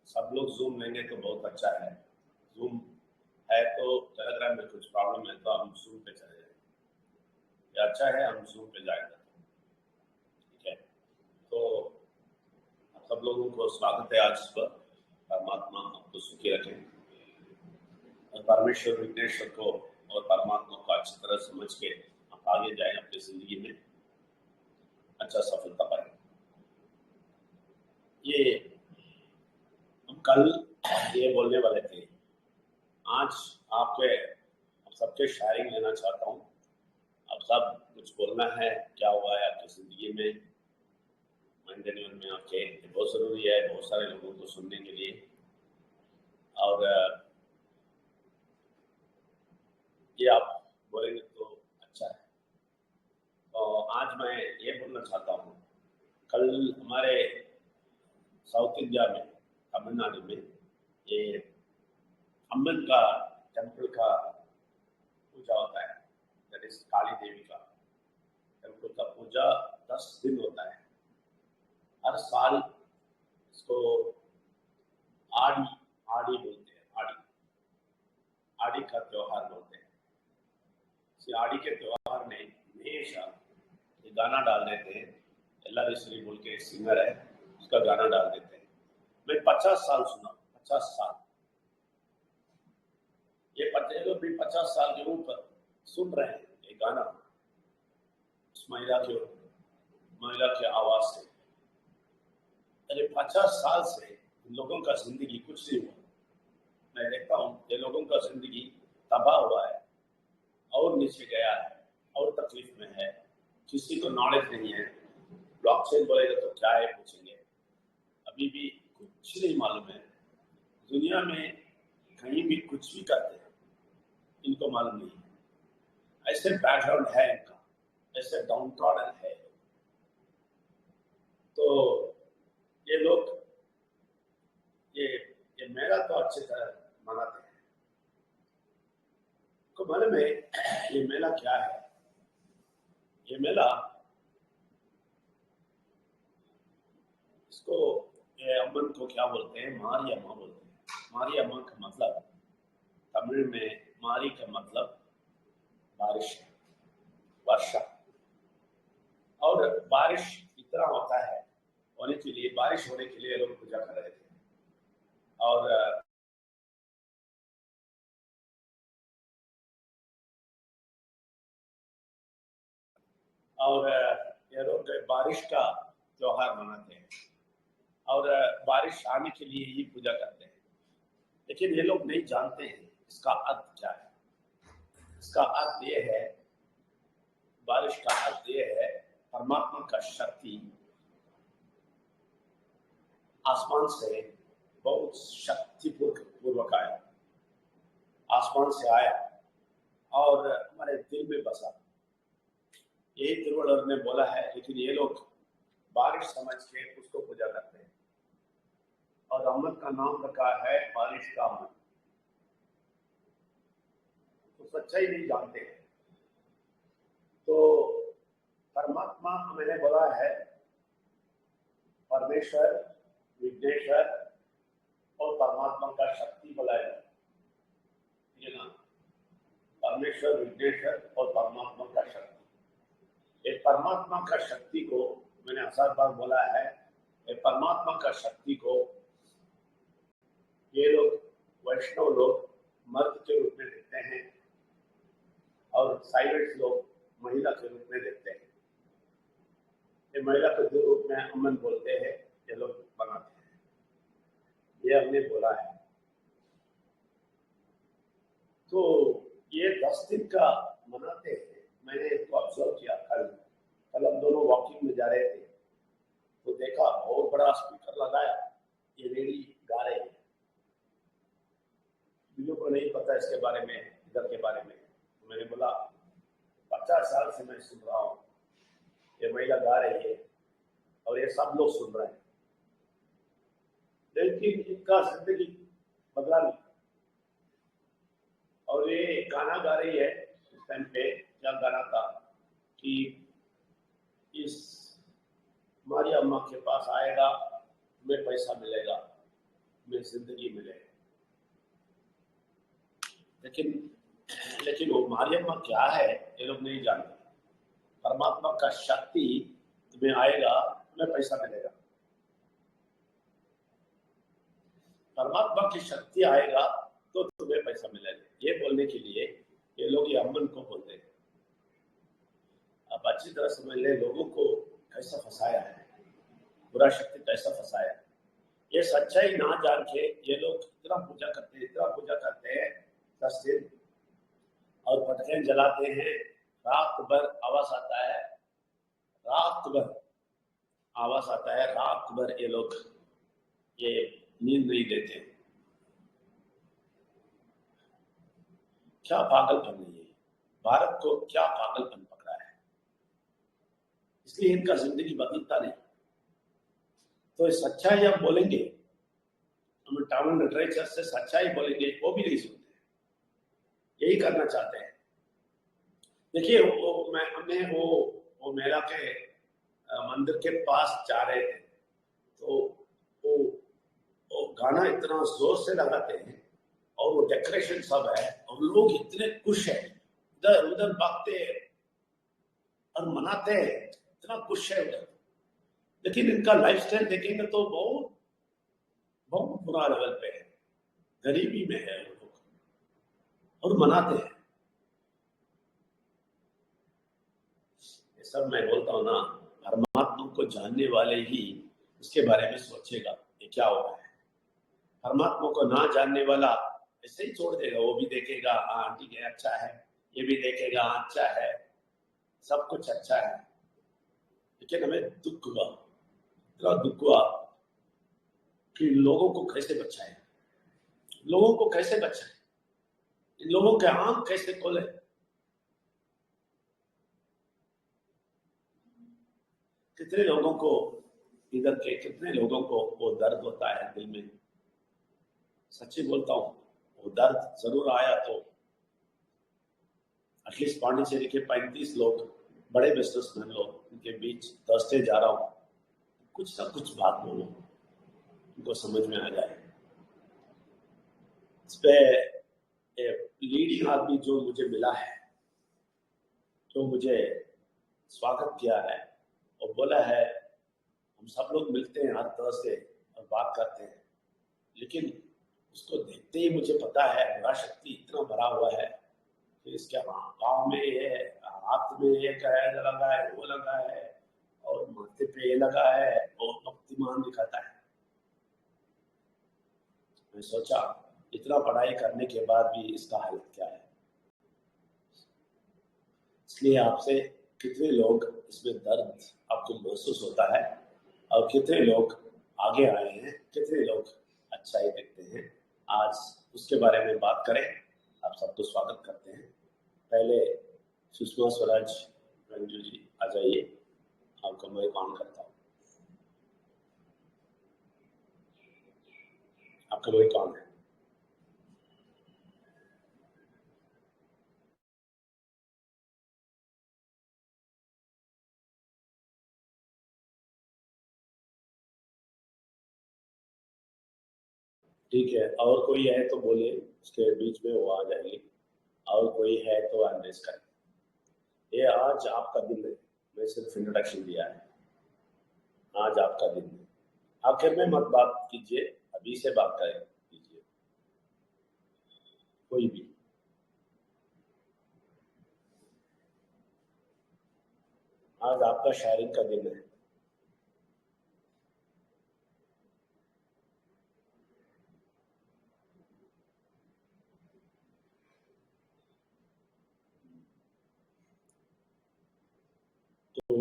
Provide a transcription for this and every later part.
सब लोग जूम लेंगे तो बहुत अच्छा है। जूम है तो टेलीग्राम में कुछ प्रॉब्लम है तो हम जूम पे चले जाएंगे। ये अच्छा है, हम जूम पे जाएंगे। ठीक है, तो आप सब लोगों को स्वागत है आज पर। परमात्मा आपको सुखी रखें और परमेश्वर विघ्नेश्वर को और परमात्मा को अच्छी तरह समझ के आप आगे जाए, अपनी जिंदगी में अच्छा सफलता पाए। ये हम कल ये बोलने वाले थे, आज आप सबके शेयरिंग लेना चाहता हूँ। आप सब कुछ बोलना है, क्या हुआ है आपकी जिंदगी में, महीने में आपके, बहुत जरूरी है बहुत सारे लोगों को सुनने के लिए। और ये आप बोलेंगे तो अच्छा है। तो आज मैं ये बोलना चाहता हूँ, कल हमारे साउथ इंडिया में, तमिलनाडु में, ये अम्बन का टेम्पल का पूजा होता है। दैट इज काली देवी का टेम्पल का पूजा 10 दिन होता है। हर साल इसको आड़ी आड़ी बोलते हैं, आड़ी आड़ी का त्योहार बोलते हैं। इस आड़ी के त्योहार में हमेशा ये गाना डाल देते हैं। एल्लारी श्री बोल के सिंगर है, उसका गाना डाल देते हैं। मैं 50 साल सुना, 50 साल। ये लोग भी 50 साल के ऊपर सुन रहे हैं ये गाना, उस महिला के आवाज से। अरे 50 साल से इन लोगों का जिंदगी कुछ नहीं हुआ। मैं देखता हूँ ये लोगों का जिंदगी तबाह हुआ है और नीचे गया है और तकलीफ में है। किसी को नॉलेज नहीं है। ब्लॉकचेन बोलेगा तो क्या है पूछेंगे, अभी भी कुछ नहीं मालूम है। दुनिया में कहीं भी कुछ भी करते हैं, इनको मालूम नहीं है। ऐसे बैकग्राउंड है इनका, ऐसे डाउन ट्रॉडन है। तो ये लोग ये मेला तो अच्छी तरह मनाते हैं। तो मालूम है ये मेला क्या है? ये मेला, इसको ये अम्बन को क्या बोलते हैं? मारियम्मा बोलते हैं। मारियम्मा का मतलब तमिल में, मारी का मतलब बारिश, वर्षा। और बारिश इतना होता है होने के लिए, बारिश होने के लिए लोग पूजा कर रहे थे। और ये लोग बारिश का त्योहार मनाते हैं और बारिश आने के लिए ही पूजा करते हैं। लेकिन ये लोग नहीं जानते हैं इसका अर्थ क्या है। इसका अर्थ ये है, बारिश का अर्थ ये है, परमात्मा का शक्ति आसमान से बहुत शक्तिपूर्वक आया, आसमान से आया और हमारे दिल में बसा। यही तिरुवल्लुवर ने बोला है। लेकिन ये लोग बारिश समझ के उसको पूजा करते हैं और अम्बन का नाम रखा है बारिश का अम्बन। तो सच्चाई नहीं जानते हैं। तो परमात्मा मैंने बोला है, परमेश्वर, विघ्नेश्वर और परमात्मा का शक्ति बोला है। ठीक है ना? परमेश्वर, विघ्नेश्वर और परमात्मा का शक्ति। एक परमात्मा का शक्ति को मैंने 1000 बार बोला है। एक परमात्मा का शक्ति को ये लोग, वैष्णव लोग, मर्द के रूप में देखते हैं और साइलेंट लोग महिला के रूप में देखते हैं। ये महिला के रूप में अमन बोलते हैं, ये लोग बनाते हैं। ये हमने बोला है। तो ये 10 दिन का मनाते हैं। मैंने इसको ऑब्जर्व किया। कल हम दोनों वॉकिंग में जा रहे थे तो देखा बहुत बड़ा स्पीकर लगाया, ये रेडी गा रहे हैं। बिल्लू को नहीं पता इसके बारे में, इधर के बारे में। तो मैंने बोला 50 साल से मैं सुन रहा हूँ, ये महिला गा रही है और ये सब लोग सुन रहे हैं, लेकिन इनका जिंदगी बदला नहीं। और ये गाना गा रही है। इस टाइम पे क्या गाना था कि इस मारी अम्मा के पास आएगा, तुम्हें पैसा मिलेगा, मैं जिंदगी मिले। लेकिन वो मारियम्मा क्या है ये लोग नहीं जानते। परमात्मा का शक्ति तुम्हें आएगा, तुम्हें पैसा मिलेगा। परमात्मा की शक्ति आएगा तो तुम्हें पैसा मिलेगा। ये बोलने के लिए ये लोग ये अमन को बोलते हैं। अब अच्छी तरह समझ ले लोगों को कैसा फंसाया है, बुरा शक्ति कैसा फंसाया है। ये सच्चाई ना जान के ये लोग इतना पूजा करते हैं 10 दिन, और पटखे जलाते हैं। रात भर आवाज आता है, रात भर ये लोग ये नींद नहीं लेते। क्या पागलपन है ये, भारत को क्या पागलपन पकड़ा है, इसलिए इनका जिंदगी बदलता नहीं। तो सच्चाई हम बोलेंगे, हम टाउन लिटरेचर से सच्चाई बोलेंगे, वो भी नहीं सुनते। यही करना चाहते हैं। देखिए हमने वो मेला के मंदिर के पास जा रहे थे, तो वो गाना इतना जोर से लगाते हैं और वो डेकोरेशन सब है और लोग इतने खुश है, इधर उधर भागते और मनाते हैं, इतना खुश है उधर। लेकिन इनका लाइफस्टाइल देखेंगे तो बहुत बहुत बुरा लेवल पे है, गरीबी में है वो लोग और मनाते हैं। ये सब मैं बोलता हूँ ना, परमात्मा को जानने वाले ही इसके बारे में सोचेगा ये क्या हो रहा है। परमात्मा को ना जानने वाला ऐसे ही छोड़ देगा। वो भी देखेगा हाँ ठीक है अच्छा है, ये भी देखेगा हाँ अच्छा है, सब कुछ अच्छा है। लेकिन हमें दुख हुआ, इतना दुख हुआ कि लोगों को कैसे बचाए, लोगों को कैसे बचाए, इन लोगों के आंख कैसे खोले। कितने लोगों को इधर के, कितने लोगों को वो दर्द होता है दिल में। सच्ची बोलता हूँ, वो दर्द जरूर आया तो एटलीस्ट पांडिचेरी के 35 लोग बड़े बिजनेसमैन लोग, उनके बीच दस्ते जा रहा हूँ, कुछ ना कुछ बात बोलो, उनको समझ में आ जाए। इस पे लीडिंग आदमी जो मुझे मिला है, जो मुझे स्वागत किया है, और बोला है हम सब लोग मिलते हैं हर तरह से और बात करते हैं, लेकिन उसको देखते ही मुझे पता है बुरा शक्ति इतना भरा हुआ है कि इसके पाँव में ये, हाथ में ये लगा है, वो लगा है, और माथे पे ये लगा है, बहुत भक्तिमान दिखाता है। मैं सोचा इतना पढ़ाई करने के बाद भी इसका हालत क्या है। इसलिए आपसे कितने लोग इसमें दर्द आपको महसूस होता है और कितने लोग आगे आए हैं, कितने लोग अच्छाई देखते हैं, आज उसके बारे में बात करें। आप सबको स्वागत करते हैं। पहले सुषमा स्वराज रंजू जी आ जाइए, आपको मैं ऑन करता हूँ। आपका माइक ऑन है। ठीक है, और कोई है तो बोले, उसके बीच में वो आ जाएगी। और कोई है तो एड्रेस करें। ये आज आपका दिन है, मैं सिर्फ इंट्रोडक्शन दिया है। आज आपका दिन है, आखिर में मत बात कीजिए, अभी से बात करें कीजिए कोई भी। आज आपका शेयरिंग का दिन है। तो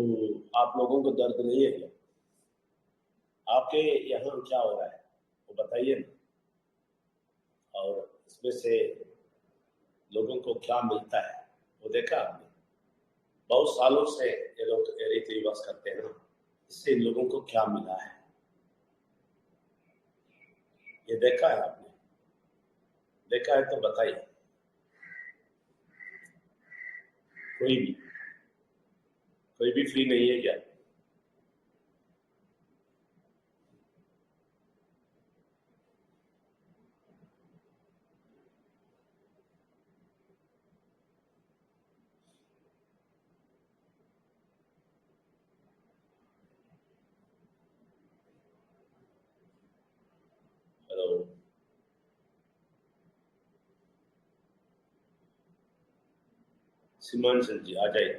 आप लोगों को दर्द नहीं है क्या? आपके यहाँ क्या हो रहा है वो बताइए ना। और इसमें से लोगों को क्या मिलता है वो देखा आपने? बहुत सालों से ये लोग रीति रिवाज करते हैं ना, इससे इन लोगों को क्या मिला है ये देखा है आपने? देखा है तो बताइए। कोई भी फ्री नहीं है क्या? सीमांचल जी आ जाइए।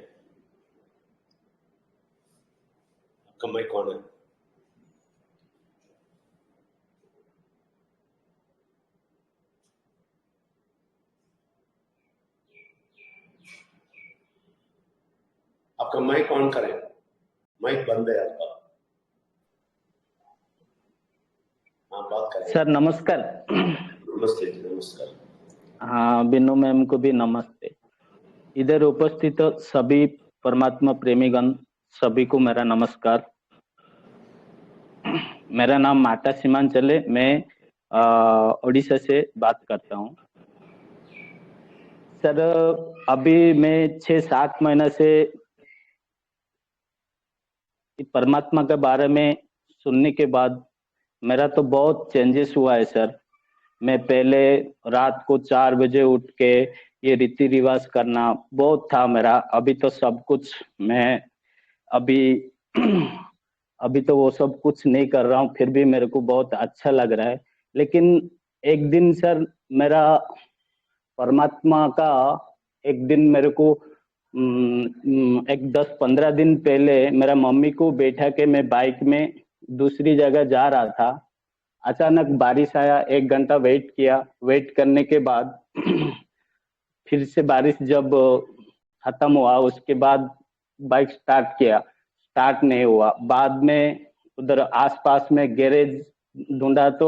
आपका माइक कौन है? आपका माइक ऑन करें, माइक बंद है आपका। हाँ, बात करें। सर नमस्कार। नमस्ते जी, नमस्कार। हाँ, बिन्नू मैम को भी नमस्ते। इधर उपस्थित सभी परमात्मा प्रेमीगण सभी को मेरा नमस्कार। मेरा नाम माटा सीमांचल है। मैं उड़ीसा से बात करता हूँ। सर अभी मैं 6-7 महीना से परमात्मा के बारे में सुनने के बाद मेरा तो बहुत चेंजेस हुआ है सर। मैं पहले रात को 4 बजे उठ के ये रीति रिवाज करना बहुत था मेरा। अभी तो सब कुछ मैं अभी अभी तो वो सब कुछ नहीं कर रहा हूँ, फिर भी मेरे को बहुत अच्छा लग रहा है। लेकिन एक दिन सर मेरा परमात्मा का एक दिन मेरे को एक 10-15 दिन पहले मेरा मम्मी को बैठा के मैं बाइक में दूसरी जगह जा रहा था। अचानक बारिश आया, 1 घंटा वेट किया। वेट करने के बाद फिर से बारिश जब खत्म हुआ उसके बाद बाइक स्टार्ट किया, स्टार्ट नहीं हुआ। बाद में उधर आसपास में गैरेज ढूंढा तो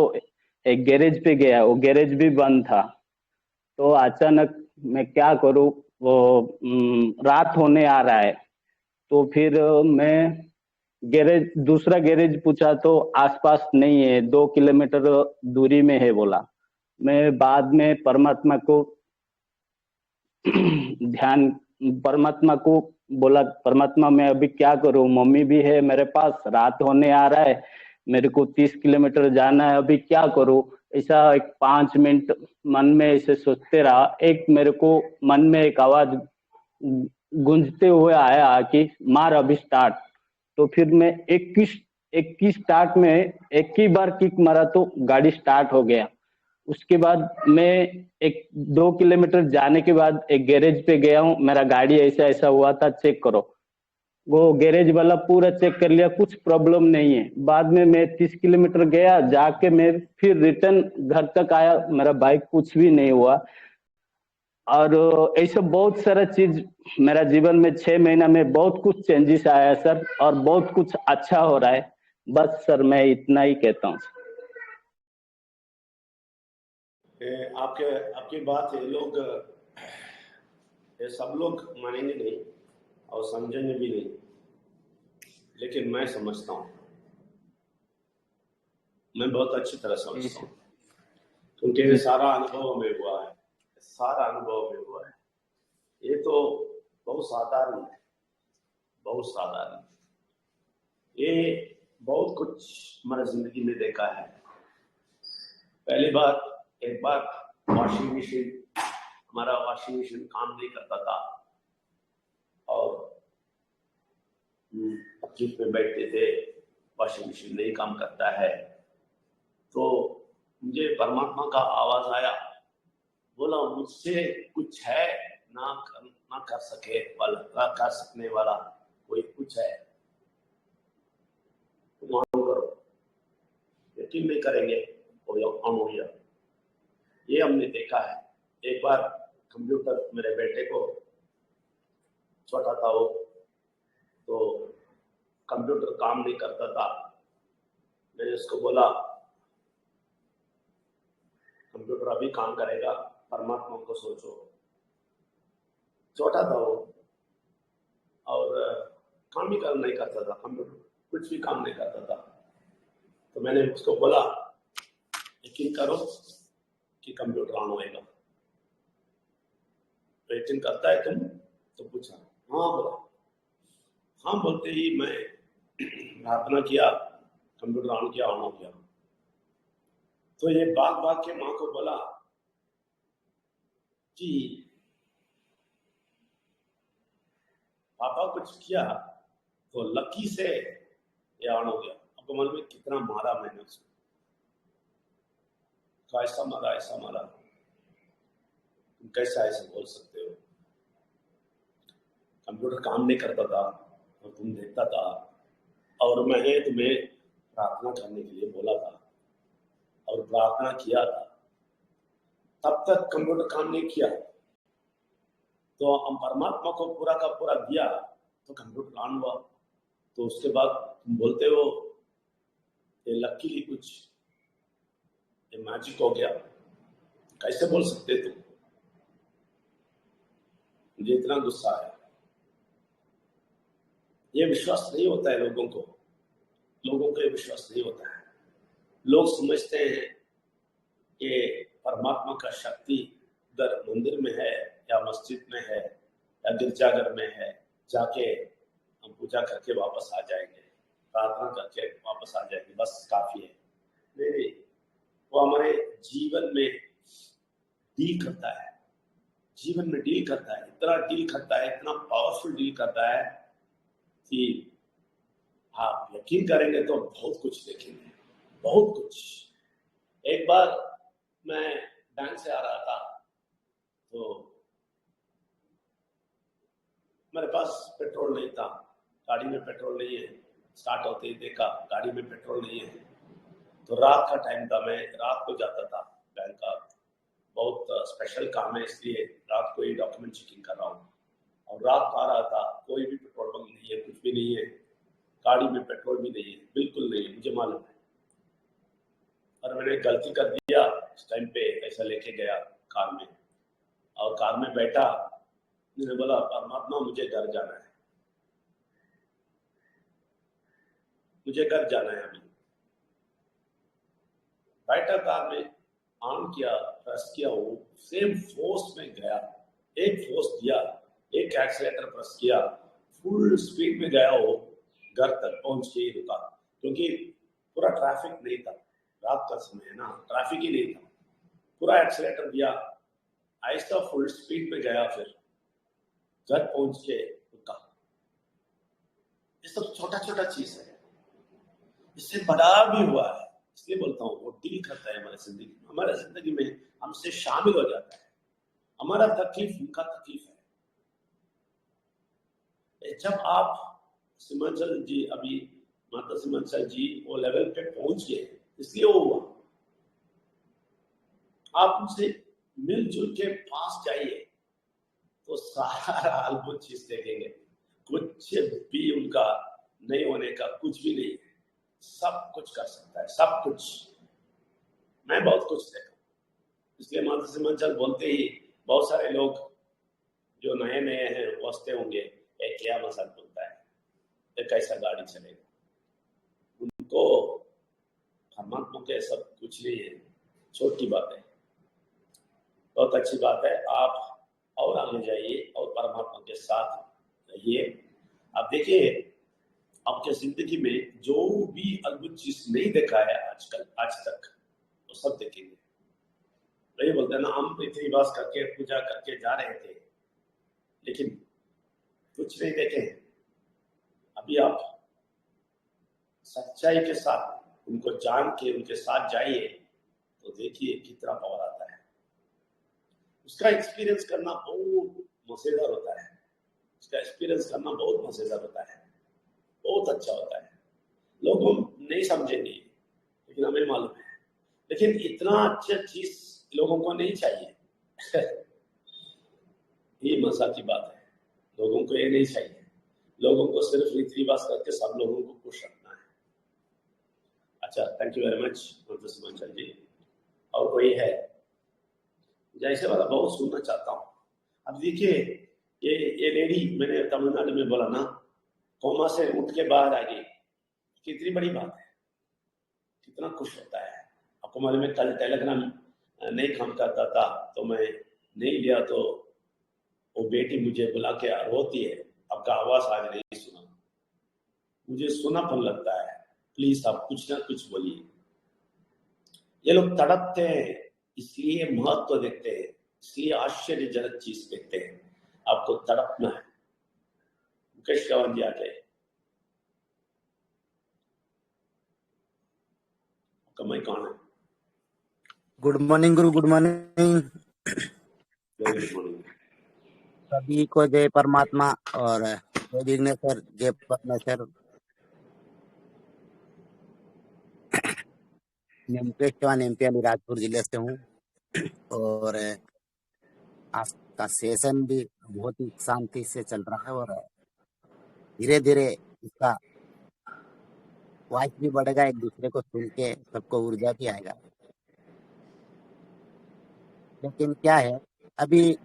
एक गैरेज पे गया, वो गैरेज भी बंद था। तो अचानक मैं क्या करूं, वो रात होने आ रहा है। तो फिर मैं गैरेज दूसरा गैरेज पूछा तो आसपास नहीं है, 2 किलोमीटर दूरी में है बोला। मैं बाद में परमात्मा को ध्यान परमात्मा को बोला, परमात्मा मैं अभी क्या करूं, मम्मी भी है मेरे पास, रात होने आ रहा है, मेरे को 30 किलोमीटर जाना है, अभी क्या करूं। ऐसा एक 5 मिनट मन में ऐसे सोचते रहा। एक मेरे को मन में एक आवाज गूंजते हुए आया कि मार अभी स्टार्ट। तो फिर मैं 21 स्टार्ट में एक ही बार किक मारा तो गाड़ी स्टार्ट हो गया। उसके बाद मैं एक 2 किलोमीटर जाने के बाद एक गैरेज पे गया हूँ, मेरा गाड़ी ऐसा ऐसा हुआ था, चेक करो। वो गैरेज वाला पूरा चेक कर लिया, कुछ प्रॉब्लम नहीं है। बाद में मैं 30 किलोमीटर गया, जाके मैं फिर रिटर्न घर तक आया, मेरा बाइक कुछ भी नहीं हुआ। और ऐसा बहुत सारा चीज मेरा जीवन में 6 महीना में बहुत कुछ चेंजेस आया है सर, और बहुत कुछ अच्छा हो रहा है। बस सर मैं इतना ही कहता हूँ। आपकी बात ये लोग, ये सब लोग मानेंगे नहीं और समझेंगे भी नहीं, लेकिन मैं समझता हूँ, मैं बहुत अच्छी तरह समझता हूँ, क्योंकि ये सारा अनुभव में हुआ है, सारा अनुभव में हुआ है। ये तो बहुत साधारण है, बहुत साधारण। ये बहुत कुछ हमारे जिंदगी में देखा है। पहली बात, एक बार वॉशिंग मशीन, हमारा वॉशिंग मशीन काम नहीं करता था और जीप में बैठते थे, वॉशिंग मशीन नहीं काम करता है। तो मुझे परमात्मा का आवाज आया, बोला मुझसे कुछ है ना कर सके वाला, ना कर सकने वाला कोई कुछ है, तुम ऑन करो। यकीन नहीं करेंगे, ऑन हो गया। ये हमने देखा है। एक बार कंप्यूटर, मेरे बेटे को, छोटा था वो, तो कंप्यूटर काम नहीं करता था। मैंने उसको बोला कंप्यूटर अभी काम करेगा, परमात्मा को सोचो। छोटा था वो और काम ही नहीं करता था, कंप्यूटर कुछ भी काम नहीं करता था। तो मैंने उसको बोला यकीन करो कि कंप्यूटर ऑन होएगा। तो यकीन करता है तुम? तो पूछा। हाँ बोला। हाँ बोलते ही मैं प्रार्थना किया, कंप्यूटर ऑन किया, ऑन हो गया। तो ये भाग भाग के माँ को बोला कि पापा कुछ किया तो लकी से ये ऑन हो गया। आपको मालूम है कितना मारा मैंने उसको, ऐसा मारा, ऐसा मारा, तुम कैसा ऐसा बोल सकते हो। कंप्यूटर काम नहीं करता था और तुम देखता था, और मैंने तुम्हें प्रार्थना करने के लिए बोला था और प्रार्थना किया था, तब तक कंप्यूटर काम नहीं किया। तो हम परमात्मा को पूरा का पूरा दिया तो कंप्यूटर ऑन हुआ। तो उसके बाद तुम बोलते हो ये लकीली कुछ ये मैजिक हो गया। कैसे बोल सकते तुम? मुझे इतना गुस्सा है। ये विश्वास नहीं होता है लोगों को ये विश्वास नहीं होता है। लोग समझते हैं कि परमात्मा का शक्ति उधर मंदिर में है या मस्जिद में है या गिरजाघर में है, जाके हम पूजा करके वापस आ जाएंगे, प्रार्थना करके वापस आ जाएंगे, बस काफी है। नहीं, वो हमारे जीवन में डील करता है, जीवन में डील करता है, इतना डील करता है, इतना पावरफुल डील करता है कि आप यकीन करेंगे तो बहुत कुछ देखेंगे, बहुत कुछ। एक बार मैं बैंक से आ रहा था तो मेरे पास पेट्रोल नहीं था, गाड़ी में पेट्रोल नहीं है। स्टार्ट होते ही देखा गाड़ी में पेट्रोल नहीं है। तो रात का टाइम था, मैं रात को जाता था बैंक का, बहुत स्पेशल काम है इसलिए रात को ही डॉक्यूमेंट चेकिंग कर रहा हूँ। और रात आ रहा था, कोई भी पेट्रोल पंप नहीं है, कुछ भी नहीं है, गाड़ी में पेट्रोल भी नहीं है, बिल्कुल नहीं है, मुझे मालूम है। और मैंने गलती कर दिया, इस टाइम पे ऐसा लेके गया कार में, और कार में बैठा, मैंने बोला परमात्मा मुझे घर जाना है, मुझे घर जाना है। अभी बैठा कार में, ऑन किया, प्रेस किया, वो सेम फोर्स में गया, एक फोर्स दिया, एक एक्सीलेटर प्रेस किया, फुल स्पीड में गया, वो घर तक पहुंच के ही रुका, क्योंकि पूरा ट्रैफिक नहीं था, रात का समय है ना, ट्रैफिक ही नहीं था। पूरा एक्सीलेटर दिया, आहिस्ता फुल स्पीड में गया, फिर घर पहुंच के रुका। ये सब छोटा छोटा चीज है, इससे बड़ा भी हुआ है। इसलिए बोलता हूँ वो डील करता है हमारे जिंदगी में हमसे शामिल हो जाता है। हमारा तकलीफ उनका तकलीफ है। जब आप सीमांचल जी, अभी माता सीमांचल जी वो लेवल पे पहुंच गए, इसलिए वो हुआ। आप उनसे मिलजुल के पास जाइए तो सारा अद्भुत चीज देखेंगे। कुछ भी उनका नहीं होने का कुछ भी नहीं है, सब कुछ कर सकता है, सब कुछ। मैं बहुत कुछ देखा, इसलिए माता सीमांचल बोलते ही बहुत सारे लोग जो नए नए हैं वस्ते होंगे, ये क्या मसाल बोलता है, ये कैसा गाड़ी चलेगा। उनको परमात्मा के सब कुछ नहीं है, छोटी बात है। बहुत अच्छी बात है, आप और आगे जाइए और परमात्मा के साथ रहिए। आप देखिए आपके जिंदगी में जो भी अद्भुत चीज नहीं देखा है आजकल आज तक, वो सब देखेंगे। वही बोलते हैं ना, हम रीति-रिवाज करके पूजा करके जा रहे थे लेकिन कुछ नहीं देखे। अभी आप सच्चाई के साथ उनको जान के उनके साथ जाइए तो देखिए कितना पावर आता है। उसका एक्सपीरियंस करना बहुत मजेदार होता है, उसका एक्सपीरियंस करना बहुत मजेदार होता है, बहुत अच्छा होता है। लोग हम नहीं समझेंगे लेकिन हमें मालूम है। लेकिन इतना अच्छा चीज लोगों को नहीं चाहिए। ये मजा की बात है, लोगों को ये नहीं चाहिए। लोगों को सिर्फ रीति रिवाज करके सब लोगों को खुश रखना है। अच्छा, thank you very much Seemanchal ji. और कोई है? जैसे वाला बहुत सुनना चाहता हूँ। अब देखिए ये लेडी, मैंने तमिलनाडु में बोला ना, कोमा से उठ के बाहर आ गई, कितनी बड़ी बात है, कितना खुश होता है। आपको मालूम है कल टेलीग्राम नहीं काम करता था तो मैं नहीं लिया, तो वो बेटी मुझे बुला के रोती है, आपका आवाज आज नहीं सुना, मुझे सुनापन लगता है, प्लीज आप कुछ ना कुछ बोलिए। ये लोग तड़पते हैं, इसलिए महत्व देखते हैं, इसलिए आश्चर्यजनक चीज देखते हैं। आपको तड़पना है। मुकेश चौहान जी आके कमाई कौन है? गुड मॉर्निंग गुरु, good morning. Very good morning. सभी को जय परमात्मा और जय विघ्नेश्वर, जय परमेश्वर। मैं मुकेश चौहान एमपी अलीराजपुर जिले से हूँ और आज का सेशन भी बहुत ही शांति से चल रहा है और धीरे धीरे इसका वॉइस भी बढ़ेगा, एक दूसरे को सुन के सबको ऊर्जा भी आएगा। लेकिन क्या है, अभी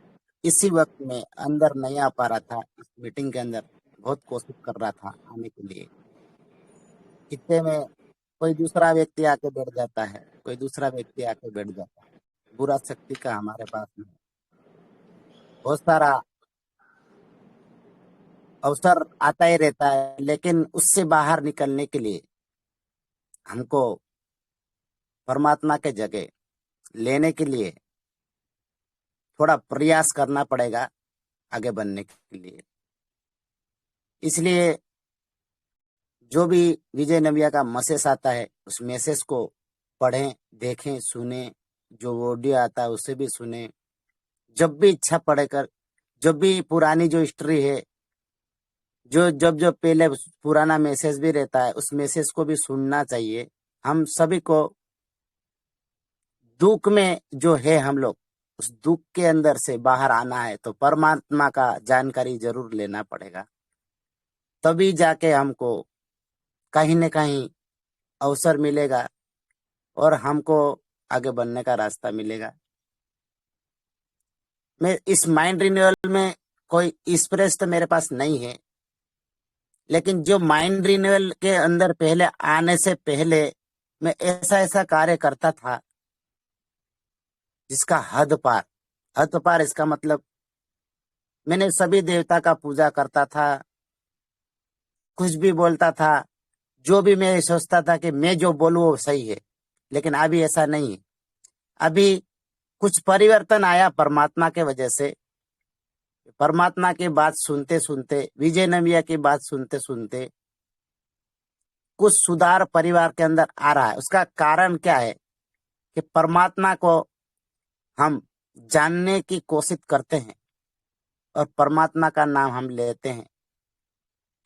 इसी वक्त में अंदर नहीं आ पा रहा था, इस मीटिंग के अंदर बहुत कोशिश कर रहा था आने के लिए। इतने में कोई दूसरा व्यक्ति आके बैठ जाता है, कोई दूसरा व्यक्ति आके बैठ जाता है। बुरा शक्ति का हमारे पास में बहुत सारा अवसर आता ही रहता है, लेकिन उससे बाहर निकलने के लिए हमको परमात्मा के जगह लेने के लिए थोड़ा प्रयास करना पड़ेगा आगे बढ़ने के लिए। इसलिए जो भी विजय नविया का मैसेज आता है उस मैसेज को पढ़ें, देखें, सुने, जो ऑडियो आता है उसे भी सुने। जब भी इच्छा पड़ेकर, जब भी पुरानी जो हिस्ट्री है, जब पहले पुराना मैसेज भी रहता है उस मैसेज को भी सुनना चाहिए। हम सभी को दुख में जो है, हम लोग उस दुख के अंदर से बाहर आना है तो परमात्मा का जानकारी जरूर लेना पड़ेगा, तभी जाके हमको कहीं न कहीं अवसर मिलेगा और हमको आगे बढ़ने का रास्ता मिलेगा। मैं इस माइंड रिन्यूअल में कोई एक्सप्रेस तो मेरे पास नहीं है, लेकिन जो माइंड रिन्यूअल के अंदर पहले आने से पहले मैं ऐसा कार्य करता था जिसका हद पार इसका मतलब मैंने सभी देवता का पूजा करता था, कुछ भी बोलता था, जो भी मैं सोचता था कि मैं जो बोलूं वो सही है। लेकिन अभी ऐसा नहीं है। अभी कुछ परिवर्तन आया परमात्मा के वजह से। परमात्मा की बात सुनते सुनते, विजय नविया की बात सुनते सुनते कुछ सुधार परिवार के अंदर आ रहा है। उसका कारण क्या है कि परमात्मा को हम जानने की कोशिश करते हैं और परमात्मा का नाम हम लेते हैं।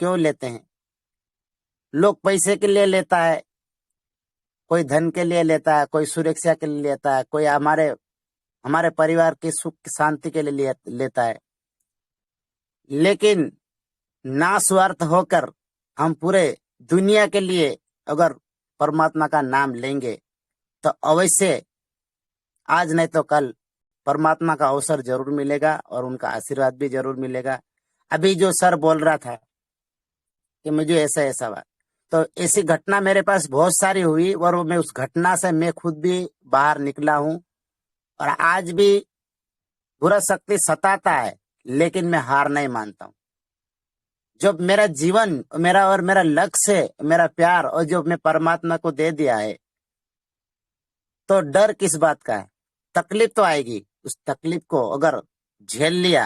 क्यों लेते हैं? लोग पैसे के लिए लेता है, कोई धन के लिए लेता है, कोई सुरक्षा के लिए लेता है, कोई हमारे परिवार की सुख शांति के लिए लेता है। लेकिन ना स्वार्थ होकर हम पूरे दुनिया के लिए अगर परमात्मा का नाम लेंगे तो अवश्य आज नहीं तो कल परमात्मा का अवसर जरूर मिलेगा और उनका आशीर्वाद भी जरूर मिलेगा। अभी जो सर बोल रहा था कि मुझे ऐसा हुआ, तो ऐसी घटना मेरे पास बहुत सारी हुई और मैं उस घटना से मैं खुद भी बाहर निकला हूं और आज भी बुरा शक्ति सताता है, लेकिन मैं हार नहीं मानता हूं। जब मेरा जीवन, मेरा लक्ष्य, मेरा प्यार और जो मैं परमात्मा को दे दिया है तो डर किस बात का है? तकलीफ तो आएगी, उस तकलीफ को अगर झेल लिया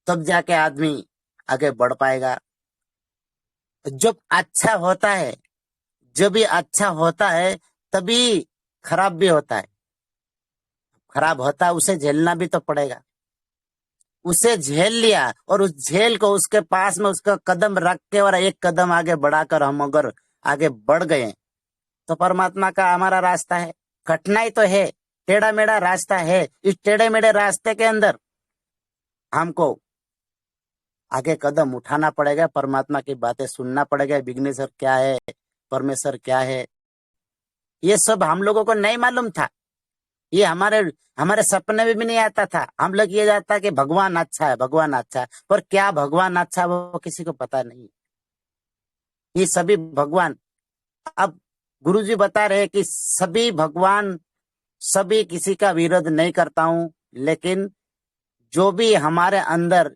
तब जाके आदमी आगे बढ़ पाएगा। जब अच्छा होता है, जब भी अच्छा होता है तभी खराब भी होता है। खराब होता है उसे झेलना भी तो पड़ेगा। उसे झेल लिया और उस झेल को उसके पास में उसका कदम रख के और एक कदम आगे बढ़ाकर हम अगर आगे बढ़ गए तो परमात्मा का हमारा रास्ता है। कठिनाई तो है, टेढ़ा मेढ़ा रास्ता है। इस टेढ़े मेढ़े रास्ते के अंदर हमको आगे कदम उठाना पड़ेगा, परमात्मा की बातें सुनना पड़ेगा। विघ्नेश्वर क्या है, परमेश्वर क्या है, ये सब हम लोगों को नहीं मालूम था। ये हमारे सपने में भी नहीं आता था। हम लोग ये जाता कि भगवान अच्छा है, भगवान अच्छा है, पर क्या भगवान अच्छा है वो किसी को पता नहीं। ये सभी भगवान, अब गुरुजी बता रहे कि सभी भगवान, सभी किसी का विरोध नहीं करता हूं, लेकिन जो भी हमारे अंदर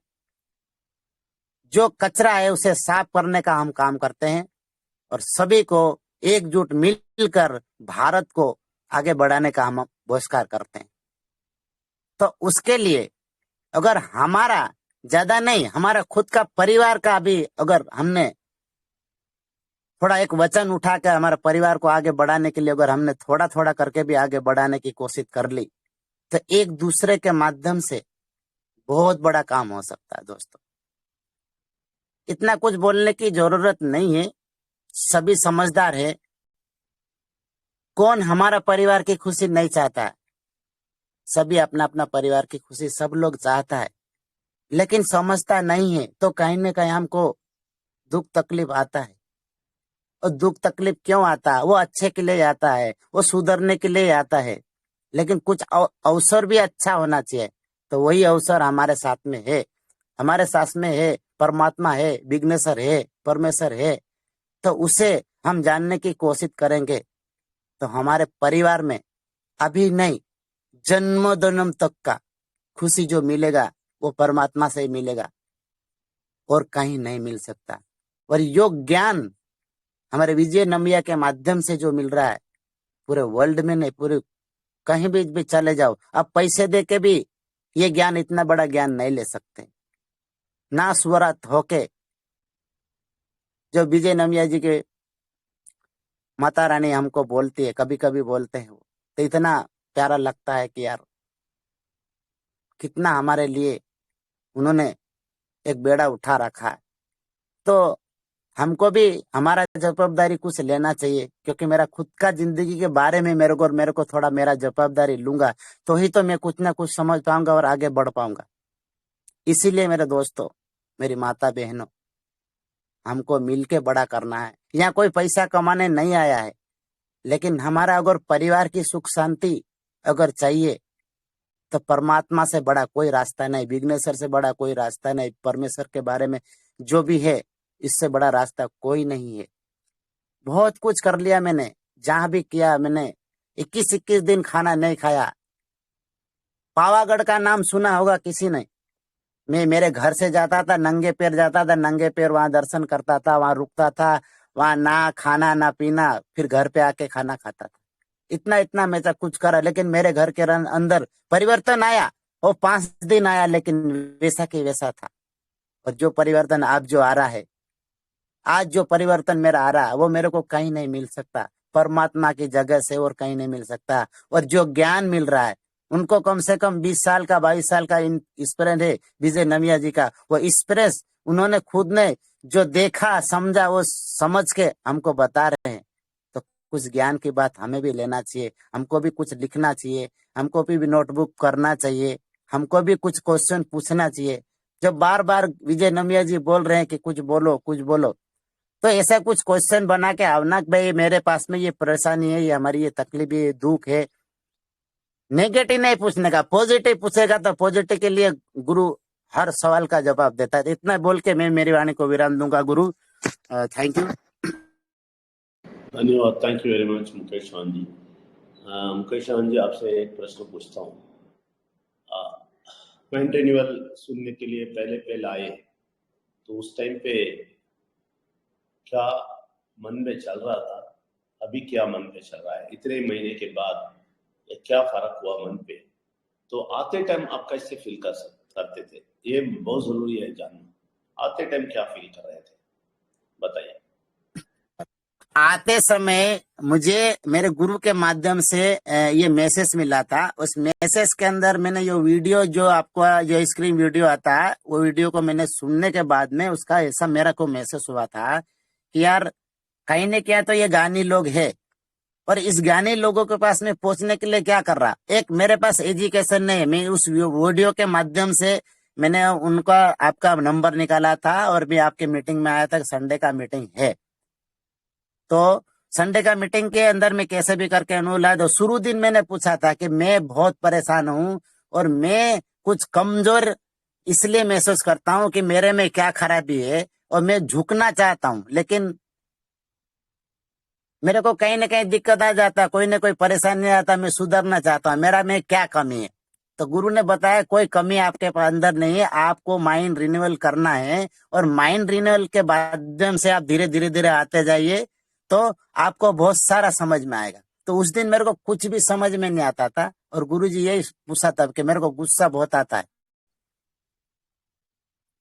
जो कचरा है उसे साफ करने का हम काम करते हैं और सभी को एकजुट मिलकर भारत को आगे बढ़ाने का हम बहिष्कार करते हैं। तो उसके लिए अगर हमारा ज्यादा नहीं, हमारा खुद का परिवार का भी अगर हमने थोड़ा एक वचन उठा कर हमारे परिवार को आगे बढ़ाने के लिए अगर हमने थोड़ा थोड़ा करके भी आगे बढ़ाने की कोशिश कर ली तो एक दूसरे के माध्यम से बहुत बड़ा काम हो सकता है दोस्तों। इतना कुछ बोलने की जरूरत नहीं है, सभी समझदार है। कौन हमारा परिवार की खुशी नहीं चाहता है? सभी अपना अपना परिवार की खुशी सब लोग चाहता है, लेकिन समझता नहीं है, तो कहीं ना कहीं हमको दुख तकलीफ आता है। और दुख तकलीफ क्यों आता है? वो अच्छे के लिए आता है, वो सुधरने के लिए आता है, लेकिन कुछ अवसर भी अच्छा होना चाहिए। तो वही अवसर हमारे साथ में है, हमारे साथ में है। परमात्मा है, विघ्नेश्वर है, परमेश्वर है। तो उसे हम जानने की कोशिश करेंगे तो हमारे परिवार में अभी नहीं, जन्म जन्म तक का खुशी जो मिलेगा वो परमात्मा से ही मिलेगा, और कहीं नहीं मिल सकता। और योग ज्ञान हमारे विजय नमिया के माध्यम से जो मिल रहा है, पूरे वर्ल्ड में नहीं, पूरे कहीं भी चले जाओ, अब पैसे दे के भी ये ज्ञान, इतना बड़ा ज्ञान नहीं ले सकते। ना स्वरत होके जो विजय नमिया जी के माता रानी हमको बोलती है, कभी कभी बोलते हैं वो, तो इतना प्यारा लगता है कि यार कितना हमारे लिए उन्होंने एक बेड़ा उठा रखा है। तो हमको भी हमारा जवाबदारी कुछ लेना चाहिए, क्योंकि मेरा खुद का जिंदगी के बारे में मेरे को थोड़ा मेरा जवाबदारी लूंगा, तो ही तो मैं कुछ ना कुछ समझ पाऊंगा और आगे बढ़ पाऊंगा। इसीलिए मेरे दोस्तों, मेरी माता बहनों, हमको मिलके बड़ा करना है। यहाँ कोई पैसा कमाने नहीं आया है, लेकिन हमारा अगर परिवार की सुख शांति अगर चाहिए, तो परमात्मा से बड़ा कोई रास्ता नहीं, विघ्नेश्वर से बड़ा कोई रास्ता नहीं, परमेश्वर के बारे में जो भी है, इससे बड़ा रास्ता कोई नहीं है। बहुत कुछ कर लिया मैंने, जहां भी किया मैंने, 21-21 दिन खाना नहीं खाया। पावागढ़ का नाम सुना होगा किसी ने? मैं मेरे घर से जाता था, नंगे पैर जाता था, नंगे पैर वहां दर्शन करता था, वहां रुकता था, वहां ना खाना ना पीना, फिर घर पे आके खाना खाता था। इतना इतना मैं सब कुछ करा, लेकिन मेरे घर के अंदर परिवर्तन आया। वो 5 दिन आया, लेकिन वैसा की वैसा था। और जो परिवर्तन आप जो आ रहा है, आज जो परिवर्तन मेरा आ रहा है, वो मेरे को कहीं नहीं मिल सकता, परमात्मा की जगह से और कहीं नहीं मिल सकता। और जो ज्ञान मिल रहा है, उनको कम से कम 20 साल का 22 साल का एक्सपीरियंस है विजय नमिया जी का। वो एक्सपीरियंस उन्होंने खुद ने जो देखा समझा, वो समझ के हमको बता रहे हैं। तो कुछ ज्ञान की बात हमें भी लेना चाहिए, हमको भी कुछ लिखना चाहिए, हमको भी नोटबुक करना चाहिए, हमको भी कुछ क्वेश्चन पूछना चाहिए। जब बार बार विजय नमिया जी बोल रहे हैं कि कुछ बोलो कुछ बोलो, तो ऐसा कुछ क्वेश्चन बना के आवना कि भाई मेरे पास में ये परेशानी है, ये हमारी ये तकलीफ, ये दुख है। नेगेटिव नहीं पूछने का, पॉजिटिव पूछेगा तो पॉजिटिव के लिए गुरु हर सवाल का जवाब देता है। इतना बोल के मैं मेरी वाणी को विराम दूंगा। गुरु, थैंक यू। धन्यवाद, thank you very much Mukesh Chauhan ji. Mukesh Chauhan ji, आपसे एक प्रश्न पूछता हूँ। क्वांट रिन्यूअल सुनने के लिए पहले पहले आए, तो उस टाइम पे क्या मन में चल रहा था, अभी क्या मन में चल रहा है इतने महीने के बाद, या क्या फर्क हुआ मन पे? तो आते टाइम आप कैसे फील करते थे, ये बहुत जरूरी है जानना। आते टाइम क्या फील कर रहे थे, बताइए। आते समय मुझे मेरे गुरु के माध्यम से ये मैसेज मिला था। उस मैसेज के अंदर मैंने ये वीडियो, जो आपको जो स्क्रीन वीडियो आता है, वो वीडियो को मैंने सुनने के बाद में उसका ऐसा मेरा को मैसेज हुआ था कि यार कहीं ने क्या, तो ये ज्ञानी लोग है, और इस ज्ञानी लोगों के पास में पहुंचने के लिए क्या कर रहा। एक मेरे पास एजुकेशन नहीं है, मैं उस वीडियो के माध्यम से मैंने उनका आपका नंबर निकाला था, और भी आपके मीटिंग में आया था। संडे का मीटिंग है, तो संडे का मीटिंग के अंदर में कैसे भी करके अनुला दो। शुरू दिन मैंने पूछा था कि मैं बहुत परेशान हूँ, और मैं कुछ कमजोर इसलिए महसूस करता हूँ कि मेरे में क्या खराबी है, और मैं झुकना चाहता हूँ, लेकिन मेरे को कहीं ना कहीं दिक्कत आ जाता, कोई ना कोई परेशानी आता, मैं सुधरना चाहता हूँ, मेरा में क्या कमी है। तो गुरु ने बताया कोई कमी आपके अंदर नहीं है, आपको माइंड रिन्यूअल करना है, और माइंड रिन्यूअल के माध्यम से आप धीरे धीरे धीरे आते जाइए, तो आपको बहुत सारा समझ में आएगा। तो उस दिन मेरे को कुछ भी समझ में नहीं आता था, और गुरुजी यही पूछा था कि मेरे को गुस्सा बहुत आता है,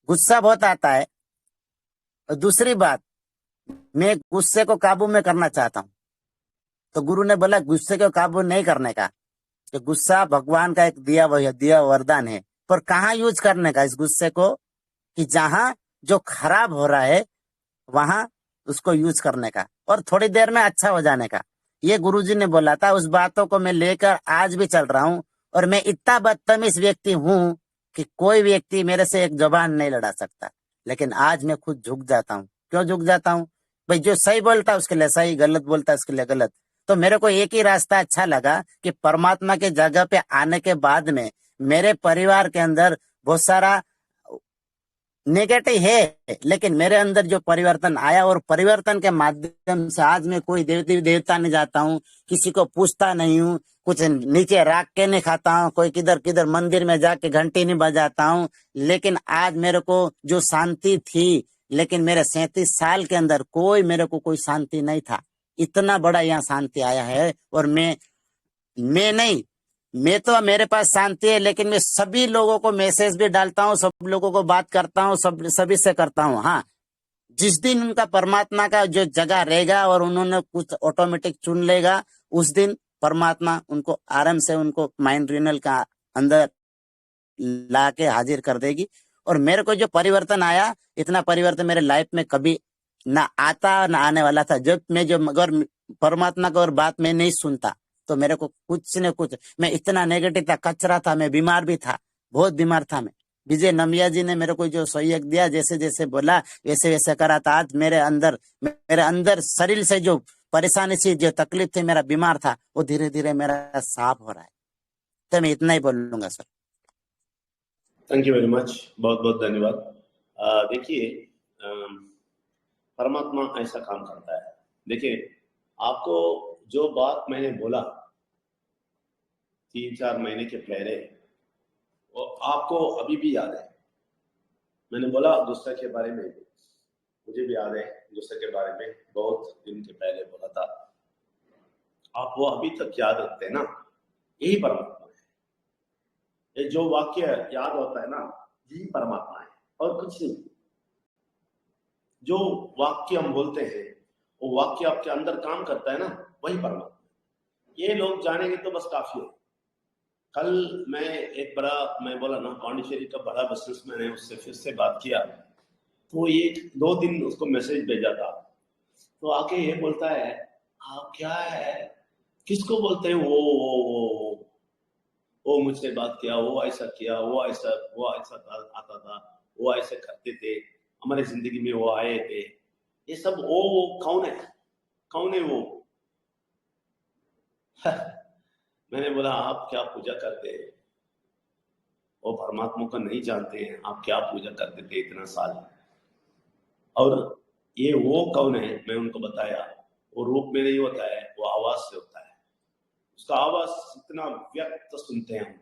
गुस्सा बहुत आता है। और दूसरी बात, मैं गुस्से को काबू में करना चाहता हूँ। तो गुरु ने बोला गुस्से को काबू नहीं करने का, कि गुस्सा भगवान का एक दिया वरदान है, पर कहाँ यूज करने का इस गुस्से को, कि जहां जो खराब हो रहा है वहां उसको यूज करने का और थोड़ी देर में अच्छा हो जाने का। ये गुरुजी ने बोला था, उस बातों को मैं लेकर आज भी चल रहा हूँ। और मैं इतना बदतमीज व्यक्ति हूँ कि कोई व्यक्ति मेरे से एक जबान नहीं लड़ा सकता। लेकिन आज मैं खुद झुक जाता हूँ। क्यों झुक जाता हूँ? भाई जो सही बोलता है उसके लिए सही, गलत बोलता है उसके लिए गलत। तो मेरे को एक ही रास्ता अच्छा लगा कि परमात्मा के जगह पे आने के बाद में मेरे परिवार के अंदर बहुत सारा नेगेटिव है, लेकिन मेरे अंदर जो परिवर्तन आया और परिवर्तन के माध्यम से आज मैं कोई देवी देवता नहीं जाता हूँ, किसी को पूछता नहीं हूँ, कुछ नीचे राख के नहीं खाता हूँ, कोई किधर किधर मंदिर में जाके घंटी नहीं बजाता हूँ। लेकिन आज मेरे को जो शांति थी, लेकिन मेरे 37 साल के अंदर मेरे को कोई शांति नहीं था। इतना बड़ा यहाँ शांति आया है। और मैं नहीं, मैं तो मेरे पास शांति है, लेकिन मैं सभी लोगों को मैसेज भी डालता हूँ, सब लोगों को बात करता हूँ, सभी से करता हूँ। हाँ, जिस दिन उनका परमात्मा का जो जगह रहेगा और उन्होंने कुछ ऑटोमेटिक चुन लेगा, उस दिन परमात्मा उनको आराम से उनको माइंड रिनल का अंदर ला के हाजिर कर देगी। और मेरे को जो परिवर्तन आया, इतना परिवर्तन मेरे लाइफ में कभी ना आता ना आने वाला था। जब मैं जो अगर परमात्मा का और बात मैं नहीं सुनता तो मेरे को कुछ न कुछ, मैं इतना नेगेटिव था, कचरा था, मैं बीमार भी था, बहुत बीमार था मैं। विजय नमिया जी ने मेरे को जो सहयोग दिया, जैसे जैसे बोला वैसे वैसे करा था। आज मेरे अंदर शरीर से जो परेशानी सी, जो तकलीफ थी, मेरा बीमार था, वो धीरे धीरे मेरा साफ हो रहा है। तो मैं इतना ही बोलूंगा sir. Thank you very much, बहुत बहुत धन्यवाद। देखिए, परमात्मा ऐसा काम करता है। देखिए, आपको जो बात मैंने बोला 3-4 महीने के पहले, वो आपको अभी भी याद है। मैंने बोला दूसरे के बारे में, मुझे भी याद है दूसरे के बारे में बहुत दिन के पहले बोला था। आप वो अभी तक याद रखते हैं ना, यही परमात्मा है। ये जो वाक्य याद होता है ना, यही परमात्मा है और कुछ नहीं। जो वाक्य हम बोलते हैं, वो वाक्य आपके अंदर काम करता है ना, वही परमात्मा। ये लोग जानेंगे तो बस काफी है। कल मैं बोला ना, पांडिचेरी का बड़ा बिजनेसमैन है, उससे फिर से बात किया तो 1-2 दिन उसको मैसेज भेजा था, तो आके ये बोलता है, आप क्या है, किसको बोलते हैं, वो मुझसे बात किया, वो ऐसा किया, वो ऐसा आता था, वो ऐसे करते थे, हमारे जिंदगी में वो आए थे। ये सब वो कौन है वो? मैंने बोला, आप क्या पूजा करते हैं? वो परमात्मा को नहीं जानते हैं, आप क्या पूजा करते थे इतना साल? और ये वो कौन है, मैं उनको बताया। वो रूप में नहीं होता है, वो आवाज से होता है। उसका आवाज इतना व्यक्त सुनते हैं हम,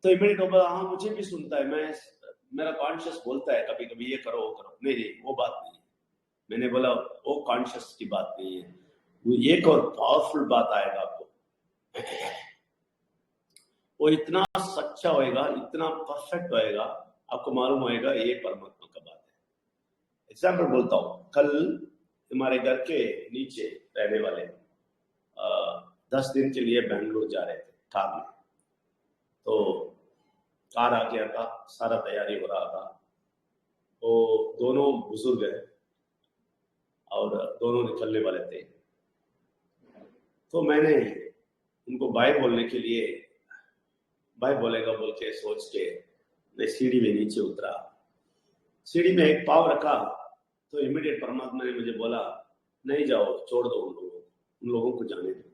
तो इमीडिएट हो गया, हाँ मुझे भी सुनता है, मेरा कॉन्शियस बोलता है कभी कभी ये करो वो करो। नहीं, वो बात नहीं है। मैंने बोला वो कॉन्शियस की बात नहीं है, वो एक और पावरफुल बात आएगा आपको। वो इतना सच्चा होएगा, इतना परफेक्ट होएगा, आपको मालूम होएगा ये परमात्मा का बात है। एग्जाम्पल बोलता हूँ, कल हमारे घर के नीचे रहने वाले 10 दिन के लिए बेंगलुरु जा रहे थे कार में। तो कार आ गया था, सारा तैयारी हो रहा था। तो दोनों बुजुर्ग है और दोनों निकलने वाले थे। तो मैंने उनको बाय बोलने के लिए, बाय बोलेगा बोल के सोच के मैं सीढ़ी में नीचे उतरा। सीढ़ी में एक पाँव रखा तो इमीडिएट परमात्मा ने मुझे बोला, नहीं जाओ, छोड़ दो उन लोगों को जाने दो।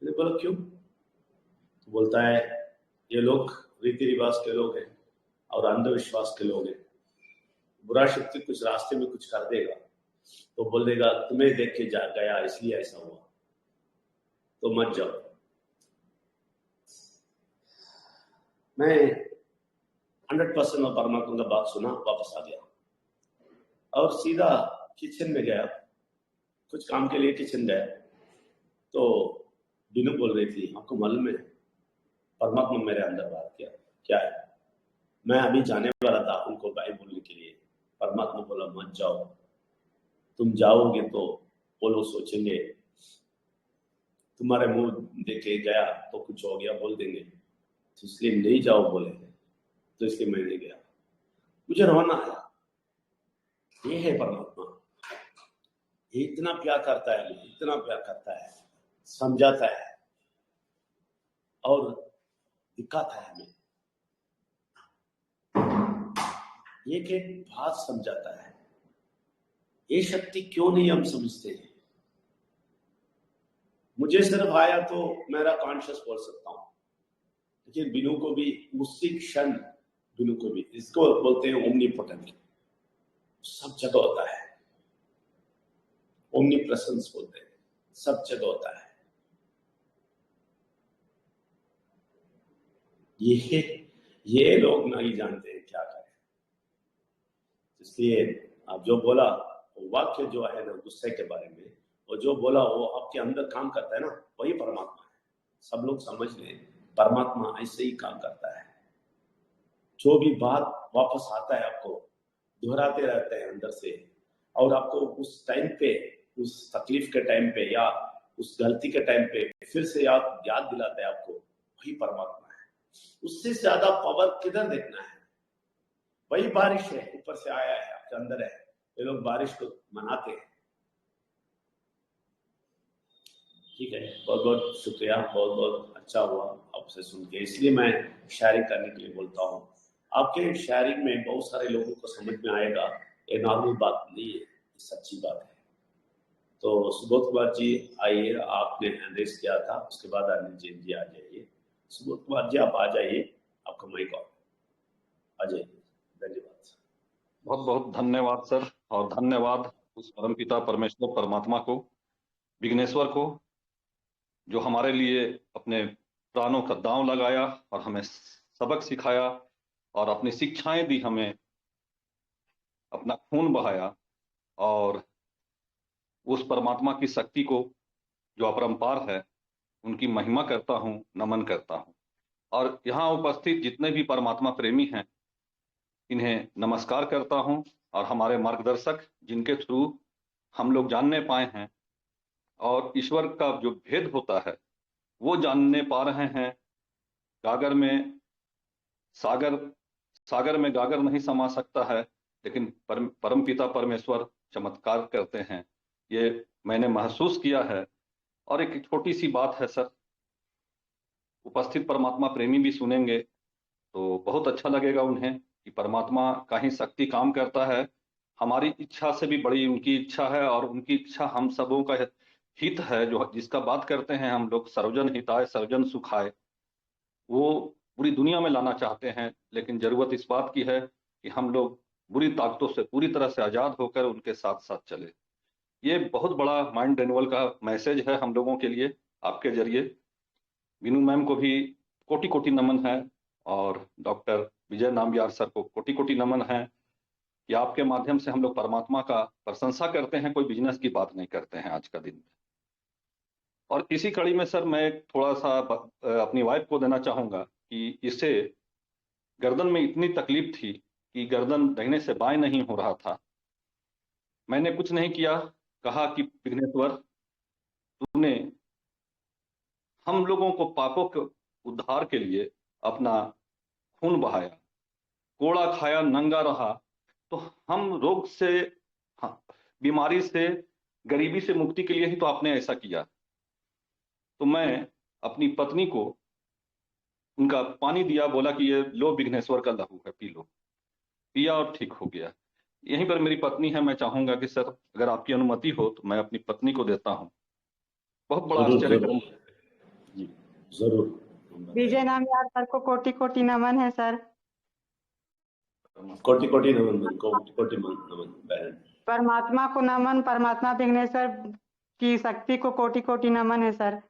मैंने बोला क्यों? तो बोलता है, ये लोग रीति रिवाज के लोग हैं और अंधविश्वास के लोग हैं। बुरा शक्ति कुछ रास्ते में कुछ कर देगा तो बोल देगा तुम्हें देख के जा गया इसलिए ऐसा हुआ, तो मत जाओ। मैं 100% परमात्मा का बात सुना, वापस आ गया और सीधा किचन में गया। कुछ काम के लिए किचन गया तो बिनू बोल रही थी, आपको मालूम है परमात्मा मेरे अंदर बात किया? क्या है? मैं अभी जाने वाला था उनको बाय बोलने के लिए, परमात्मा बोला मत जाओ, तुम जाओगे तो वो लोग सोचेंगे तुम्हारे मुंह देखे गया तो कुछ हो गया, बोल देंगे तो इसलिए नहीं जाओ बोले, तो इसलिए मैं नहीं गया। मुझे रोना आया। ये है परमात्मा, ये इतना प्यार करता है, इतना प्यार करता है, समझाता है और दिखाता है हमें। एक एक बात समझाता है। ये शक्ति क्यों नहीं हम समझते हैं? मुझे सिर्फ आया तो मेरा कॉन्शियस बोल सकता हूं, लेकिन बिनु को भी उसी क्षण, बिनु को भी, इसको बोलते हैं ओमनीपोटेंट, सब जगह होता है। ओमनी प्रेजेंस बोलते हैं, सब जगह होता है। ये लोग नहीं जानते हैं क्या करें। इसलिए आप जो बोला वो वाक्य जो है ना गुस्से के बारे में, और जो बोला वो आपके अंदर काम करता है ना, वही परमात्मा है। सब लोग समझ लें, परमात्मा ऐसे ही काम करता है। जो भी बात वापस आता है आपको दोहराते रहते हैं अंदर से, और आपको उस टाइम पे, उस तकलीफ के टाइम पे या उस गलती के टाइम पे फिर से याद दिलाता है आपको, वही परमात्मा है। उससे ज्यादा पावर किधर देखना है? वही बारिश है, ऊपर से आया है, आपके अंदर है। ये लोग बारिश को मनाते हैं। ठीक है, बहुत बहुत शुक्रिया, बहुत बहुत अच्छा हुआ आपसे सुन के। इसलिए मैं शेयरिंग करने के लिए बोलता हूँ। आपके शेयरिंग में बहुत सारे लोगों को समझ में आएगा। ये नॉर्मल बात नहीं है, सच्ची बात है। तो सुबोध कुमार जी आइए, आपने एंड्रेस किया था, उसके बाद अनिल जैन जी आ जाइए। सुबोध कुमार जी आप आ जाइए, आपका माइक ऑन, आ जाइए। धन्यवाद। बहुत बहुत धन्यवाद सर, और धन्यवाद उस परमपिता परमेश्वर परमात्मा को, विघ्नेश्वर को, जो हमारे लिए अपने प्राणों का दांव लगाया और हमें सबक सिखाया और अपनी शिक्षाएं दी, हमें अपना खून बहाया। और उस परमात्मा की शक्ति को, जो अपरंपार है, उनकी महिमा करता हूं, नमन करता हूं। और यहाँ उपस्थित जितने भी परमात्मा प्रेमी हैं, इन्हें नमस्कार करता हूं। और हमारे मार्गदर्शक, जिनके थ्रू हम लोग जानने पाए हैं और ईश्वर का जो भेद होता है वो जानने पा रहे हैं। गागर में सागर, सागर में गागर नहीं समा सकता है, लेकिन परमपिता परमेश्वर चमत्कार करते हैं, ये मैंने महसूस किया है। और एक छोटी सी बात है सर, उपस्थित परमात्मा प्रेमी भी सुनेंगे तो बहुत अच्छा लगेगा उन्हें कि परमात्मा का ही शक्ति काम करता है। हमारी इच्छा से भी बड़ी उनकी इच्छा है, और उनकी इच्छा हम सबों का हित है। जो जिसका बात करते हैं हम लोग, सर्वजन हिताय सर्वजन सुखाय, वो पूरी दुनिया में लाना चाहते हैं। लेकिन जरूरत इस बात की है कि हम लोग बुरी ताकतों से पूरी तरह से आजाद होकर उनके साथ साथ चले। ये बहुत बड़ा माइंड रेन्यूअल का मैसेज है हम लोगों के लिए आपके जरिए। विनू मैम को भी कोटि कोटि नमन है, और डॉक्टर विजय नामबियार सर को कोटि कोटि नमन है कि आपके माध्यम से हम लोग परमात्मा का प्रशंसा करते हैं, कोई बिजनेस की बात नहीं करते हैं आज का दिन में। और इसी कड़ी में सर मैं थोड़ा सा अपनी वाइफ को देना चाहूंगा कि इसे गर्दन में इतनी तकलीफ थी कि गर्दन दाहिने से बाएं नहीं हो रहा था। मैंने कुछ नहीं किया, कहा कि विघ्नेश्वर, तूने हम लोगों को पापों के उद्धार के लिए अपना खून बहाया, कोड़ा खाया, नंगा रहा, तो हम रोग से, बीमारी से, गरीबी से मुक्ति के लिए ही तो आपने ऐसा किया। तो मैं अपनी पत्नी को उनका पानी दिया, बोला कि ये लो विघ्नेश्वर का लहू है, पी लो। पिया और ठीक हो गया। यहीं पर मेरी पत्नी है, मैं चाहूंगा कि सर अगर आपकी अनुमति हो तो मैं अपनी पत्नी को देता हूँ। बहुत बड़ा आश्चर्य जी, जरूर। विजय नामबियार सर को कोटि कोटि नमन है सर। कोटि कोटि नमन, कोटि कोटि नमन बहन। परमात्मा को नमन, परमात्मा विघ्नेश्वर की शक्ति को कोटि कोटि नमन है सर।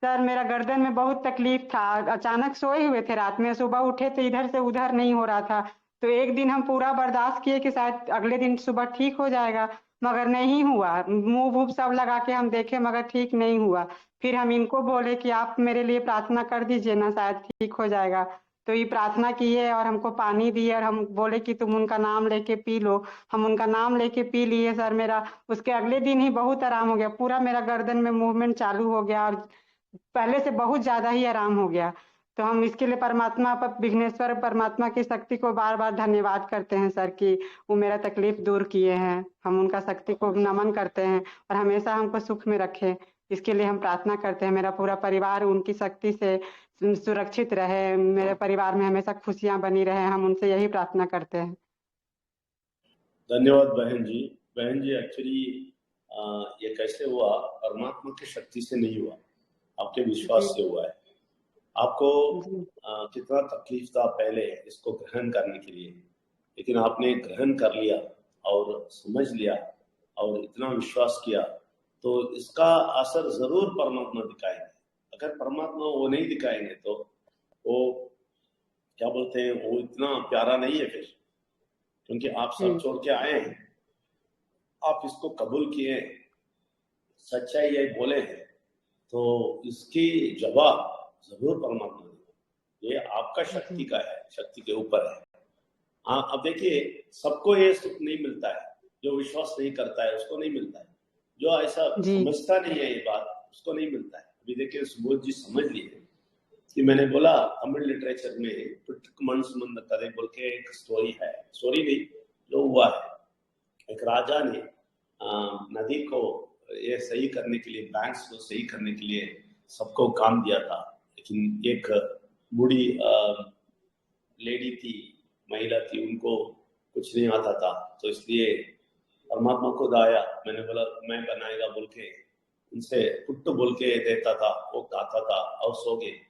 सर मेरा गर्दन में बहुत तकलीफ था, अचानक सोए हुए थे रात में, सुबह उठे तो इधर से उधर नहीं हो रहा था। तो एक दिन हम पूरा बर्दाश्त किए कि शायद अगले दिन सुबह ठीक हो जाएगा, मगर नहीं हुआ। मुंह वूह सब लगा के हम देखे मगर ठीक नहीं हुआ। फिर हम इनको बोले कि आप मेरे लिए प्रार्थना कर दीजिए ना, शायद ठीक हो जाएगा। तो ये प्रार्थना किए और हमको पानी दिए और हम बोले कि तुम उनका नाम लेके पी लो। हम उनका नाम लेके पी लिए सर। मेरा उसके अगले दिन ही बहुत आराम हो गया, पूरा मेरा गर्दन में मूवमेंट चालू हो गया और पहले से बहुत ज्यादा ही आराम हो गया। तो हम इसके लिए परमात्मा पर विघ्नेश्वर परमात्मा की शक्ति को बार बार धन्यवाद करते हैं सर कि वो मेरा तकलीफ दूर किए हैं। हम उनका शक्ति को नमन करते हैं और हमेशा हमको सुख में रखे, इसके लिए हम प्रार्थना करते हैं। मेरा पूरा परिवार उनकी शक्ति से सुरक्षित रहे, मेरे परिवार में हमेशा खुशियां बनी रहे, हम उनसे यही प्रार्थना करते हैं। धन्यवाद बहन जी। बहन जी एक्चुअली ये कैसे हुआ, परमात्मा की शक्ति से नहीं हुआ, आपके विश्वास से हुआ है। आपको कितना तकलीफ था पहले इसको ग्रहण करने के लिए, लेकिन आपने ग्रहण कर लिया और समझ लिया और इतना विश्वास किया, तो इसका असर जरूर परमात्मा दिखाएंगे। अगर परमात्मा वो नहीं दिखाएंगे तो वो क्या बोलते हैं, वो इतना प्यारा नहीं है फिर, क्योंकि आप सब छोड़ के आए हैं, आप इसको कबूल किए, सच्चाई ये बोले हैं, तो इसकी जवाब जरूर परमात्मा देगा। ये आपका शक्ति का है, शक्ति के ऊपर है। हाँ, अब देखिए सबको ये सुख नहीं मिलता है, जो विश्वास नहीं करता है उसको नहीं मिलता है, जो ऐसा समझता नहीं है ये बात उसको नहीं मिलता है। अभी देखिए सुबोध जी समझ लिए कि मैंने बोला तमिल लिटरेचर में पुट्टुकमन संबंध कदे बोल के एक स्टोरी है, स्टोरी नहीं जो हुआ है। एक राजा ने नदी को ये सही करने के लिए, बैंक्स को सही करने के लिए सबको काम दिया था, लेकिन एक बूढ़ी लेडी थी, महिला थी, उनको कुछ नहीं आता था, तो इसलिए परमात्मा को दाया, मैंने बोला मैं बनाएगा बोल के उनसे पुट्टू बोल के देता था, वो खाता था और सो गए।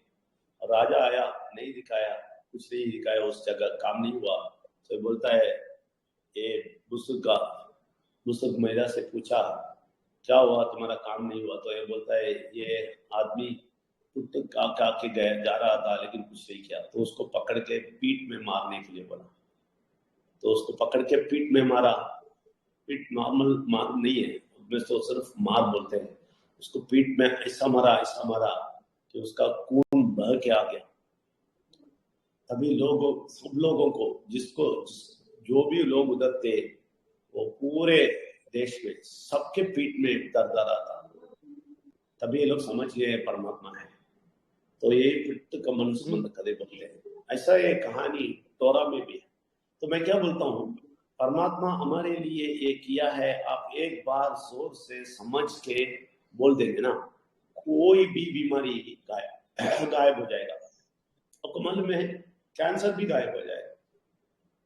राजा आया, नहीं दिखाया, कुछ नहीं दिखाया, उस जगह काम नहीं हुआ। तो बोलता है, ये बुजुर्ग महिला से पूछा क्या हुआ, तुम्हारा काम नहीं हुआ? तो ये बोलता है ये आदमी पुट्टू का के जा रहा था लेकिन कुछ नहीं किया, तो उसको पकड़ के पीठ में मारने के लिए बोला। तो उसको पकड़ के पीठ में मारा। पीठ नॉर्मल मार नहीं है, उसमें तो सिर्फ मार बोलते हैं। उसको पीठ में ऐसा मारा कि उसका खून बह के आ गया। तभी सब लोगों को जो भी लोग उधर थे, वो पूरे देश में सबके पीठ में दर्द आ रहा था। तभी ये लोग समझ गए परमात्मा है। तो ये पुट्टुकमन संबंध कदे बोलते हैं, ऐसा ये कहानी तोरा में भी है। तो मैं क्या बोलता हूँ, परमात्मा हमारे लिए ये किया है, आप एक बार जोर से समझ के बोल देंगे ना, कोई भी बीमारी गायब हो जाएगा। आपको मालूम है कैंसर भी गायब हो जाएगा,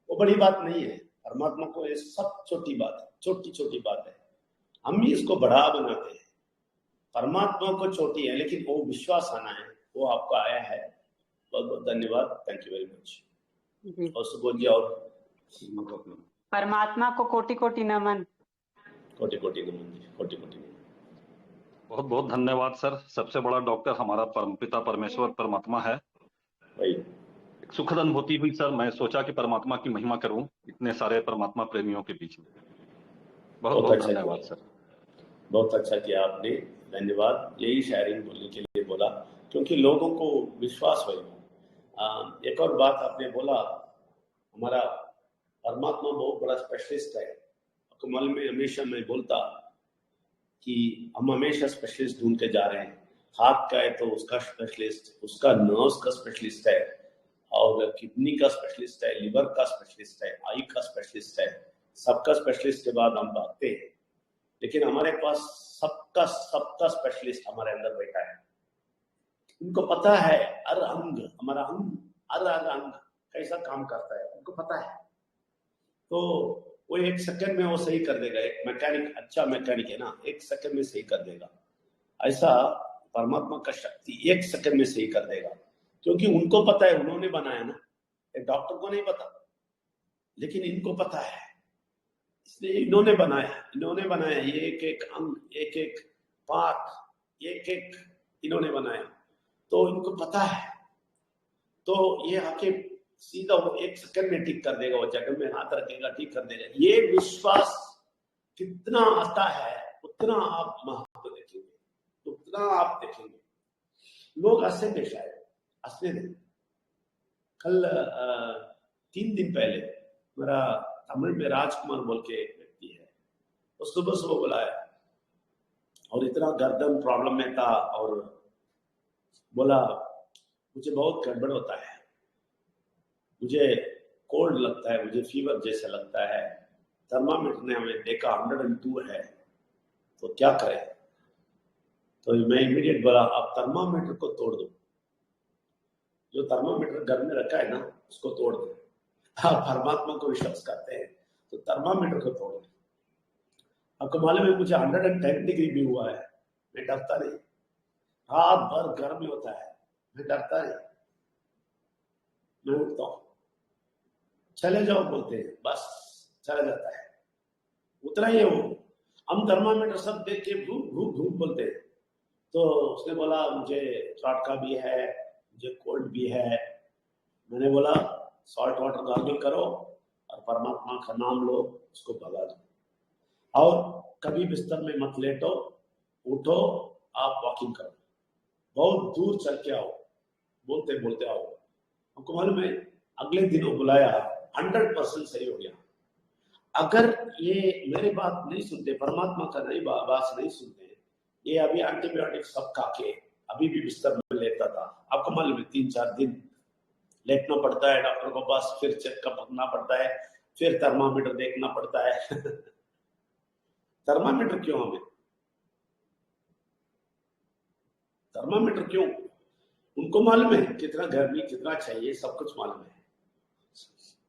वो बड़ी बात नहीं है। परमात्मा को ये सब छोटी बात है, छोटी बात है। हम ही इसको बड़ा बनाते हैं। परमात्मा को छोटी है, लेकिन वो विश्वास आना है, वो आपको आया है। बहुत बहुत धन्यवाद, थैंक यू वेरी मच। और सुबोध जी और परमात्मा को कोटि कोटि नमन। कोटि कोटि नमन जी, कोटि कोटि नमन। बहुत बहुत धन्यवाद सर। सबसे बड़ा डॉक्टर हमारा परमपिता परमेश्वर परमात्मा है। वही एक सुखद अनुभूति हुई सर, मैं सोचा कि परमात्मा की महिमा करूं इतने सारे परमात्मा प्रेमियों के बीच में। बहुत बहुत धन्यवाद सर। बहुत अच्छा किया आपने, धन्यवाद। यही शेयरिंग बोलने के लिए बोला, क्योंकि लोगों को विश्वास होगा। एक और बात आपने बोला, हमारा परमात्मा बहुत बड़ा स्पेशलिस्ट है। आपको मालूम है, हमेशा मैं बोलता कि हम हमेशा स्पेशलिस्ट ढूंढ के जा रहे हैं। हार्ट का है तो उसका स्पेशलिस्ट, उसका नर्व्स का स्पेशलिस्ट है, और किडनी का स्पेशलिस्ट है, लिवर का स्पेशलिस्ट है, आई का स्पेशलिस्ट है। सबका स्पेशलिस्ट के बाद हम भागते हैं, लेकिन हमारे पास सबका स्पेशलिस्ट हमारे अंदर बैठा है। उनको पता है हर अंग, हमारा अंग, हर अंग कैसा काम करता है, उनको पता है। तो वो एक सेकंड में वो सही कर देगा। एक मैकेनिक, अच्छा मैकेनिक है ना, एक सेकंड में सही कर देगा। ऐसा परमात्मा का शक्ति एक सेकंड में सही कर देगा, क्योंकि उनको पता है, उन्होंने बनाया ना। एक डॉक्टर को नहीं पता, लेकिन इनको पता है, इसलिए इन्होंने बनाया। ये एक अंग, एक पार्ट, एक इन्होंने बनाया, तो इनको पता है। तो ये आके सीधा वो एक सेकंड में ठीक कर देगा, वो जगह में हाथ रखेगा, ठीक कर देगा। ये विश्वास कितना आता है, उतना आप महत्व देखेंगे, उतना आप देखेंगे। लोग हंसेंगे, शायद हंसने दें। कल 3 दिन पहले मेरा तमिल में राजकुमार बोल के एक व्यक्ति है, वो सुबह बुलाया और इतना गर्दन प्रॉब्लम में था, और बोला मुझे बहुत गड़बड़ होता है, मुझे कोल्ड लगता है, मुझे फीवर जैसा लगता है। थर्मामीटर ने हमें देखा 102 है, तो क्या करें? तो मैं इमीडिएट बोला, आप थर्मामीटर को तोड़ दो, जो थर्मामीटर घर में रखा है ना उसको तोड़ दो। आप परमात्मा को विश्वास करते हैं तो थर्मामीटर को तोड़ दो। आपको मालूम है मुझे 110 डिग्री भी हुआ है, मैं डरता नहीं। रात भर गर्मी होता है, मैं डरता नहीं, मैं उठता हूँ, चले जाओ बोलते हैं, बस चला जाता है, उतना ही है वो। हम थर्मामीटर सब देख के भूख भूख भूख बोलते हैं। तो उसने बोला मुझे थ्रॉट का भी है, मुझे कोल्ड भी है। मैंने बोला सॉल्ट वाटर गार्गल करो और परमात्मा का नाम लो, उसको भगा दो, और कभी बिस्तर में मत लेटो, उठो, आप वॉकिंग करो, बहुत दूर चल के आओ, बोलते बोलते आओ। हमको मालूम है अगले दिनों बुलाया, 100% सही हो गया। अगर ये मेरी बात नहीं सुनते, परमात्मा का नहीं बात नहीं सुनते, ये अभी एंटीबायोटिक सब खा के अभी भी बिस्तर में लेता था। आपको मालूम है 3-4 दिन लेटना पड़ता है डॉक्टर के पास, फिर चेकअप करना पड़ता है, फिर थर्मामीटर देखना पड़ता है। थर्मामीटर क्यों हमें? थर्मामीटर क्यों? उनको मालूम है कितना गर्मी कितना चाहिए, सब कुछ मालूम है।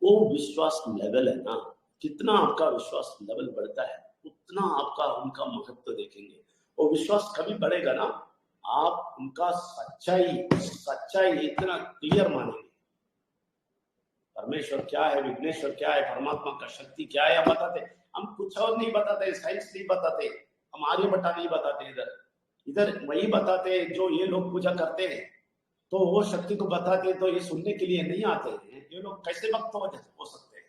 वो विश्वास लेवल है ना, कितना आपका विश्वास लेवल बढ़ता है उतना आपका उनका महत्व देखेंगे। वो विश्वास कभी बढ़ेगा ना, आप उनका सच्चाई इतना क्लियर मानेंगे। परमेश्वर क्या है, विघ्नेश्वर क्या है, परमात्मा का शक्ति क्या है, हम बताते। हम कुछ और नहीं बताते, साइंस नहीं बताते, हम आर्यभट्टा नहीं बताते, इधर वही बताते जो ये लोग पूजा करते हैं। तो वो शक्ति को बताते तो ये सुनने के लिए नहीं आते हैं। ये लोग कैसे भक्त हो सकते हैं?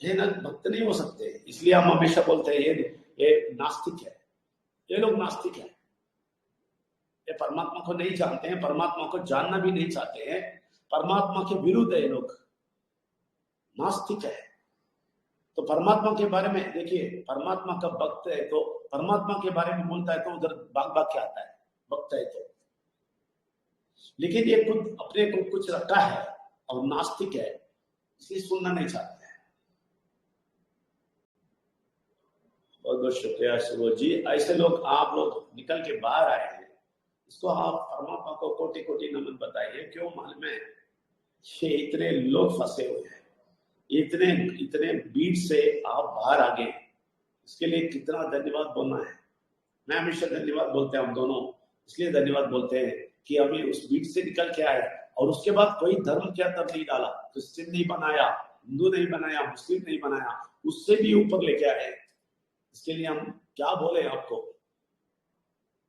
ये ना भक्त नहीं हो सकते। इसलिए हम हमेशा बोलते हैं ये नास्तिक है, ये लोग नास्तिक है, ये परमात्मा को नहीं जानते हैं, परमात्मा को जानना भी नहीं चाहते हैं, परमात्मा के विरुद्ध है, ये लोग नास्तिक है। तो परमात्मा के बारे में देखिए, परमात्मा का भक्त है तो परमात्मा के बारे में बोलता है तो उधर भाग भाग के आता है, भक्त है तो। लेकिन ये खुद अपने को कुछ रखा है और नास्तिक है, इसलिए सुनना नहीं चाहते हैं। बहुत बहुत शुक्रिया सुबोध जी। ऐसे लोग आप लोग निकल के बाहर आए हैं, इसको आप परमात्मा को कोटि कोटि नमन बताइए। क्यों मालूम है, ये इतने लोग फंसे हुए हैं, इतने भीड़ से आप बाहर आ गए, इसके लिए कितना धन्यवाद बोलना है। मैं हमेशा धन्यवाद बोलते हैं, हम दोनों इसलिए धन्यवाद बोलते हैं कि अभी उस भीड़ से निकल के आए, और उसके बाद कोई धर्म के अंदर नहीं डाला, क्रिश्चियन नहीं बनाया, हिंदू नहीं बनाया, मुस्लिम नहीं बनाया, उससे भी ऊपर लेके आए। इसके लिए हम क्या बोले आपको,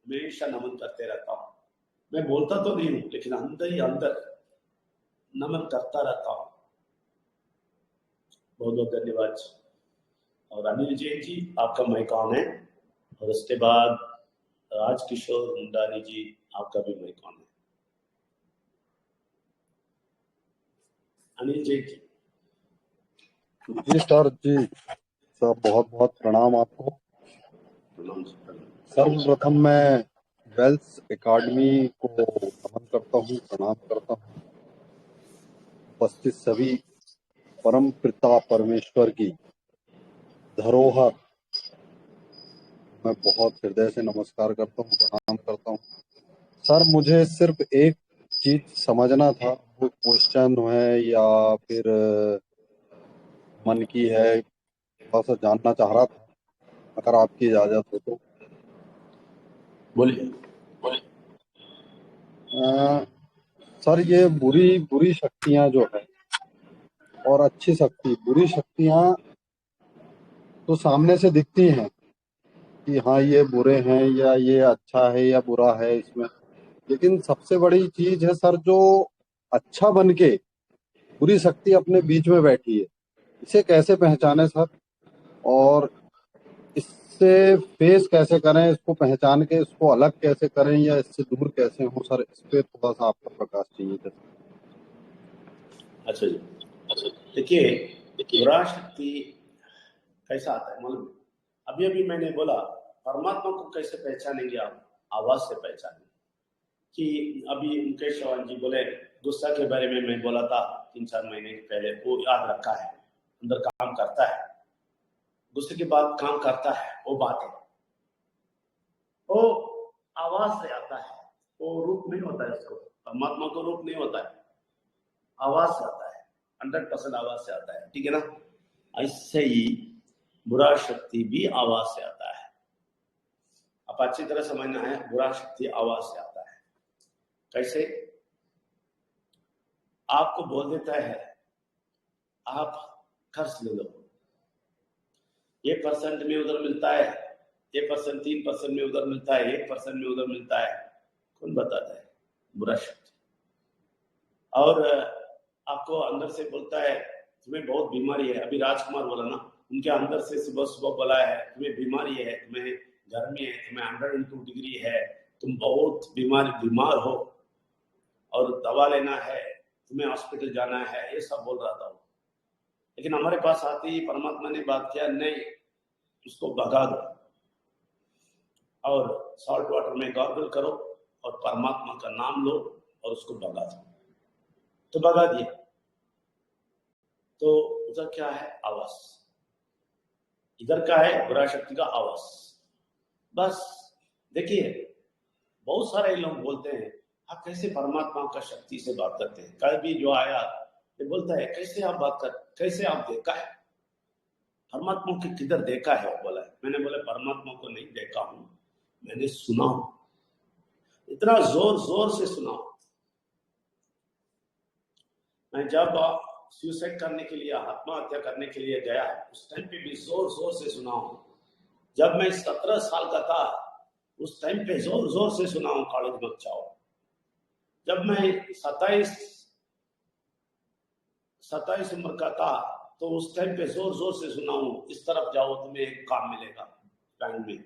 हमेशा नमन करते रहता हूँ। मैं बोलता तो नहीं हूँ लेकिन अंदर ही अंदर नमन करता रहता हूँ। बहुत बहुत धन्यवाद। और अनिल जैन जी आपका माइक ऑन है, और उसके बाद राजकिशोर मुंडारी जी आपका भी माइक ऑन है। अनिल जैन जी। जी सर, जी सर, बहुत बहुत प्रणाम आपको। सर्वप्रथम मैं वेल्स एकेडमी को नमन करता हूँ, प्रणाम करता हूँ। उपस्थित सभी परम पिता परमेश्वर की धरोहर मैं बहुत हृदय से नमस्कार करता हूँ, प्रणाम करता हूँ। सर, मुझे सिर्फ एक चीज समझना था, वो क्वेश्चन है या फिर मन की है, थोड़ा सा जानना चाह रहा था, अगर आपकी इजाजत हो तो। बोलिए। सर, ये बुरी शक्तियां जो है और अच्छी शक्ति, बुरी शक्तियां तो सामने से दिखती हैं कि हाँ ये बुरे हैं या ये अच्छा है या बुरा है इसमें, लेकिन सबसे बड़ी चीज है सर, जो अच्छा बन के बुरी शक्ति अपने बीच में बैठी है, इसे कैसे पहचाने सर, और इससे फेस कैसे करें, इसको पहचान के इसको अलग कैसे करें या इससे दूर कैसे हो सर, इस पे थोड़ा सा आपका प्रकाश चाहिए था। अच्छा जी, देखिए बुरा शक्ति कैसा आता है मालूम? अभी मैंने बोला परमात्मा को कैसे पहचानेंगे आप? आवाज से पहचानेंगे। कि अभी मुकेश चौहान जी बोले गुस्सा के बारे में मैं बोला था 3-4 महीने पहले, वो याद रखा है, अंदर काम करता है, गुस्से के बाद काम करता है, वो बात है, वो आवाज से आता है, वो रूप नहीं होता है, उसको परमात्मा को रूप नहीं होता है, आवाज से आता है, 100% आवाज से आता है, ठीक है ना। ऐसे ही बुरा शक्ति भी आवाज से आता है। आप अच्छी तरह समझना है, बुरा शक्ति आवाज से आता है। कैसे? आपको बोल देता है आप खर्च ले लो, ये परसेंट में उधर मिलता है, ये परसेंट 3% में उधर मिलता है, 1% में उधर मिलता है, कौन बताता है? बुरा शक्ति। और आपको अंदर से बोलता है तुम्हें बहुत बीमारी है, अभी राजकुमार बोला ना, उनके अंदर से सुबह सुबह बोला है तुम्हें बीमारी है, तुम्हें गर्मी है, तुम्हें 102 डिग्री है, तुम बहुत बीमार हो और दवा लेना है, तुम्हें हॉस्पिटल जाना है, ये सब बोल रहा था। लेकिन हमारे पास आते ही परमात्मा ने बात किया, नहीं, उसको भगा दो और सॉल्ट वाटर में गार्गल करो और परमात्मा का नाम लो और उसको भगा दो। तो भगा दिया। तो उधर क्या है? आवाज। इधर क्या है? बुरा शक्ति का आवाज। बस देखिए, बहुत सारे लोग बोलते हैं आप कैसे परमात्मा का शक्ति से बात करते हैं। कल भी जो आया ये बोलता है कैसे आप बात कर, कैसे आप देखा है परमात्मा को, किधर देखा है? वो बोला है। मैंने बोला परमात्मा को नहीं देखा हूं, मैंने सुना हूं, इतना जोर जोर से सुना हूं। मैं जब सुसाइड करने के लिए, आत्महत्या करने के लिए गया, उस टाइम पे भी जोर जोर से सुना हूं। जब मैं 17 साल का था उस टाइम पे जोर जोर से सुना हूं, कॉलेज मत जाओ। जब मैं 27 उम्र का था तो उस टाइम पे जोर जोर से सुना हूं, इस तरफ जाओ तुम्हें एक काम मिलेगा बैंक में,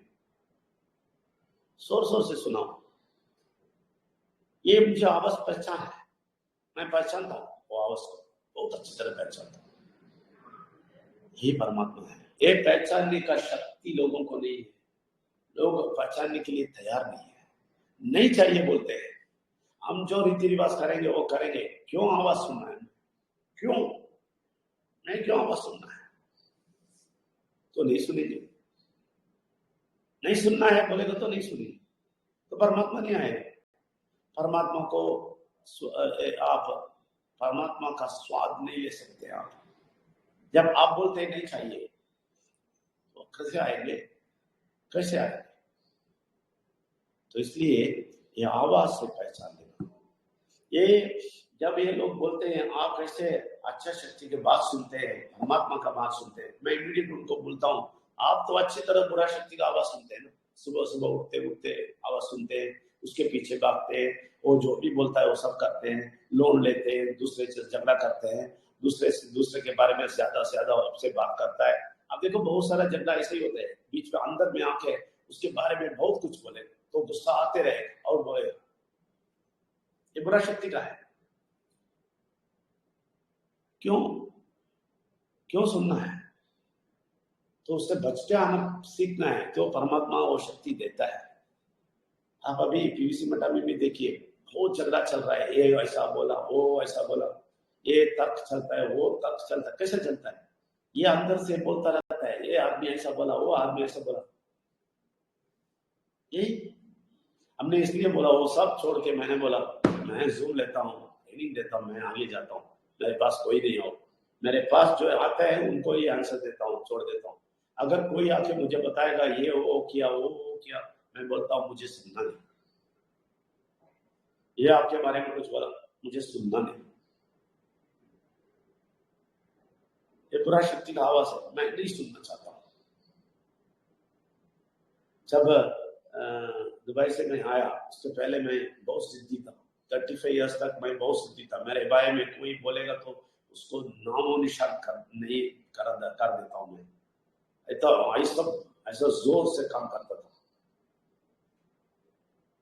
जोर जोर से सुना हूं। ये मुझे आवाज पहचान है, मैं पहचानता हूं वो आवाज को, बहुत अच्छी तरह पहचानता हूं। यही परमात्मा है। ये पहचानने का शक्ति लोगों को नहीं है, लोग पहचानने के लिए तैयार नहीं है, नहीं चाहिए बोलते हैं। हम जो रीति रिवाज करेंगे वो करेंगे, क्यों आवाज सुनना है? क्यों नहीं, क्यों आवाज सुनना है? तो नहीं सुनेंगे, नहीं सुनना है बोलेगा तो नहीं सुनेंगे, तो परमात्मा नहीं आएगा। परमात्मा को आप परमात्मा का स्वाद नहीं ले सकते। आप जब आप बोलते नहीं चाहिए तो कैसे आएंगे? कैसे आएंगे? तो इसलिए ये आवाज से पहचान लेना। ये जब ये लोग बोलते हैं आप कैसे अच्छा शक्ति के बात सुनते हैं, परमात्मा का बात सुनते हैं, मैं इमीडिएट उनको बोलता हूँ आप तो अच्छी तरह बुरा शक्ति का आवाज सुनते हैं ना। सुबह सुबह उठते उठते आवाज सुनते हैं, उसके पीछे भागते हैं, वो जो भी बोलता है वो सब करते हैं, लोन लेते हैं, दूसरे से झगड़ा करते हैं, दूसरे के बारे में ज्यादा से ज्यादा आपसे बात करता है। अब देखो बहुत सारा झगड़ा ऐसे ही होता है, बीच में अंदर में आके उसके बारे में बहुत कुछ बोले तो गुस्सा आते रहे और बोले, ये बुरा शक्ति का है। क्यों सुनना है? तो उससे बचते आना सीखना है, तो परमात्मा वो शक्ति देता है। आप अभी पीवीसी मटा में भी देखिए, बहुत झगड़ा चल रहा है, ये ऐसा बोला, वो ऐसा बोला, ये तर्क चलता है, वो तर्क चलता है। कैसे चलता है? ये अंदर से बोलता रहता है, ये आदमी ऐसा बोला, वो आदमी ऐसा बोला। यही हमने इसलिए बोला, वो सब छोड़ के मैंने बोला मैं जूम लेता हूँ, ट्रेनिंग देता हूँ, मैं आगे जाता हूँ, मेरे पास कोई नहीं हो, मेरे पास जो आता है उनको ही आंसर देता हूँ, छोड़ देता हूँ। अगर कोई आके मुझे बताएगा ये वो किया, वो किया, मैं बोलता हूँ मुझे सुनना नहीं, ये आपके बारे में कुछ बोला, मुझे सुनना नहीं, ये बुरा शक्ति का आवाज है, मैं नहीं सुनना चाहता हूँ। जब दुबई से मैं आया उससे पहले मैं बहुत जिद्दी था, 35 ईयर्स तक मैं बहुत जिद्दी था। मेरे बारे में कोई बोलेगा तो उसको नामो निशान कर देता हूँ मैं। ऐसा जोर से काम करता था।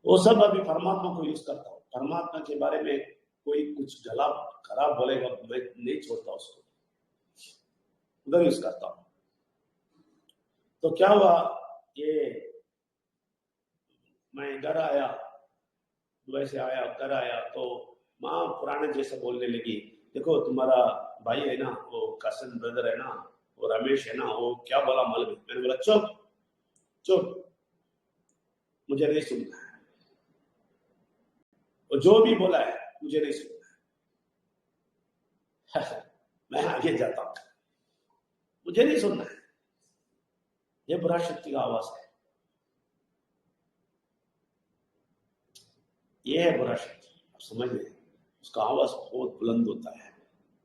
वो सब अभी परमात्मा को यूज करता हूँ। परमात्मा के बारे में कोई कुछ गला खराब बोलेगा मैं नहीं छोड़ता, उसको उधर यूज करता हूँ। तो क्या हुआ, ये मैं घर आया, दुबई से आया, घर आया तो माँ पुराने जैसे बोलने लगी, देखो तुम्हारा भाई है ना, वो कजन ब्रदर है ना, वो रमेश है ना, वो क्या बोला मालूम है? मैंने बोला चुप चुप, मुझे नहीं सुनना है, वो जो भी बोला है मुझे नहीं सुनना है। मैं आगे जाता हूं, मुझे नहीं सुनना है, ये बुरा शक्ति का आवाज है, ये है बुरा शक्ति। आप समझ रहे हैं? उसका आवाज बहुत बुलंद होता है,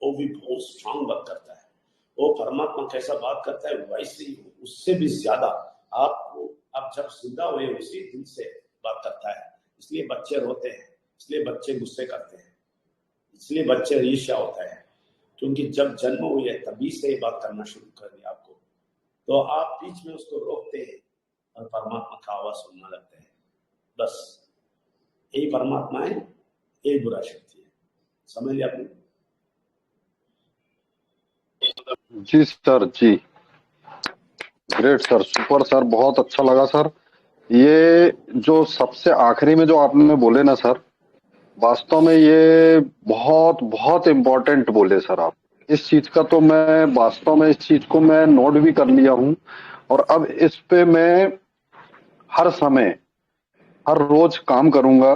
वो भी बहुत स्ट्रांग बात करता है। वो परमात्मा कैसा बात करता है वैसे ही उससे भी ज्यादा आपको, आप जब जिंदा हुए उसी दिन से बात करता है। इसलिए बच्चे रोते हैं, इसलिए बच्चे गुस्से करते हैं, इसलिए बच्चे ईर्ष्या होता है, क्योंकि जब जन्म हुए तभी से ही बात करना शुरू कर दिया आपको, तो आप बीच में उसको रोकते हैं और परमात्मा का आवाज सुनने लगते हैं। बस यही परमात्मा है, यही बुरा शक्ति है। समझ लिया आपने? जी सर, जी ग्रेट सर, सुपर सर, बहुत अच्छा लगा सर। ये जो सबसे आखिरी में जो आपने बोले ना सर, वास्तव में ये बहुत बहुत इम्पोर्टेंट बोले सर आप। इस चीज का तो मैं वास्तव में इस चीज को मैं नोट भी कर लिया हूँ, और अब इस पे मैं हर समय हर रोज काम करूंगा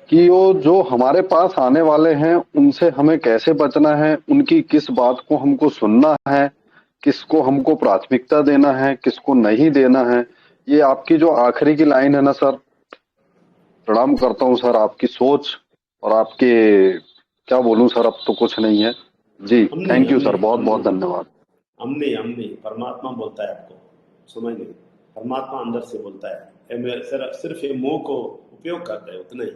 कि वो जो हमारे पास आने वाले हैं उनसे हमें कैसे बचना है, उनकी किस बात को हमको सुनना है, किसको हमको प्राथमिकता देना है, किसको नहीं देना है। ये आपकी जो आखिरी की लाइन है ना सर, प्रणाम करता हूँ सर, आपकी सोच और आपके, क्या बोलूं सर, अब तो कुछ नहीं है जी। हम नहीं थैंक यू हम सर, नहीं बहुत हम बहुत नहीं धन्यवाद। हम नहीं परमात्मा बोलता है आपको, समझ नहीं, परमात्मा अंदर से बोलता है। सिर्फ ये मुंह को उपयोग करते हैं उतना ही,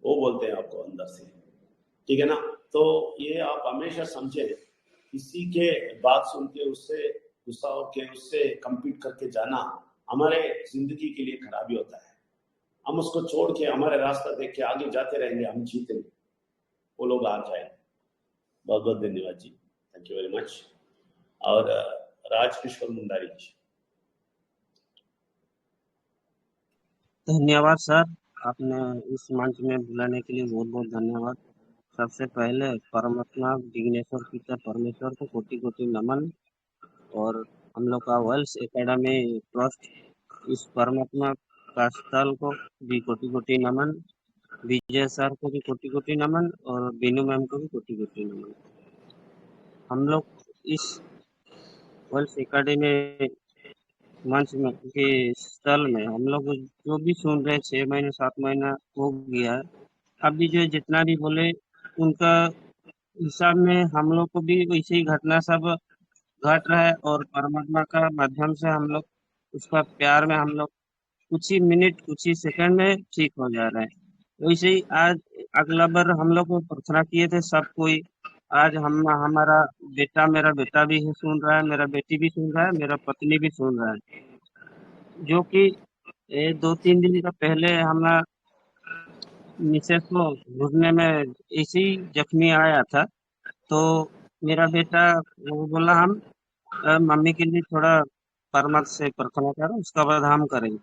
वो बोलते हैं आपको अंदर से, ठीक है ना? तो ये आप हमेशा समझे, किसी के बात सुन के उससे गुस्सा होके उससे कम्पीट करके जाना हमारे जिंदगी के लिए खराबी होता है। हम उसको छोड़ के हमारे रास्ता देख के आगे जाते रहेंगे, हम जीतेंगे, वो लोग आ जाए। बहुत बहुत धन्यवाद जी, थैंक यू वेरी मच। और राजकिशोर मुंडारी जी। धन्यवाद सर, आपने इस मंच में बुलाने के लिए बहुत बहुत धन्यवाद। सबसे पहले परमात्मा विघ्नेश्वर पिता परमेश्वर को कोटि कोटि नमन, और हम लोग का वेल्स एकेडमी ट्रस्ट इस परमात्मा का स्थल को भी कोटि कोटि नमन, विजय सर को भी कोटि कोटि नमन, और बीनू मैम को भी कोटि कोटि नमन। हम लोग इस वेल्स एकेडमी मंच में के स्थल में हम लोग जो भी सुन रहे 6 महीने 7 महीना हो गया है, अभी जो जितना भी बोले उनका हिसाब में हम लोग को भी वैसे ही घटना सब घट रहा है, और परमात्मा का माध्यम से हम लोग उसका प्यार में हम लोग कुछ ही मिनट कुछ ही सेकंड में ठीक हो जा रहे हैं। वैसे ही आज अगला बार हम लोग को प्रार्थना किए थे सब कोई, आज हम हमारा बेटा, मेरा बेटा भी सुन रहा है, मेरा बेटी भी सुन रहा है, मेरा पत्नी भी सुन रहा है, जो कि 2-3 दिन का पहले हमारा मिसेस को घुटने में ऐसे ही जख्मी आया था, तो मेरा बेटा वो बोला हम मम्मी के लिए थोड़ा परमात्मा से प्रार्थना करो, उसका बाद हम करेंगे।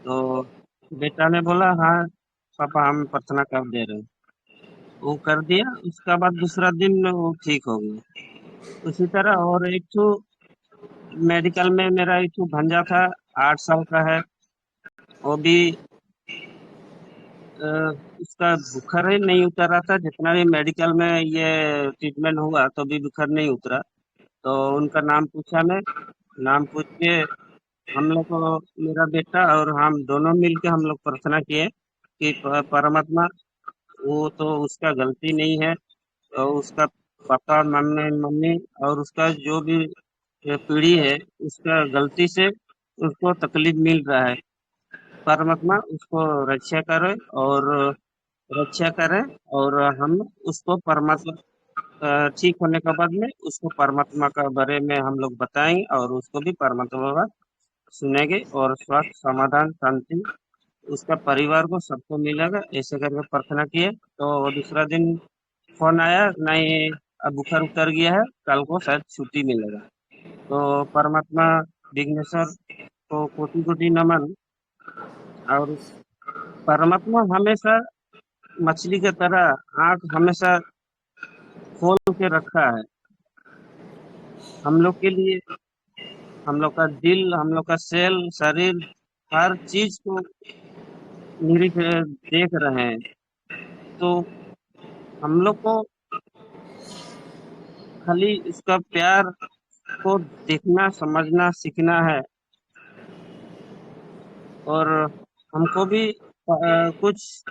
तो बेटा ने बोला हाँ पापा हम प्रार्थना कर दे रहे हैं, वो कर दिया। उसका बाद दूसरा दिन वो ठीक हो गया। उसी तरह और एक तो मेडिकल में मेरा एक तो भंजा था, 8 साल का है, वो भी अ, उसका बुखार ही नहीं उतर रहा था। जितना भी मेडिकल में ये ट्रीटमेंट हुआ तो भी बुखार नहीं उतरा। तो उनका नाम पूछा, मैं नाम पूछ के हम लोग को, मेरा बेटा और हम दोनों मिलके हम लोग प्रार्थना किए कि परमात्मा, वो तो उसका गलती नहीं है, और उसका पापा मम्मी मम्मी और उसका जो भी पीढ़ी है उसका गलती से उसको तकलीफ मिल रहा है, परमात्मा उसको रक्षा करे और रक्षा करें, और हम उसको परमात्मा ठीक होने के बाद में उसको परमात्मा के बारे में हम लोग बताएंगे, और उसको भी परमात्मा बात सुनेंगे, और स्वास्थ्य समाधान शांति उसका परिवार को सबको मिलेगा, ऐसे करके प्रार्थना किए। तो दूसरा दिन फोन आया नहीं, अब बुखार उतर गया है, कल को शायद छुट्टी मिलेगा। तो परमात्मा विघ्नेश्वर को कोटि कोटि नमन, और परमात्मा हमेशा मछली की तरह आंख हमेशा खोल के रखा है हम लोग के लिए। हम लोग का दिल, हम लोग का सेल, शरीर, हर चीज को निरीख देख रहे हैं। तो हम लोग को खाली उसका प्यार को देखना, समझना, सीखना है। और हमको भी कुछ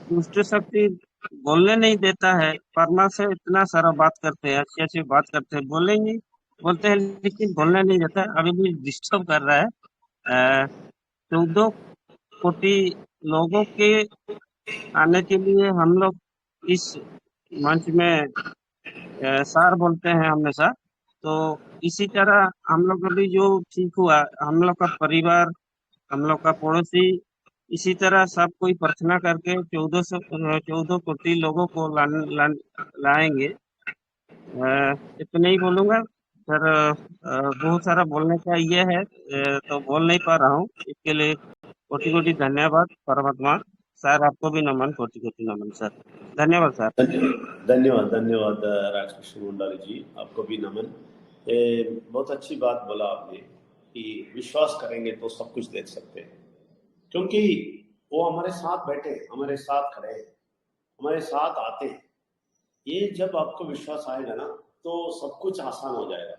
दुष्ट शक्ति बोलने नहीं देता है। परमा से इतना सारा बात करते हैं, अच्छी अच्छी बात करते हैं, बोलेंगे बोलते हैं, लेकिन बोलने नहीं देता है। अभी भी डिस्टर्ब कर रहा है। 14 कोटि लोगों के आने के लिए हम लोग इस मंच में सार बोलते हैं हमेशा। तो इसी तरह हम लोग अभी जो ठीक हुआ, हम लोग का परिवार, हम लोग का पड़ोसी, इसी तरह सब कोई प्रार्थना करके 14 कोटि लोगों को लाएंगे। इतना ही बोलूंगा सर। बहुत सारा बोलने का ये है, तो बोल नहीं पा रहा हूँ। इसके लिए कोटि कोटि धन्यवाद परमात्मा। सर आपको भी नमन, कोटि कोटि नमन सर। धन्यवाद सर। धन्यवाद धन्यवाद राजकृष्ण मुंडारी जी, आपको भी नमन। बहुत अच्छी बात बोला आपने कि विश्वास करेंगे तो सब कुछ देख सकते हैं, क्योंकि वो हमारे साथ बैठे, हमारे साथ खड़े हैं, हमारे साथ आते हैं। ये जब आपको विश्वास आएगा ना, तो सब कुछ आसान हो जाएगा।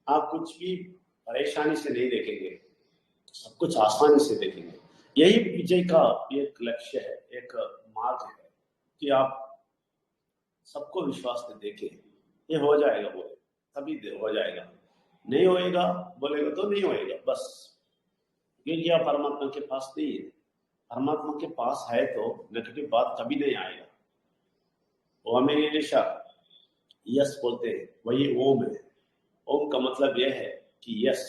आप कुछ भी परेशानी से नहीं देखेंगे, सब कुछ आसानी से देखेंगे। यही विजय का एक लक्ष्य है, एक मार्ग है कि आप सबको विश्वास से देखें। ये हो जाएगा बोले तभी हो जाएगा, नहीं होएगा बोलेगा तो नहीं होएगा बस। क्योंकि आप परमात्मा के पास नहीं है। परमात्मा के पास है तो नेगेटिव बात कभी नहीं आएगा। वो हमें हमेशा यस बोलते हैं, वही ओम है। ओम का मतलब यह है कि यस,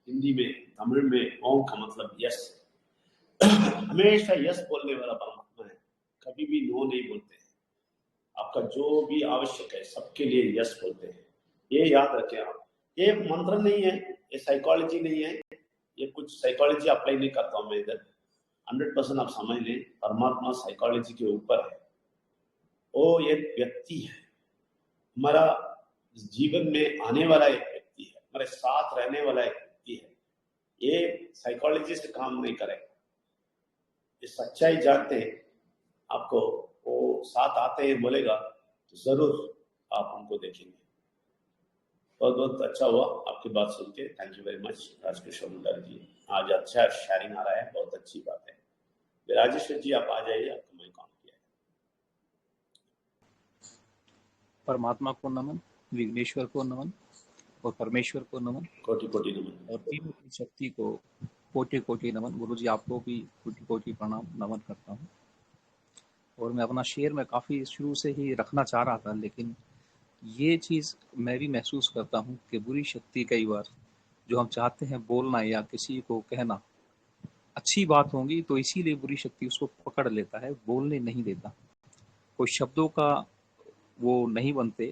हिंदी में, तमिल में ओम का मतलब यस। हमेशा यस बोलने वाला परमात्मा है, कभी भी नो नहीं बोलते हैं। आपका जो भी आवश्यक है सबके लिए यस बोलते हैं, ये याद रखें आप। ये मंत्र नहीं है, ये साइकोलॉजी नहीं है, ये कुछ साइकोलॉजी अप्लाई नहीं करता हूं मैं इधर। 100% आप समझ लें, परमात्मा साइकोलॉजी के ऊपर है। वो एक व्यक्ति है, हमारा जीवन में आने वाला एक व्यक्ति है, हमारे साथ रहने वाला एक व्यक्ति है। ये साइकोलॉजी से काम नहीं करेगा। ये सच्चाई जानते हैं, आपको वो साथ आते हैं बोलेगा तो जरूर आप हमको देखेंगे। बहुत बहुत अच्छा हुआ आपकी बात सुन के। Thank you very much Rajkrishna Mundari ji. आज अच्छा शेयरिंग आ रहा है, बहुत अच्छी बात है। राजेश्वर जी आप आ जाइए, आपको मैं काम किया है। परमात्मा को नमन, विघ्नेश्वर को नमन और परमेश्वर को नमन, कोटि कोटि नमन। और तीनों की शक्ति को कोटि कोटि नमन। गुरु जी आपको भी कोटि कोटि प्रणाम नमन करता हूँ। और मैं अपना शेयर में काफ़ी शुरू से ही रखना चाह रहा था, लेकिन ये चीज़ मैं भी महसूस करता हूँ कि बुरी शक्ति कई बार जो हम चाहते हैं बोलना या किसी को कहना अच्छी बात होगी, तो इसीलिए बुरी शक्ति उसको पकड़ लेता है, बोलने नहीं देता। कोई शब्दों का वो नहीं बनते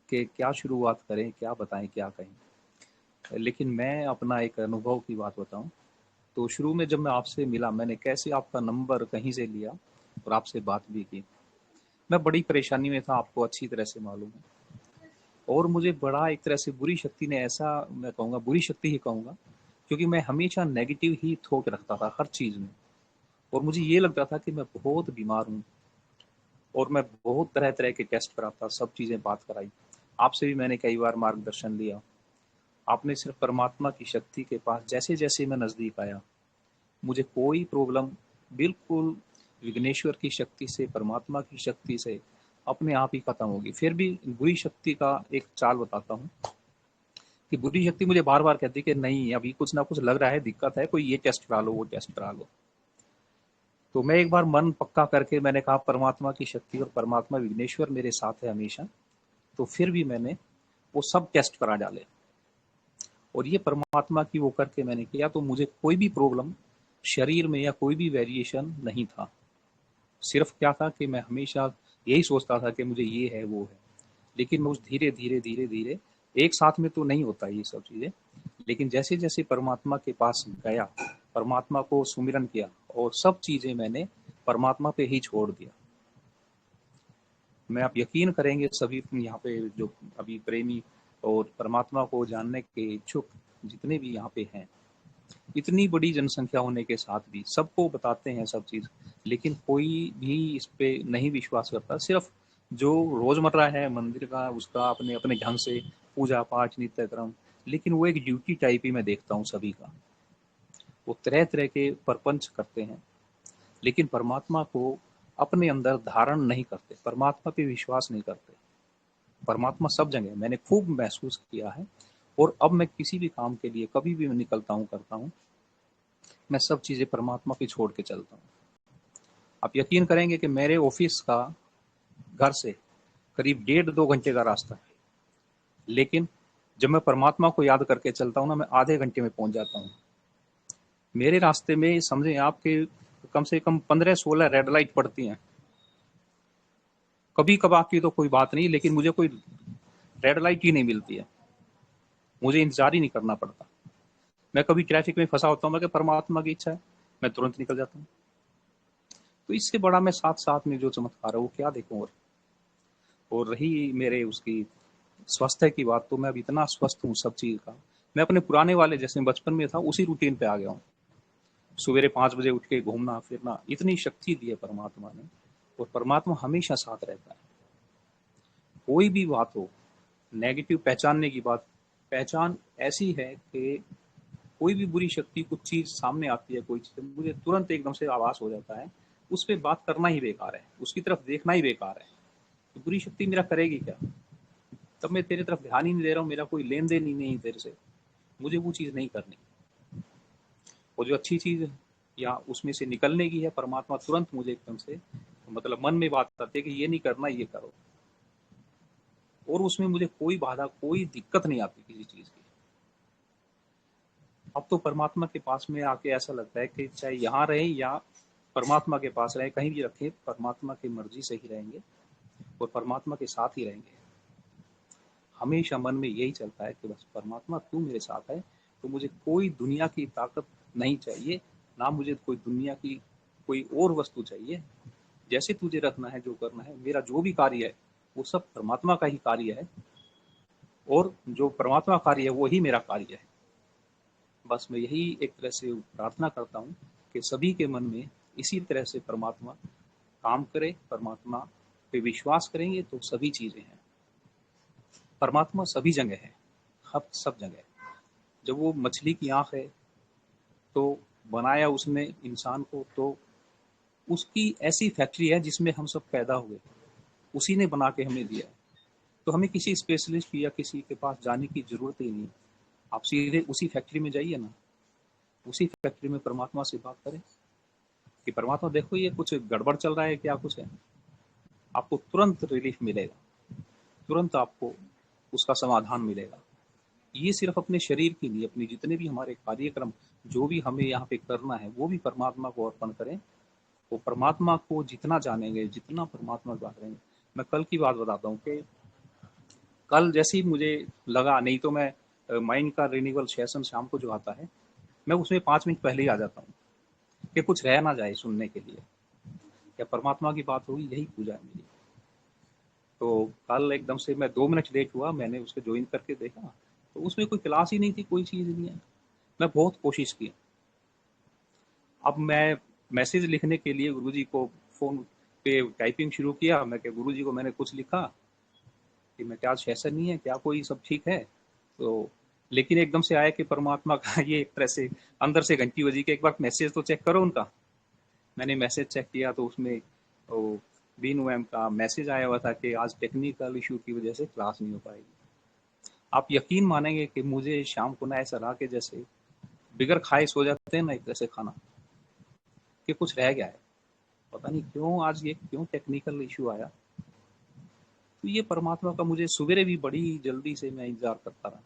कि क्या शुरुआत करें, क्या बताएं, क्या कहें। लेकिन मैं अपना एक अनुभव की बात बताऊं, तो शुरू में जब मैं आपसे मिला, मैंने कैसे आपका नंबर कहीं से लिया और आपसे बात भी की। मैं बड़ी परेशानी में था, आपको अच्छी तरह से मालूम है। और मुझे बड़ा एक तरह से बुरी शक्ति ने, ऐसा मैं कहूँगा बुरी शक्ति ही कहूँगा, क्योंकि मैं हमेशा नेगेटिव ही थॉट रखता था हर चीज़ में। और मुझे ये लगता था कि मैं बहुत बीमार हूँ, और मैं बहुत तरह तरह के टेस्ट कराता, सब चीज़ें बात कराई। आपसे भी मैंने कई बार मार्गदर्शन लिया। आपने सिर्फ परमात्मा की शक्ति के पास जैसे जैसे मैं नज़दीक आया, मुझे कोई प्रॉब्लम बिल्कुल विघ्नेश्वर की शक्ति से, परमात्मा की शक्ति से अपने आप ही खत्म होगी। फिर भी बुरी शक्ति का एक चाल बताता हूँ कि बुरी शक्ति मुझे बार बार कहती कि नहीं, अभी कुछ ना कुछ लग रहा है, दिक्कत है, कोई ये टेस्ट करा लो, वो टेस्ट करा लो। तो मैं एक बार मन पक्का करके मैंने कहा परमात्मा की शक्ति और परमात्मा विघ्नेश्वर मेरे साथ है हमेशा। तो फिर भी मैंने वो सब टेस्ट करा डाले, और ये परमात्मा की वो करके मैंने किया, तो मुझे कोई भी प्रॉब्लम शरीर में या कोई भी वेरिएशन नहीं था। सिर्फ क्या था कि मैं हमेशा यही सोचता था कि मुझे ये है, वो है। लेकिन मैं उस धीरे धीरे धीरे धीरे, एक साथ में तो नहीं होता ये सब चीज़ें, लेकिन जैसे जैसे परमात्मा के पास गया, परमात्मा को सुमिरन किया, और सब चीज़ें मैंने परमात्मा पे ही छोड़ दिया। मैं आप यकीन करेंगे सभी यहाँ पे जो अभी प्रेमी और परमात्मा को जानने के इच्छुक जितने भी यहाँ पे हैं, इतनी बड़ी जनसंख्या होने के साथ भी सबको बताते हैं सब चीज़, लेकिन कोई भी इस पे नहीं विश्वास करता। सिर्फ जो रोजमर्रा है मंदिर का उसका अपने अपने ढंग से पूजा पाठ नित्य क्रम, लेकिन वो एक ड्यूटी टाइप ही मैं देखता हूँ सभी का। वो तरह तरह के प्रपंच करते हैं, लेकिन परमात्मा को अपने अंदर धारण नहीं करते, परमात्मा पे विश्वास नहीं करते। परमात्मा सब जगह मैंने खूब महसूस किया है, और अब मैं किसी भी काम के लिए कभी भी निकलता हूँ करता हूँ, मैं सब चीज़ें परमात्मा पे छोड़ के चलता हूँ। आप यकीन करेंगे कि मेरे ऑफिस का घर से करीब 1.5-2 घंटे का रास्ता है, लेकिन जब मैं परमात्मा को याद करके चलता हूँ ना, मैं आधे घंटे में पहुंच जाता हूँ। मेरे रास्ते में समझे आपके कम से कम 15-16 रेड लाइट पड़ती हैं। कभी कभार की तो कोई बात नहीं, लेकिन मुझे कोई रेड लाइट ही नहीं मिलती है, मुझे इंतजार ही नहीं करना पड़ता। मैं कभी ट्रैफिक में फंसा होता हूँ, मैं परमात्मा की इच्छा है मैं तुरंत निकल जाता हूँ। तो इससे बड़ा मैं साथ साथ में जो चमत्कार है वो क्या देखूं। और रही मेरे उसकी स्वास्थ्य की बात, तो मैं अब इतना स्वस्थ हूँ सब चीज का। मैं अपने पुराने वाले जैसे बचपन में था उसी रूटीन पे आ गया हूँ। सवेरे 5 बजे उठ के घूमना फिरना, इतनी शक्ति दी है परमात्मा ने, और परमात्मा हमेशा साथ रहता है। कोई भी बात हो, नेगेटिव पहचानने की बात, पहचान ऐसी है कि कोई भी बुरी शक्ति कुछ चीज सामने आती है, कोई चीज मुझे तुरंत एकदम से आभास हो जाता है, उस पर बात करना ही बेकार है, उसकी तरफ देखना ही बेकार है। तो बुरी शक्ति मेरा करेगी क्या? तब मैं तेरे तरफ ध्यान ही नहीं दे रहा हूँ, मेरा कोई लेन देन ही नहीं तेरे से, मुझे वो चीज नहीं करनी। वो जो अच्छी चीज या उसमें से निकलने की है, परमात्मा तुरंत मुझे एकदम से मतलब मन में बात करती है कि ये नहीं करना, ये करो, और उसमें मुझे कोई बाधा कोई दिक्कत नहीं आती किसी चीज की। अब तो परमात्मा के पास में आके ऐसा लगता है कि चाहे यहाँ रहे या परमात्मा के पास रहे, कहीं भी रखे, परमात्मा की मर्जी से ही रहेंगे और परमात्मा के साथ ही रहेंगे। हमेशा मन में यही चलता है कि बस परमात्मा तू मेरे साथ है, तो मुझे कोई दुनिया की ताकत नहीं चाहिए, ना मुझे कोई दुनिया की कोई और वस्तु चाहिए। जैसे तुझे रखना है, जो करना है, मेरा जो भी कार्य है वो सब परमात्मा का ही कार्य है, और जो परमात्मा कार्य है वो ही मेरा कार्य है। बस मैं यही एक तरह से प्रार्थना करता हूँ कि सभी के मन में इसी तरह से परमात्मा काम करे, परमात्मा पे विश्वास करेंगे तो सभी चीजें हैं। परमात्मा सभी जगह है, हर सब जगह। जब वो मछली की आंख है तो बनाया उसने इंसान को, तो उसकी ऐसी फैक्ट्री है जिसमें हम सब पैदा हुए, उसी ने बना के हमें दिया है। तो हमें किसी स्पेशलिस्ट या किसी के पास जाने की जरूरत ही नहीं। आप सीधे उसी फैक्ट्री में जाइए ना, उसी फैक्ट्री में परमात्मा से बात करें कि परमात्मा देखो ये कुछ गड़बड़ चल रहा है, क्या कुछ है, आपको तुरंत रिलीफ मिलेगा, तुरंत आपको उसका समाधान मिलेगा। ये सिर्फ अपने शरीर की नहीं, अपने जितने भी हमारे कार्यक्रम जो भी हमें यहाँ पे करना है वो भी परमात्मा को अर्पण करें। वो परमात्मा को जितना जानेंगे, जितना परमात्मा की बात करेंगे। मैं कल की बात बताता हूँ कि कल जैसे ही मुझे लगा, नहीं तो मैं माइंड का रिन्यूअल सेशन शाम को जो आता है मैं उसमें 5 मिनट पहले ही आ जाता हूँ कि कुछ रह ना जाए सुनने के लिए, क्या परमात्मा की बात होगी, यही पूजा है मेरी। तो कल एकदम से मैं 2 मिनट लेट हुआ, मैंने उसको ज्वाइन करके देखा तो उसमें कोई क्लास ही नहीं थी, कोई चीज़ नहीं है। मैं बहुत कोशिश की। अब मैं मैसेज लिखने के लिए गुरुजी को फ़ोन पे टाइपिंग शुरू किया। मैं क्या गुरुजी को मैंने कुछ लिखा कि मैं क्या सेशन नहीं है, क्या कोई सब ठीक है, तो लेकिन एकदम से आया कि परमात्मा का ये एक तरह से अंदर से घंटी बजी कि एक बार मैसेज तो चेक करो उनका। मैंने मैसेज चेक किया तो उसमें बीनू मैम का मैसेज आया हुआ था कि आज टेक्निकल इशू की वजह से क्लास नहीं हो पाएगी। आप यकीन मानेंगे कि मुझे शाम को ना ऐसा रहा कि जैसे बिगर खाए सो जाते हैं ना, एक तरह से खाना कि कुछ रह गया है, पता नहीं क्यों आज ये क्यों टेक्निकल इशू आया। तो ये परमात्मा का मुझे सवेरे भी बड़ी जल्दी से मैं इंतजार करता रहा।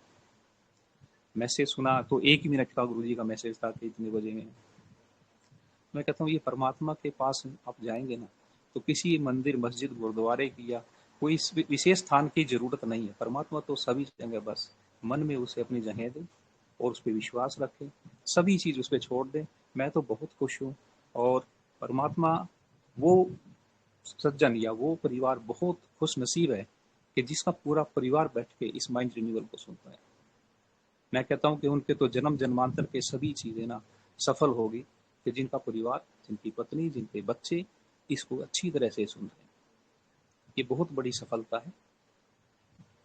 मैसेज सुना तो 1 ही मिनट का गुरुजी का मैसेज था कि इतने बजे में। मैं कहता हूँ ये परमात्मा के पास आप जाएंगे ना तो किसी मंदिर मस्जिद गुरुद्वारे की या कोई विशेष स्थान की जरूरत नहीं है। परमात्मा तो सभी जगह, बस मन में उसे अपनी जगह दे और उस पर विश्वास रखें, सभी चीज़ उस पर छोड़ दें। मैं तो बहुत खुश हूँ और परमात्मा वो सज्जन या वो परिवार बहुत खुश नसीब है कि जिसका पूरा परिवार बैठ के इस माइंड रिन्यूअल को सुनता है। मैं कहता हूँ कि उनके तो जन्म जन्मांतर के सभी चीजें ना सफल होगी कि जिनका परिवार, जिनकी पत्नी, जिनके बच्चे इसको अच्छी तरह से सुन रहे हैं। ये बहुत बड़ी सफलता है।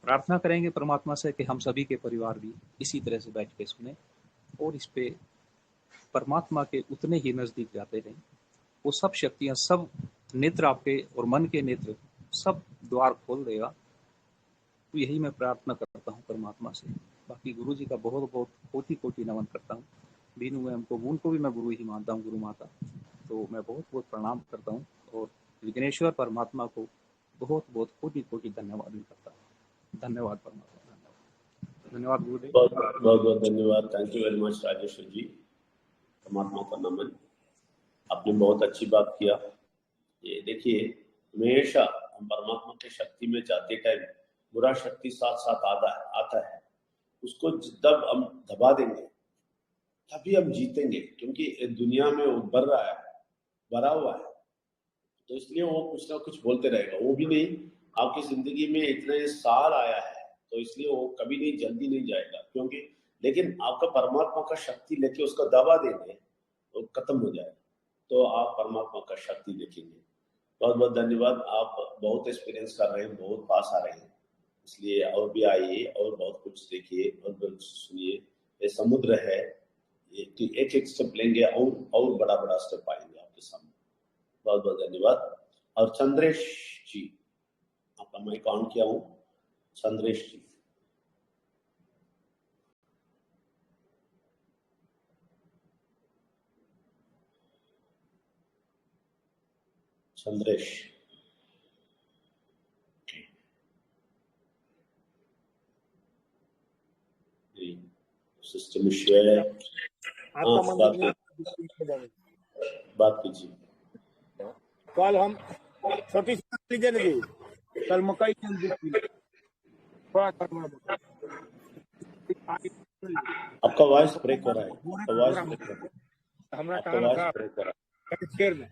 प्रार्थना करेंगे परमात्मा से कि हम सभी के परिवार भी इसी तरह से बैठ के सुने और इस पे परमात्मा के उतने ही नजदीक जाते रहें। वो सब शक्तियां, सब नेत्र आपके और मन के नेत्र सब द्वार खोल देगा। तो यही मैं प्रार्थना करता हूँ परमात्मा से। बाकी गुरु जी का बहुत बहुत कोटि कोटि नमन करता हूँ। बीनू मैम को, उनको भी मैं गुरु ही मानता हूँ, गुरु माता। तो मैं बहुत बहुत प्रणाम करता हूँ और विघ्नेश्वर परमात्मा को बहुत बहुत कोटि कोटि धन्यवाद भी करता हूँ। धन्यवाद परमात्मा, धन्यवाद, धन्यवाद गुरुदेव। बहुत बहुत बहुत धन्यवाद। Thank you very much Rajeshwar ji. परमात्मा का नमन। आपने बहुत अच्छी बात किया। ये देखिए, हमेशा हम परमात्मा की शक्ति में जाते टाइम बुरा शक्ति साथ साथ आता है। उसको जब हम दबा देंगे तभी हम जीतेंगे, क्योंकि दुनिया में वो भरा हुआ है। तो इसलिए वो कुछ ना कुछ बोलते रहेगा। वो भी नहीं, आपकी जिंदगी में इतने साल आया है तो इसलिए वो कभी नहीं, जल्दी नहीं जाएगा। क्योंकि लेकिन आपका परमात्मा का शक्ति लेके उसको दबा देंगे तो खत्म हो जाएगा। तो आप परमात्मा का शक्ति देखेंगे। बहुत बहुत धन्यवाद। आप बहुत एक्सपीरियंस कर रहे हैं, बहुत पास आ रहे हैं, इसलिए और भी आइए और बहुत कुछ देखिए और बहुत सुनिए। ये समुद्र है, एक एक स्टेप लेंगे और बड़ा बड़ा स्टेप आएंगे आपके सामने। बहुत बहुत धन्यवाद। और चंद्रेश जी, आपका माइक ऑन किया हूँ। चंद्रेश जी, चंद्रेश सिस्टम इश्यू है। बात कीजिए। कल हम छोटी लीजिए ना जी, कल मकई आपका वॉइस ब्रेक हो रहा है। आपका वॉइस ब्रेक हो रहा है।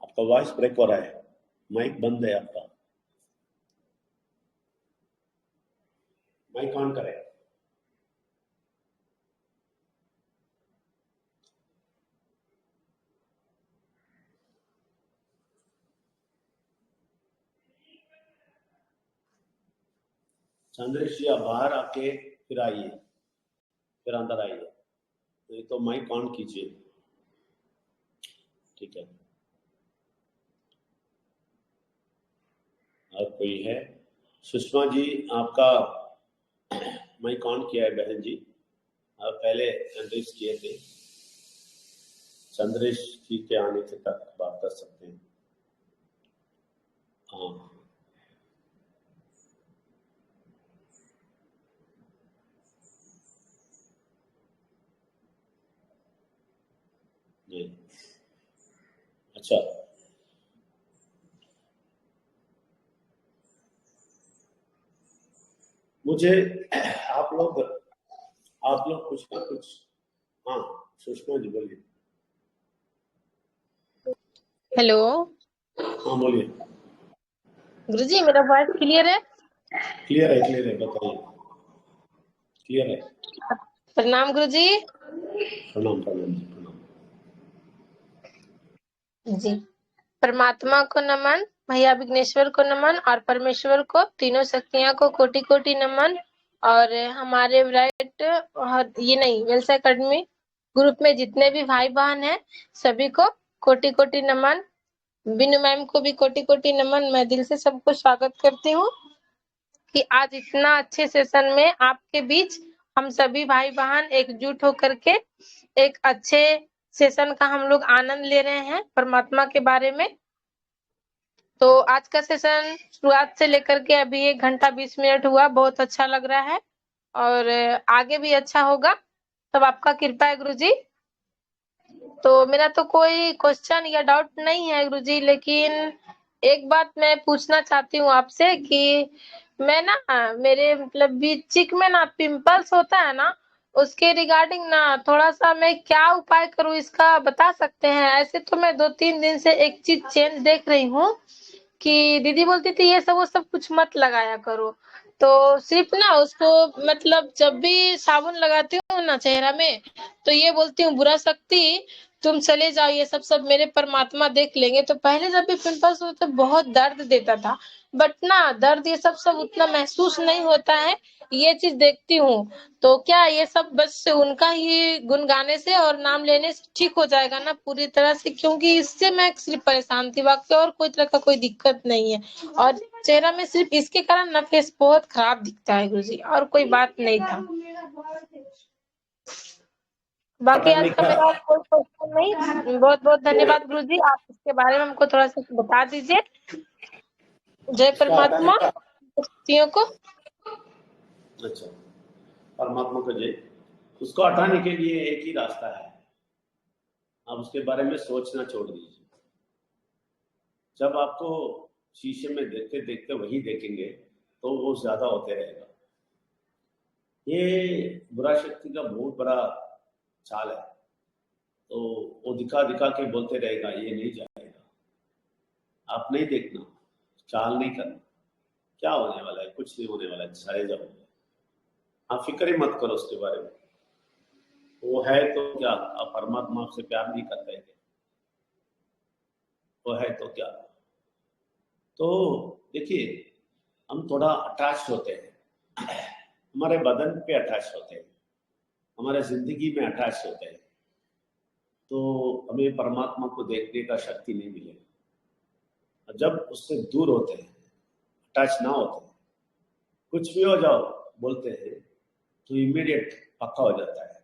आपका वॉइस ब्रेक हो रहा है। माइक बंद है आपका। माइक ऑन करें। चंद्रेश जी, आप बाहर आके फिर आइए, फिर अंदर आइए। नहीं तो माइक ऑन कीजिए। ठीक है। और कोई है? सुषमा जी, आपका माइक ऑन किया है बहन जी। आप पहले चंद्रेश किए थे। चंद्रेश जी के आने के तक बात कर सकते हैं। हाँ, नहीं, अच्छा, मुझे आप लोग कुछ ना कुछ। हाँ, सुषमा जी बोलिए। हेलो। हाँ बोलिए। गुरुजी, मेरा वॉइस क्लियर है? क्लियर है, बताइए। क्लियर है। प्रणाम गुरुजी। प्रणाम प्रणाम जी, प्रणाम। जी, परमात्मा को नमन, भैया विघ्नेश्वर को नमन और परमेश्वर को, तीनों शक्तियां को कोटि कोटि नमन। और हमारे ब्राइट ये नहीं वेल्स एकेडमी ग्रुप में जितने भी भाई बहन हैं सभी को कोटि कोटि नमन। बिनु मैम को भी कोटि कोटि नमन। मैं दिल से सबको स्वागत करती हूँ कि आज इतना अच्छे सेशन में आपके बीच हम सभी भाई बहन एकजुट होकर के एक अच्छे सेशन का हम लोग आनंद ले रहे हैं परमात्मा के बारे में। तो आज का सेशन शुरुआत से लेकर के अभी 1 घंटा 20 मिनट हुआ, बहुत अच्छा लग रहा है और आगे भी अच्छा होगा। सब आपका कृपा है गुरुजी। तो मेरा तो कोई क्वेश्चन या डाउट नहीं है गुरुजी, लेकिन एक बात मैं पूछना चाहती हूँ आपसे कि मैं ना मेरे मतलब बीच चिक में ना पिंपल्स होता है ना, उसके रिगार्डिंग ना थोड़ा सा मैं क्या उपाय करूं इसका बता सकते हैं? ऐसे तो मैं 2-3 दिन से एक चीज चेंज देख रही हूँ कि दीदी बोलती थी ये सब वो सब कुछ मत लगाया करो, तो सिर्फ ना उसको मतलब जब भी साबुन लगाती हूँ ना चेहरा में, तो ये बोलती हूँ बुरा शक्ति तुम चले जाओ, ये सब मेरे परमात्मा देख लेंगे। तो पहले जब भी पिंपल्स होता तो बहुत दर्द देता था, बट ना दर्द ये सब उतना महसूस नहीं होता है, ये चीज देखती हूँ। तो क्या ये सब बस उनका ही गुण गाने से और नाम लेने से ठीक हो जाएगा ना पूरी तरह से? क्योंकि इससे मैं सिर्फ परेशान थी, बाकी और कोई तरह का कोई दिक्कत नहीं है। और चेहरा में सिर्फ इसके कारण ना फेस बहुत खराब दिखता है गुरुजी, और कोई बात नहीं था। बाकी पढ़ा आज का लिखा मेरा कोई क्वेश्चन नहीं। बहुत बहुत धन्यवाद गुरुजी, आप इसके बारे में हमको थोड़ा सा बता दीजिए। जय इसका हटाने परमात्मा का, शक्तियों को। अच्छा, परमात्मा को जय। उसको हटाने के लिए एक ही रास्ता है, आप उसके बारे में सोचना छोड़ दीजिए। जब आपको शीशे में देखते देखते वही देखेंगे तो वो ज्यादा होते रहेगा। ये बुरा शक्ति का बहुत बड़ा चाल है, तो वो दिखा दिखा के बोलते रहेगा ये नहीं जाएगा। आप नहीं देखना, चाल नहीं करना, क्या होने वाला है? कुछ नहीं होने वाला है, सारे जाओगे। आप फिक्र ही मत करो उसके बारे में। वो है तो क्या, आप परमात्मा आपसे प्यार नहीं करते हैं? वो है तो क्या? तो देखिए, हम थोड़ा अटैच होते हैं, हमारे बदन पे अटैच होते हैं, हमारे जिंदगी में अटैच होते हैं, तो हमें परमात्मा को देखने का शक्ति नहीं मिलेगा। जब उससे दूर होते हैं, अटैच ना होते हैं, कुछ भी हो जाओ बोलते हैं, तो इमीडिएट पक्का हो जाता है।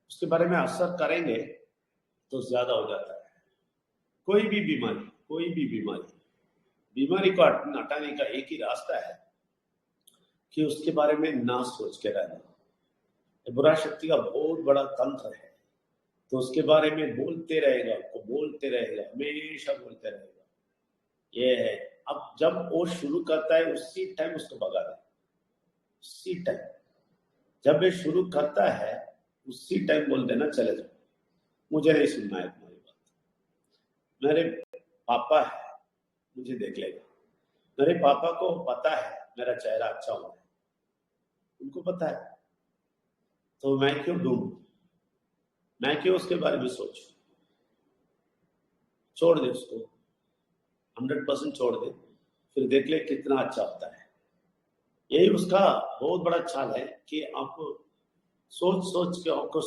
उसके बारे में असर करेंगे तो ज्यादा हो जाता है। कोई भी बीमारी, कोई भी बीमारी को हटाने का एक ही रास्ता है कि उसके बारे में ना सोच के रहना। बुरा शक्ति का बहुत बड़ा तंत्र है, तो उसके बारे में बोलते रहेगा, हमेशा बोलते रहेगा। ये है, अब जब वो शुरू करता है उसी टाइम उसको भगा दे, उसी टाइम जब ये शुरू करता है उसी टाइम बोल देना चले जाओ, मुझे नहीं सुनना है तुम्हारी बात। मेरे पापा है, मुझे देख लेगा। मेरे पापा को पता है मेरा चेहरा अच्छा होना है, उनको पता है, तो मैं क्यों ढूंढूं? मैं क्यों उसके बारे में सोचूं? छोड़ दे उसको, 100% छोड़ दे, फिर देख ले कितना अच्छा होता है। यही उसका बहुत बड़ा चाल है कि आप सोच के आपको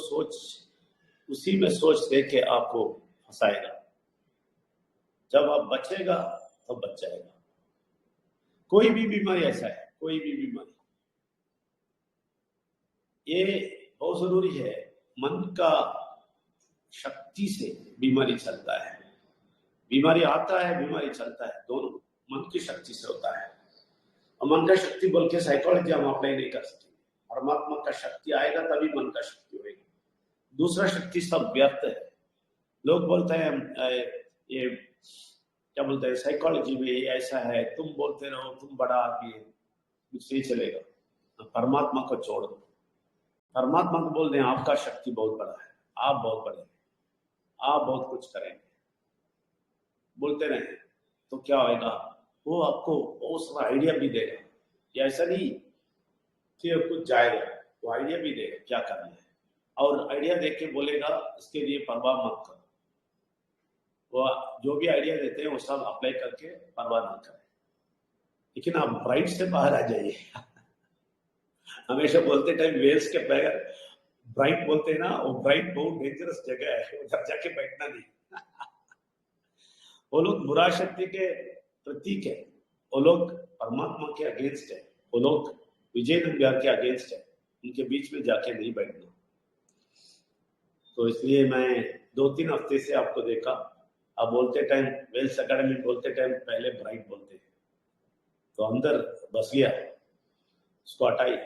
उसी में सोच दे के आपको फंसाएगा। जब आप बचेगा तो बच जाएगा। कोई भी बीमारी ऐसा है, कोई भी बीमारी, ये बहुत जरूरी है। मन का शक्ति से बीमारी चलता है, बीमारी आता है, बीमारी चलता है, दोनों मन की शक्ति से होता है। और मन का शक्ति बोल के साइकोलॉजी हम अप्लाई नहीं कर सकते। परमात्मा का शक्ति आएगा तभी मन का शक्ति होगी, दूसरा शक्ति सब व्यर्थ है। लोग बोलते हैं ये क्या बोलते हैं साइकोलॉजी में ये ऐसा है, तुम बोलते रहो, तुम बड़ा आदमी है, कुछ नहीं चलेगा। परमात्मा को छोड़ दो, परमात्मा को बोल दें आपका शक्ति बहुत बड़ा है, आप बहुत बड़े हैं, आप बहुत कुछ करेंगे, बोलते रहे तो क्या होगा? वो आपको बहुत सारा आइडिया भी देगा। या ऐसा नहीं कि कुछ जाएगा, वो आइडिया भी देगा क्या करना है, और आइडिया देख के बोलेगा इसके लिए परवाह मत करो। वो जो भी आइडिया देते हैं वो सब अप्लाई करके परवाह ना करें, लेकिन आप ब्राइट से बाहर आ जाइए। हमेशा बोलते टाइम वेल्स के बगैर ब्राइट बोलते हैं ना, वो ब्राइट बहुत डेंजरस जगह है, उधर जाके बैठना नहीं। वो लोग बुरा शक्ति के प्रतीक है, वो लोग परमात्मा के अगेंस्ट है, वो लोग विजय नंबर के अगेंस्ट है, उनके बीच में जाके नहीं बैठना। तो इसलिए मैं 2-3 हफ्ते से आपको देखा, आप बोलते टाइम वेल्स अकेडमी बोलते टाइम पहले ब्राइट बोलते हैं, तो अंदर बस गया, उसको हटाइए।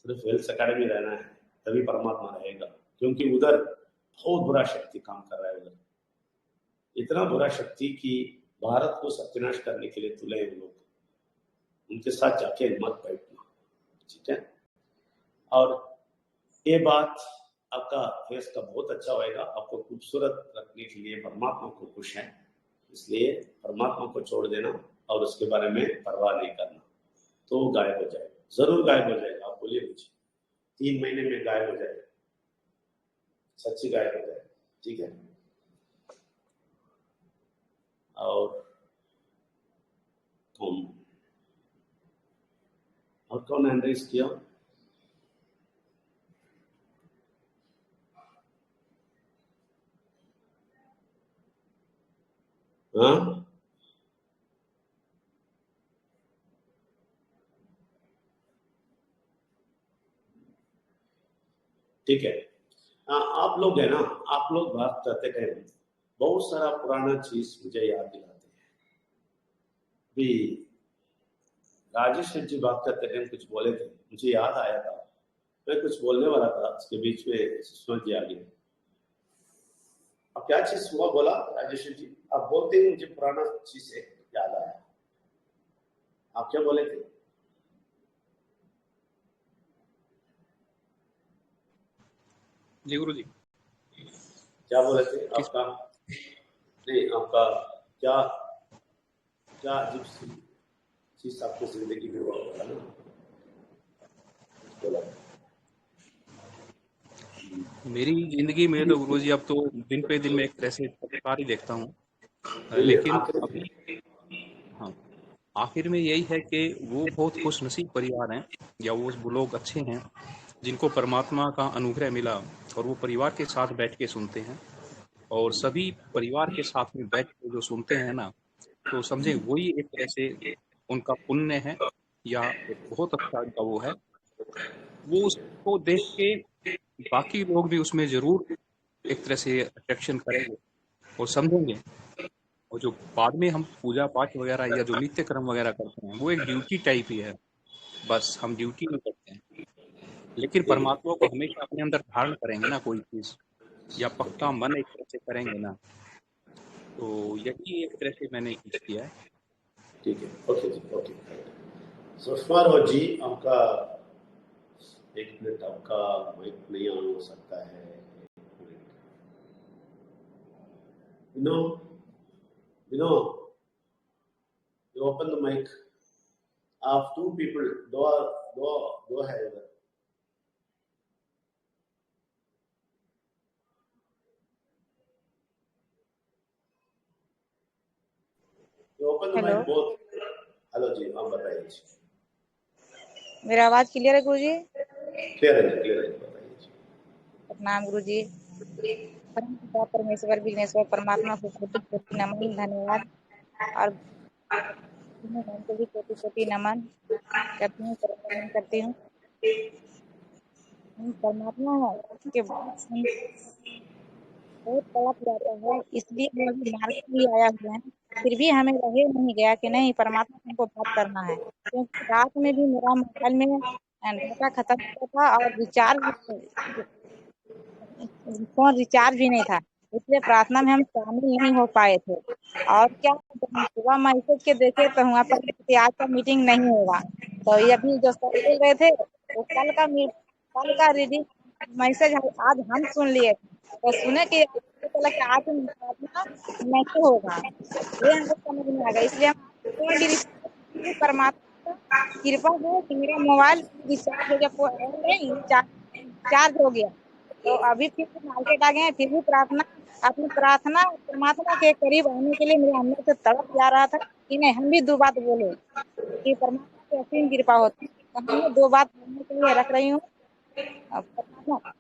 सिर्फ वेल्स अकेडमी रहना है तभी परमात्मा रहेगा, क्योंकि उधर बहुत बुरा शक्ति काम कर रहा है। उधर इतना बुरा शक्ति कि भारत को सत्यानाश करने के लिए तुले हैं लोग। उनके साथ जाके मत बैठना, ठीक है। और ये बात आपका फेस का बहुत अच्छा होएगा, आपको खूबसूरत रखने के लिए परमात्मा को खुश है, इसलिए परमात्मा को छोड़ देना और उसके बारे में परवाह नहीं करना, तो गायब हो जाएगा, जरूर गायब हो जाएगा। आप बोलिए मुझे 3 महीने में गायब हो जाएगा, सच्ची गायब हो जाएगा, ठीक है। और कौन हैंड रेज किया? हाँ, ठीक है। आप लोग है ना, आप लोग बात करते टाइम बहुत सारा पुराना चीज मुझे याद दिलाते हैं। भी राजेश जी बात करते टाइम कुछ बोले थे, मुझे याद आया था, मैं कुछ बोलने वाला था, उसके बीच में सुषमा जी आ गई। अब क्या चीज हुआ बोला राजेश जी? आप बोलते ही मुझे पुराना चीज से याद आया। आप क्या बोले थे? जी गुरु जी, क्या बोले थे? आपका नहीं, आपका क्या क्या अजीब चीज आपकी जिंदगी में हुआ होगा ना, बोला। मेरी जिंदगी में तो गुरु जी अब तो दिन पे दिन में एक तरह से चमत्कार ही देखता हूँ, लेकिन अभी हाँ, आखिर में यही है कि वो बहुत खुश नसीब परिवार हैं, या वो लोग अच्छे हैं जिनको परमात्मा का अनुग्रह मिला और वो परिवार के साथ बैठ के सुनते हैं, और सभी परिवार के साथ में बैठ के जो सुनते हैं ना, तो समझे वही एक तरह से उनका पुण्य है, या एक बहुत अच्छा उनका वो है। वो उसको देख के बाकी लोग भी उसमें जरूर एक तरह से अट्रैक्शन करेंगे और समझेंगे। और जो बाद में हम पूजा पाठ वगैरह या जो नित्य कर्म वगैरह करते हैं वो एक ड्यूटी टाइप ही है, बस हम ड्यूटी में करते हैं, लेकिन परमात्मा को हमेशा अपने अंदर धारण करेंगे ना कोई चीज, या पक्का मन एक तरह से करेंगे ना, तो यही एक तरह से मैंने किया है। ठीक है, ओके जी, ओके। सुषमा राव जी, आपका 1 मिनट, आपका माइक नहीं ऑन हो सकता है, 1 minute. you open the mic of 2 people, दो है उधर। Open the mic both. Hello जी, आप बताइए। मेरा आवाज क्लियर है गुरु जी? क्लियर है, क्लियर है, बताइए। प्रणाम गुरु जी। परम पिता परमेश्वर विघ्नेश्वर परमात्मा को कोटि नमन, धन्यवाद, और को भी कोटि नमन करती हूँ। परमात्मा के बहुत तड़प जाता है, इसलिए हम अभी मार्केट भी आया हुआ है, फिर भी हमें रहे नहीं गया कि नहीं परमात्मा हमको बात करना है, क्योंकि रात में भी मेरा मोबाइल में डाटा खत्म हो गया था और फोन रिचार्ज भी नहीं था, इसलिए प्रार्थना में हम शामिल नहीं हो पाए थे। और क्या सुबह मैसेज के देखे तो वहाँ पर आज का मीटिंग नहीं होगा, तो ये अभी जो सर बोल रहे थे वो कल का रिलीज मैसेज आज हम सुन लिए, तो सुने कि आज प्रार्थना नहीं होगा, ये हमको समझ में आ गया, इसलिए हम परमात्मा का कृपा है कि मेरा मोबाइल रिचार्ज हो गया, नहीं चार्ज हो गया, तो अभी फिर मार्केट आ गए हैं, फिर भी अपनी प्रार्थना परमात्मा के करीब आने के लिए मेरे अंदर से तड़प जा रहा था कि नहीं हम भी 2 बात बोले कि परमात्मा की असीम कृपा होती है, तो हमने 2 बात बोलने के लिए रख रही हूँ। परमात्मा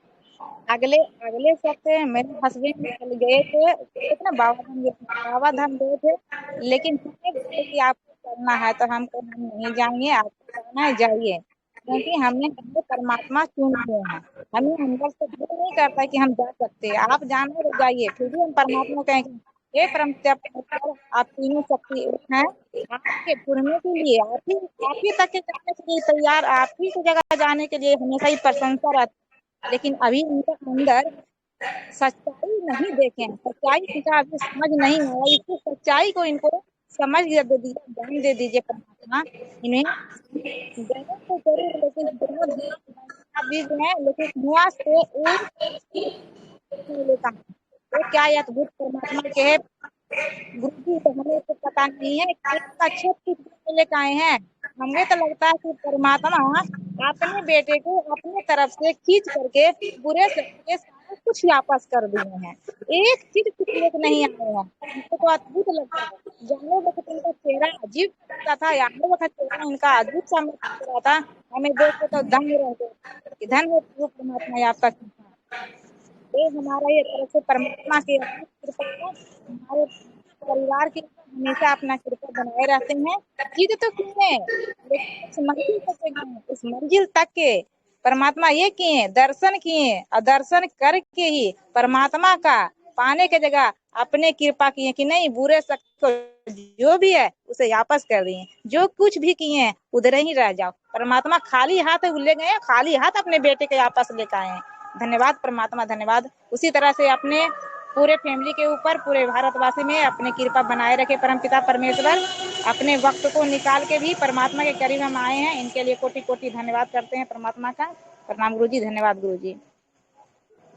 अगले सप्ताह मेरे हस्बैंड गए थे कितना बाबा धाम गए थे, लेकिन कि आपको करना है तो हम नहीं जाएंगे, आपको करना है जाइए, क्योंकि हमने परमात्मा चुन लिए हैं, हमें अंदर से दिल नहीं करता कि हम जा सकते, आप जाना तो जाइए, फिर भी हम परमात्मा कहेंगे हे परमेश्वर, आप तीनों शक्ति एक हैं, आपके पुरने के लिए आप ही तक के जाने के लिए तैयार, आप ही की जगह जाने के लिए हमेशा ही प्रशंसा रहती, लेकिन अभी उनके अंदर सच्चाई नहीं देखे हैं, सच्चाई उनका अभी समझ नहीं आया, इसकी सच्चाई को इनको समझ दे दीजिए, ज्ञान दे दीजिए परमात्मा इन्हें। जरूर तो जरूर, लेकिन दोनों बीज हैं, लेकिन धुआं से एक नहीं लेता हूँ। ये क्या अद्भुत परमात्मा के है गुरु जी, तो हमें तो पता नहीं है कि अच्छे चीज लेकर आए हैं। हमें तो लगता है कि परमात्मा अपने बेटे को अपने तरफ से खींच करके बुरे से सारा कुछ वापस कर दिए हैं। एक चीज कुछ लेकर नहीं आए हैं। हमको तो अद्भुत लगता है। जाने वक्त इनका चेहरा अजीब लगता था, आने वक्त चेहरा इनका अजीब सा लग रहा था। हमें देख के तो दंग रह गए कि धन्य प्रभु परमात्मा है आपका कृपा। ये हमारा ये तरफ से परमात्मा की कृपा है। हमारे परिवार की हमेशा अपना कृपा बनाए रहते हैं। जीत तो किए, लेकिन उस मंजिल तक गए, उस मंजिल तक के परमात्मा ये किए, दर्शन किए, और दर्शन करके ही परमात्मा का पाने के जगह अपने कृपा किए कि नहीं, बुरे शक्ति को जो भी है उसे वापस कर दिए। जो कुछ भी किए हैं उधर ही रह जाओ। परमात्मा खाली हाथ ले गए, खाली हाथ अपने बेटे के वापस लेकर आए हैं। धन्यवाद परमात्मा, धन्यवाद। उसी तरह से अपने पूरे फैमिली के ऊपर, पूरे भारतवासी में अपनी कृपा बनाए रखे परमपिता परमेश्वर। अपने वक्त को निकाल के भी परमात्मा के करीब हम आए हैं, इनके लिए कोटि कोटि धन्यवाद करते हैं परमात्मा का। प्रणाम गुरु जी, धन्यवाद गुरु जी।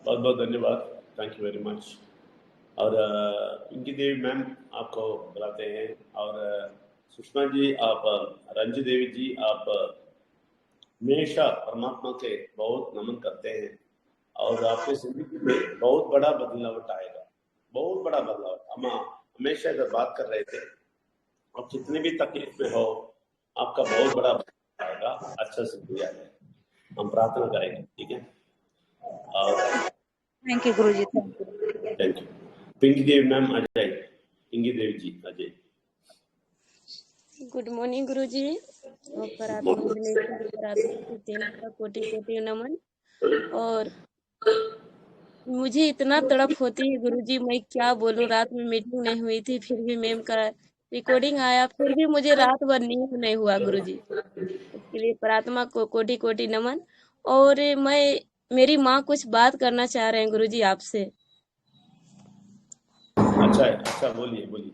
बहुत बहुत धन्यवाद, थैंक यू वेरी मच। और पिंकी देवी मैम आपको बुलाते हैं, और सुषमा जी, आप रंजू देवी जी, आप हमेशा परमात्मा के बहुत नमन करते हैं, और आपके जिंदगी में बहुत बड़ा बदलाव आएगा, बहुत बड़ा बदलाव। हम हमेशा जब बात कर रहे थे, आप जितने भी तकलीफ में हो, आपका बहुत बड़ा बदलाव आएगा, अच्छा से दिया है। हम प्रार्थना करेंगे, ठीक है? और थैंक यू गुरु जी, thank you. Pinki Devi ma'am आ जाइए, पिंकी देवी जी आ जाइए। गुड मॉर्निंग गुरु जी, कोटि कोटि नमन। और मुझे इतना तड़प होती है गुरु जी, मैं क्या बोलूं। रात में मीटिंग नहीं हुई थी, फिर भी मैम का रिकॉर्डिंग आया, फिर भी मुझे रात भर नींद नहीं हुआ गुरु जी। इसके लिए प्रार्थना को कोटि कोटि नमन। और मेरी माँ कुछ बात करना चाह रहे हैं गुरु जी आपसे। अच्छा है, अच्छा बोलिए बोलिए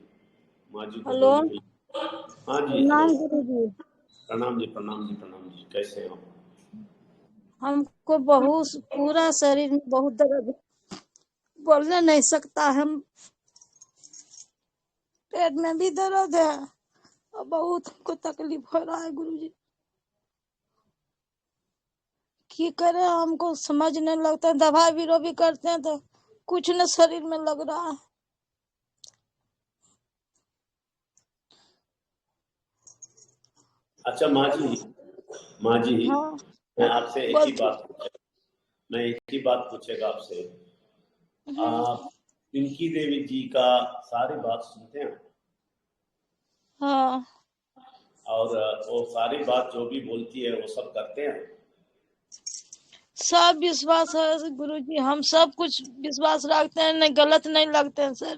माँ जी। हेलो, हाँ जी, प्रणाम गुरु जी। प्रणाम जी, प्रणाम जी, प्रणाम जी। कैसे हैं आप? हमको बहुत, पूरा शरीर में बहुत दर्द, बोलने नहीं सकता। हम पेट में भी दर्द है और बहुत हमको तकलीफ हो रहा है गुरु जी। क्या करें, हमको समझ नहीं लगता। दवाई बीरो भी करते हैं तो कुछ न शरीर में लग रहा है। अच्छा माँ जी, हाँ, मैं आपसे एक ही बात पूछेगा आपसे। आप पिंकी देवी जी का सारी बात सुनते हैं? हाँ, और वो सारी बात जो भी बोलती है वो सब करते हैं? सब विश्वास है गुरु जी, हम सब कुछ विश्वास रखते हैं, नहीं गलत नहीं लगते हैं सर।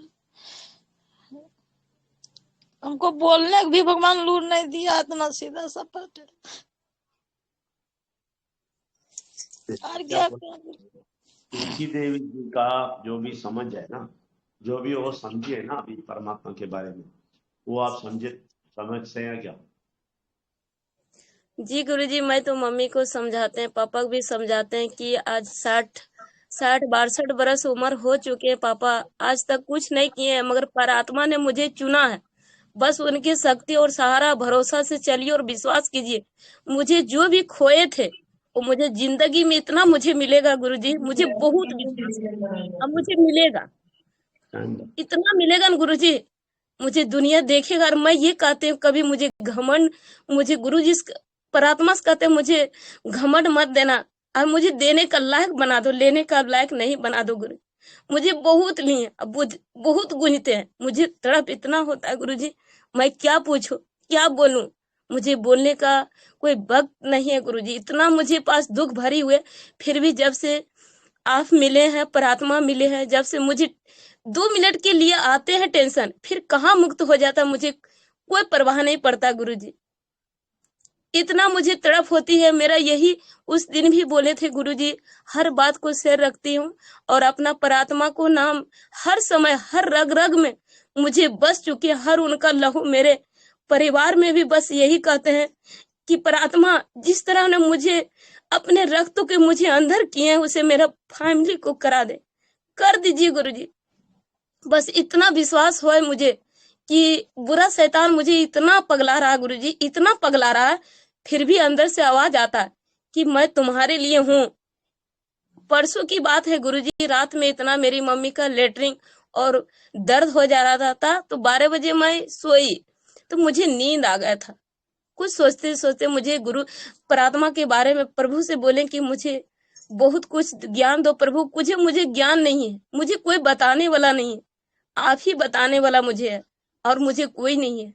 हमको बोलने भी भगवान लूर नहीं दिया, इतना सीधा सा पट। और क्या पिंकी देवी जी का जो भी समझ है ना, जो भी वो समझे है ना अभी परमात्मा के बारे में, वो आप समझते हैं क्या? जी गुरुजी, मैं तो मम्मी को समझाते हैं, पापा को भी समझाते हैं कि आज 60-62 बरस उम्र हो चुके हैं पापा, आज तक कुछ नहीं किए हैं, मगर परमात्मा ने मुझे चुना है। बस उनकी शक्ति और सहारा भरोसा से चलिए और विश्वास कीजिए। मुझे जो भी खोए थे वो मुझे जिंदगी में इतना मुझे मिलेगा गुरुजी, मुझे बहुत विश्वास है, अब मुझे मिलेगा, इतना मिलेगा ना गुरुजी, मुझे दुनिया देखेगा। और मैं ये कहते हूँ, कभी मुझे घमंड, मुझे गुरुजी परमात्मा से कहते हैं मुझे घमंड मत देना, और मुझे देने का लायक बना दो, लेने का लायक नहीं बना दो गुरु। मुझे बहुत लिए, अब बहुत गुंजते हैं, मुझे तड़प इतना होता है गुरुजी, मैं क्या पूछूं, क्या बोलूं। मुझे बोलने का कोई वक्त नहीं है गुरुजी, इतना मुझे पास दुख भरी हुए। फिर भी जब से आप मिले हैं, परमात्मा मिले हैं, जब से मुझे 2 मिनट के लिए आते हैं टेंशन, फिर कहाँ मुक्त हो जाता, मुझे कोई परवाह नहीं पड़ता गुरुजी। इतना मुझे तड़प होती है। मेरा यही उस दिन भी बोले थे गुरुजी, हर बात को शेयर रखती हूँ और अपना परात्मा को नाम हर समय हर रग रग में मुझे बस चुकी है। हर उनका लहू मेरे परिवार में भी बस यही कहते हैं कि परात्मा जिस तरह ने मुझे अपने रक्त के मुझे अंदर किए हैं उसे मेरा फैमिली को करा दे, कर दीजिए गुरुजी। बस इतना विश्वास हो मुझे कि बुरा शैतान मुझे इतना पगला रहा है गुरुजी, इतना पगला रहा है, फिर भी अंदर से आवाज आता है कि मैं तुम्हारे लिए हूँ। परसों की बात है गुरुजी, रात में इतना मेरी मम्मी का लेटरिंग और दर्द हो जा रहा था तो 12 बजे मैं सोई तो मुझे नींद आ गया था। कुछ सोचते सोचते मुझे गुरु परात्मा के बारे में प्रभु से बोले कि मुझे बहुत कुछ ज्ञान दो प्रभु, मुझे ज्ञान नहीं है, मुझे कोई बताने वाला नहीं है, आप ही बताने वाला मुझे है और मुझे कोई नहीं है।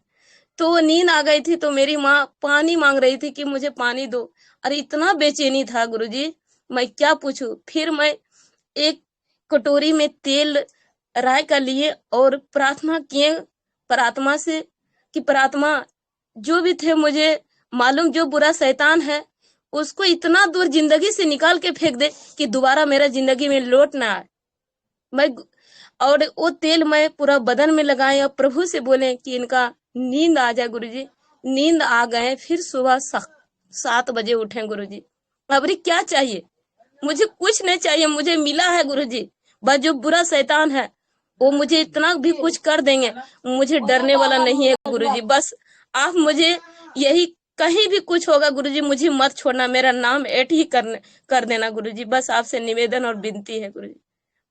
तो वो नींद आ गई थी तो मेरी माँ पानी मांग रही थी कि मुझे पानी दो। अरे इतना बेचैनी था गुरुजी, मैं क्या पूछूं। फिर मैं एक कटोरी में तेल राय का लिए और प्रार्थना किए परात्मा से कि परात्मा जो भी थे मुझे मालूम जो बुरा शैतान है उसको इतना दूर जिंदगी से निकाल के फेंक दे कि दोबारा मेरा जिंदगी में लौट ना आए। मैं और वो तेल मैं पूरा बदन में लगाए और प्रभु से बोले कि इनका नींद आ जाए गुरुजी। नींद आ गए। फिर सुबह 7 बजे उठे गुरुजी। अबरी क्या चाहिए, मुझे कुछ नहीं चाहिए, मुझे मिला है गुरुजी। बस जो बुरा शैतान है वो मुझे इतना भी कुछ कर देंगे, मुझे डरने वाला नहीं है गुरुजी। बस आप मुझे यही कहीं भी कुछ होगा गुरुजी मुझे मत छोड़ना, मेरा नाम ऐड ही कर देना गुरुजी। बस आपसे निवेदन और विनती है गुरुजी।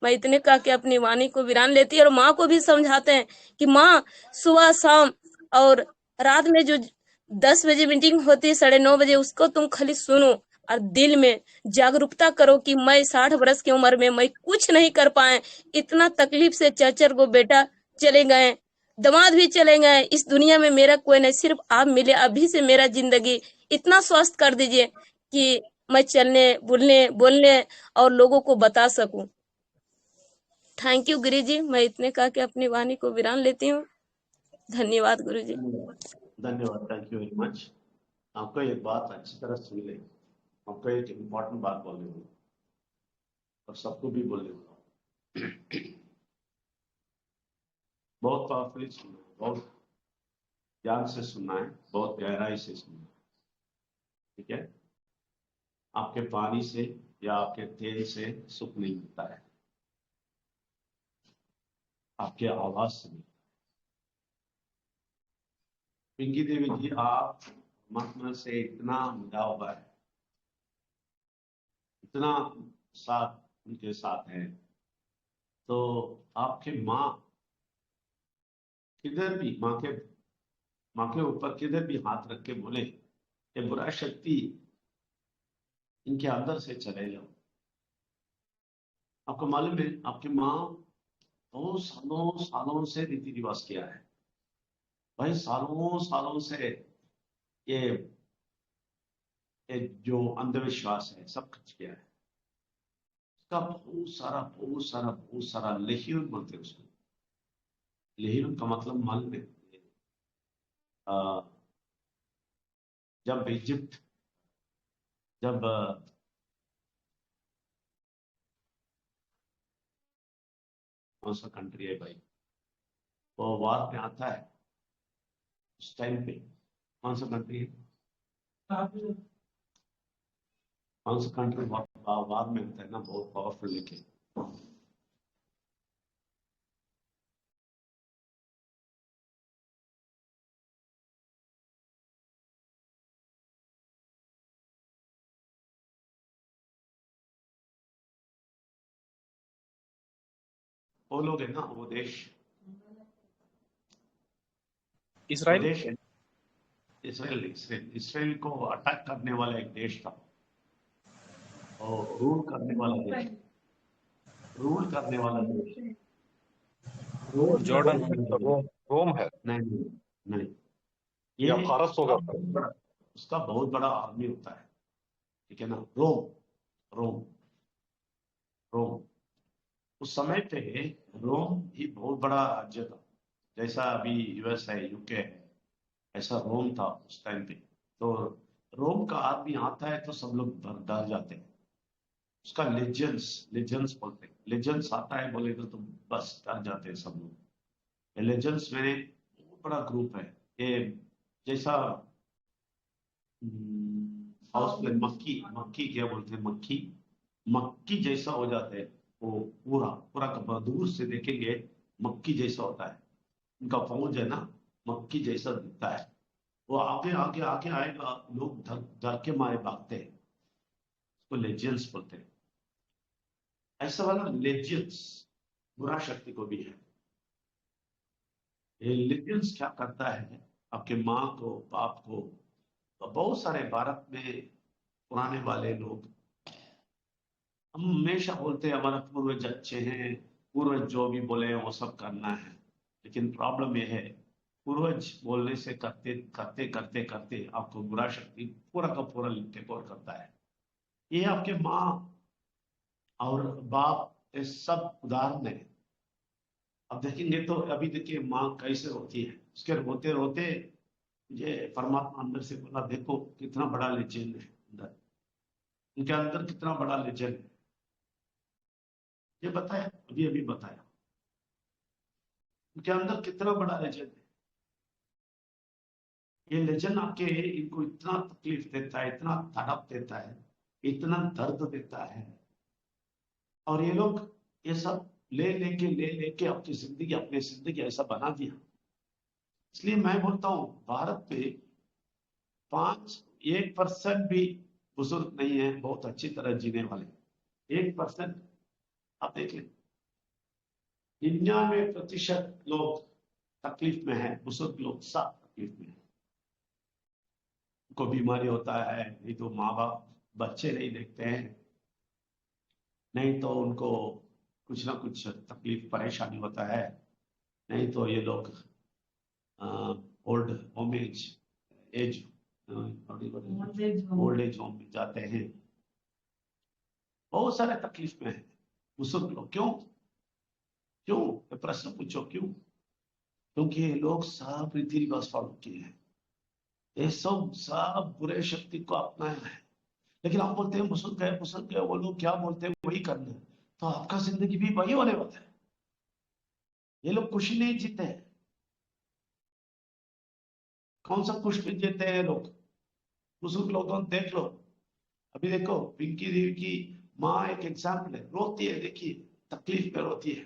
मैं इतने कह के अपनी वाणी को विराम लेती है और माँ को भी समझाते हैं कि माँ सुबह शाम और रात में जो 10 बजे मीटिंग होती है 9:30 बजे उसको तुम खाली सुनो और दिल में जागरूकता करो कि मैं 60 वर्ष की उम्र में मैं कुछ नहीं कर पाए, इतना तकलीफ से चचर को बेटा चले गए, दामाद भी चले गए, इस दुनिया में मेरा कोई नहीं, सिर्फ आप मिले। अभी से मेरा जिंदगी इतना स्वस्थ कर दीजिए कि मैं चलने बोलने और लोगों को बता सकूं। थैंक यू गुरु जी। मैं इतने कह के अपनी वाणी को विराम लेती हूँ। धन्यवाद गुरु जी। धन्यवाद, थैंक यू वेरी मच। आपको एक बात अच्छी तरह सुन ले, आपको एक इम्पोर्टेंट बात बोलने वाला और सबको भी बोलने वाला, बहुत पावरफुली सुनना है, बहुत ध्यान से सुनना है, बहुत गहराई से सुनना है, ठीक है। आपके पानी से या आपके तेल से सुख नहीं मिलता है, आपके आवाज से मिलता है। पिंकी देवी जी, आप परमात्मा से इतना मिला हुआ है, इतना साथ उनके साथ है, तो आपके माँ किधर भी माँ के ऊपर किधर भी हाथ रख के बोले ये बुरा शक्ति इनके अंदर से चले जाओ। आपको मालूम है आपकी माँ तो सालों से रीति रिवाज किया है भाई, सालों से ये जो अंधविश्वास है सब कुछ किया है। उसका बहुत सारा लेहियुन बोलते हैं उसको। लेहियुन का मतलब मालूम है, जब इजिप्ट जब कौन सा कंट्री है भाई वो वार में आता है, उस टाइम पे कौन सा कंट्री है, कौन सा कंट्री वार में आता है ना, बहुत पावरफुल लेके वो लोग है ना, वो देश इसराइल इसराइल को अटैक करने वाला एक देश था और रूल करने वाला देश जॉर्डन रोम है, नहीं या ये फारस होगा। उसका बहुत बड़ा आर्मी होता है, ठीक है ना। रोम उस समय पे रोम ही बहुत बड़ा राज्य था, जैसा अभी यूएस है, यूके है, ऐसा रोम था उस टाइम पे। तो रोम का आदमी आता है तो सब लोग डर जाते हैं। उसका लेजेंड्स बोलते हैं। लेजेंड्स आता है बोलेगा तो बस डर जाते हैं सब लोग। लेजेंड्स में बहुत बड़ा ग्रुप है ये, जैसा हाउस में मक्खी क्या बोलते हैं, मक्खी जैसा हो जाते हैं वो। पूरा पूरा का दूर से देखेंगे मक्खी जैसा होता है। उनका फौज है ना, मक्खी जैसा दिखता है। वो आगे आगे आगे आएगा, लोग डर के मारे भागते हैं। उसको लेजेंड्स बोलते हैं। ऐसा वाला लेजेंड्स बुरा शक्ति को भी है। ये लेजेंड्स क्या करता है, आपके माँ को, बाप को, तो बहुत सारे भारत में पुराने वाले लोग, हम हमेशा बोलते हैं हमारा पूर्वज अच्छे हैं, पूर्वज जो भी बोले वो सब करना है। लेकिन प्रॉब्लम ये है, पूर्वज बोलने से करते करते करते करते आपको बुरा शक्ति पूरा का पूरा टेक ओवर करता है। ये आपके माँ और बाप ये सब उदाहरण है। अब देखेंगे तो अभी देखिए माँ कैसे होती है, उसके रोते रोते ये परमात्मा अंदर से बोला देखो कितना बड़ा लेजेंड है अंदर, उनके अंदर कितना बड़ा लेजेंड है। ये बताया, अभी अभी बताया उनके अंदर कितना बड़ा लेजेंड है। ये लेजेंड आके इनको इतना तकलीफ देता है, इतना तड़प देता है, इतना दर्द देता है, और ये लोग ये सब ले लेके अपनी जिंदगी ऐसा बना दिया। इसलिए मैं बोलता हूं भारत में 1% भी बुजुर्ग नहीं है बहुत अच्छी तरह जीने वाले। 1% आप देख लें, 99% लोग तकलीफ में है, बुजुर्ग लोग सब तकलीफ में है। उनको बीमारी होता है, नहीं तो माँ बाप बच्चे नहीं देखते हैं, नहीं तो उनको कुछ ना कुछ तकलीफ परेशानी होता है, नहीं तो ये लोग ओल्ड एज होम में जाते हैं। बहुत सारे तकलीफ में है बुजुर्ग लोग। क्यों प्रश्न पूछो क्यों? क्योंकि ये लोग सब रीति रिवाज फॉलो किए हैं, ये सब बुरे शक्ति को अपनाया है। लेकिन आप बोलते हैं बुजुर्ग है, वो लोग क्या बोलते हैं वही करना है, तो आपका जिंदगी भी वही होने वाला है। ये लोग खुशी नहीं जीते हैं। कौन सा खुश में जीते हैं लोग? बुजुर्ग लोगों देख लो, अभी देखो पिंकी देवी की माँ एक एग्जाम्पल है, रोती है, देखिए तकलीफ में रोती है,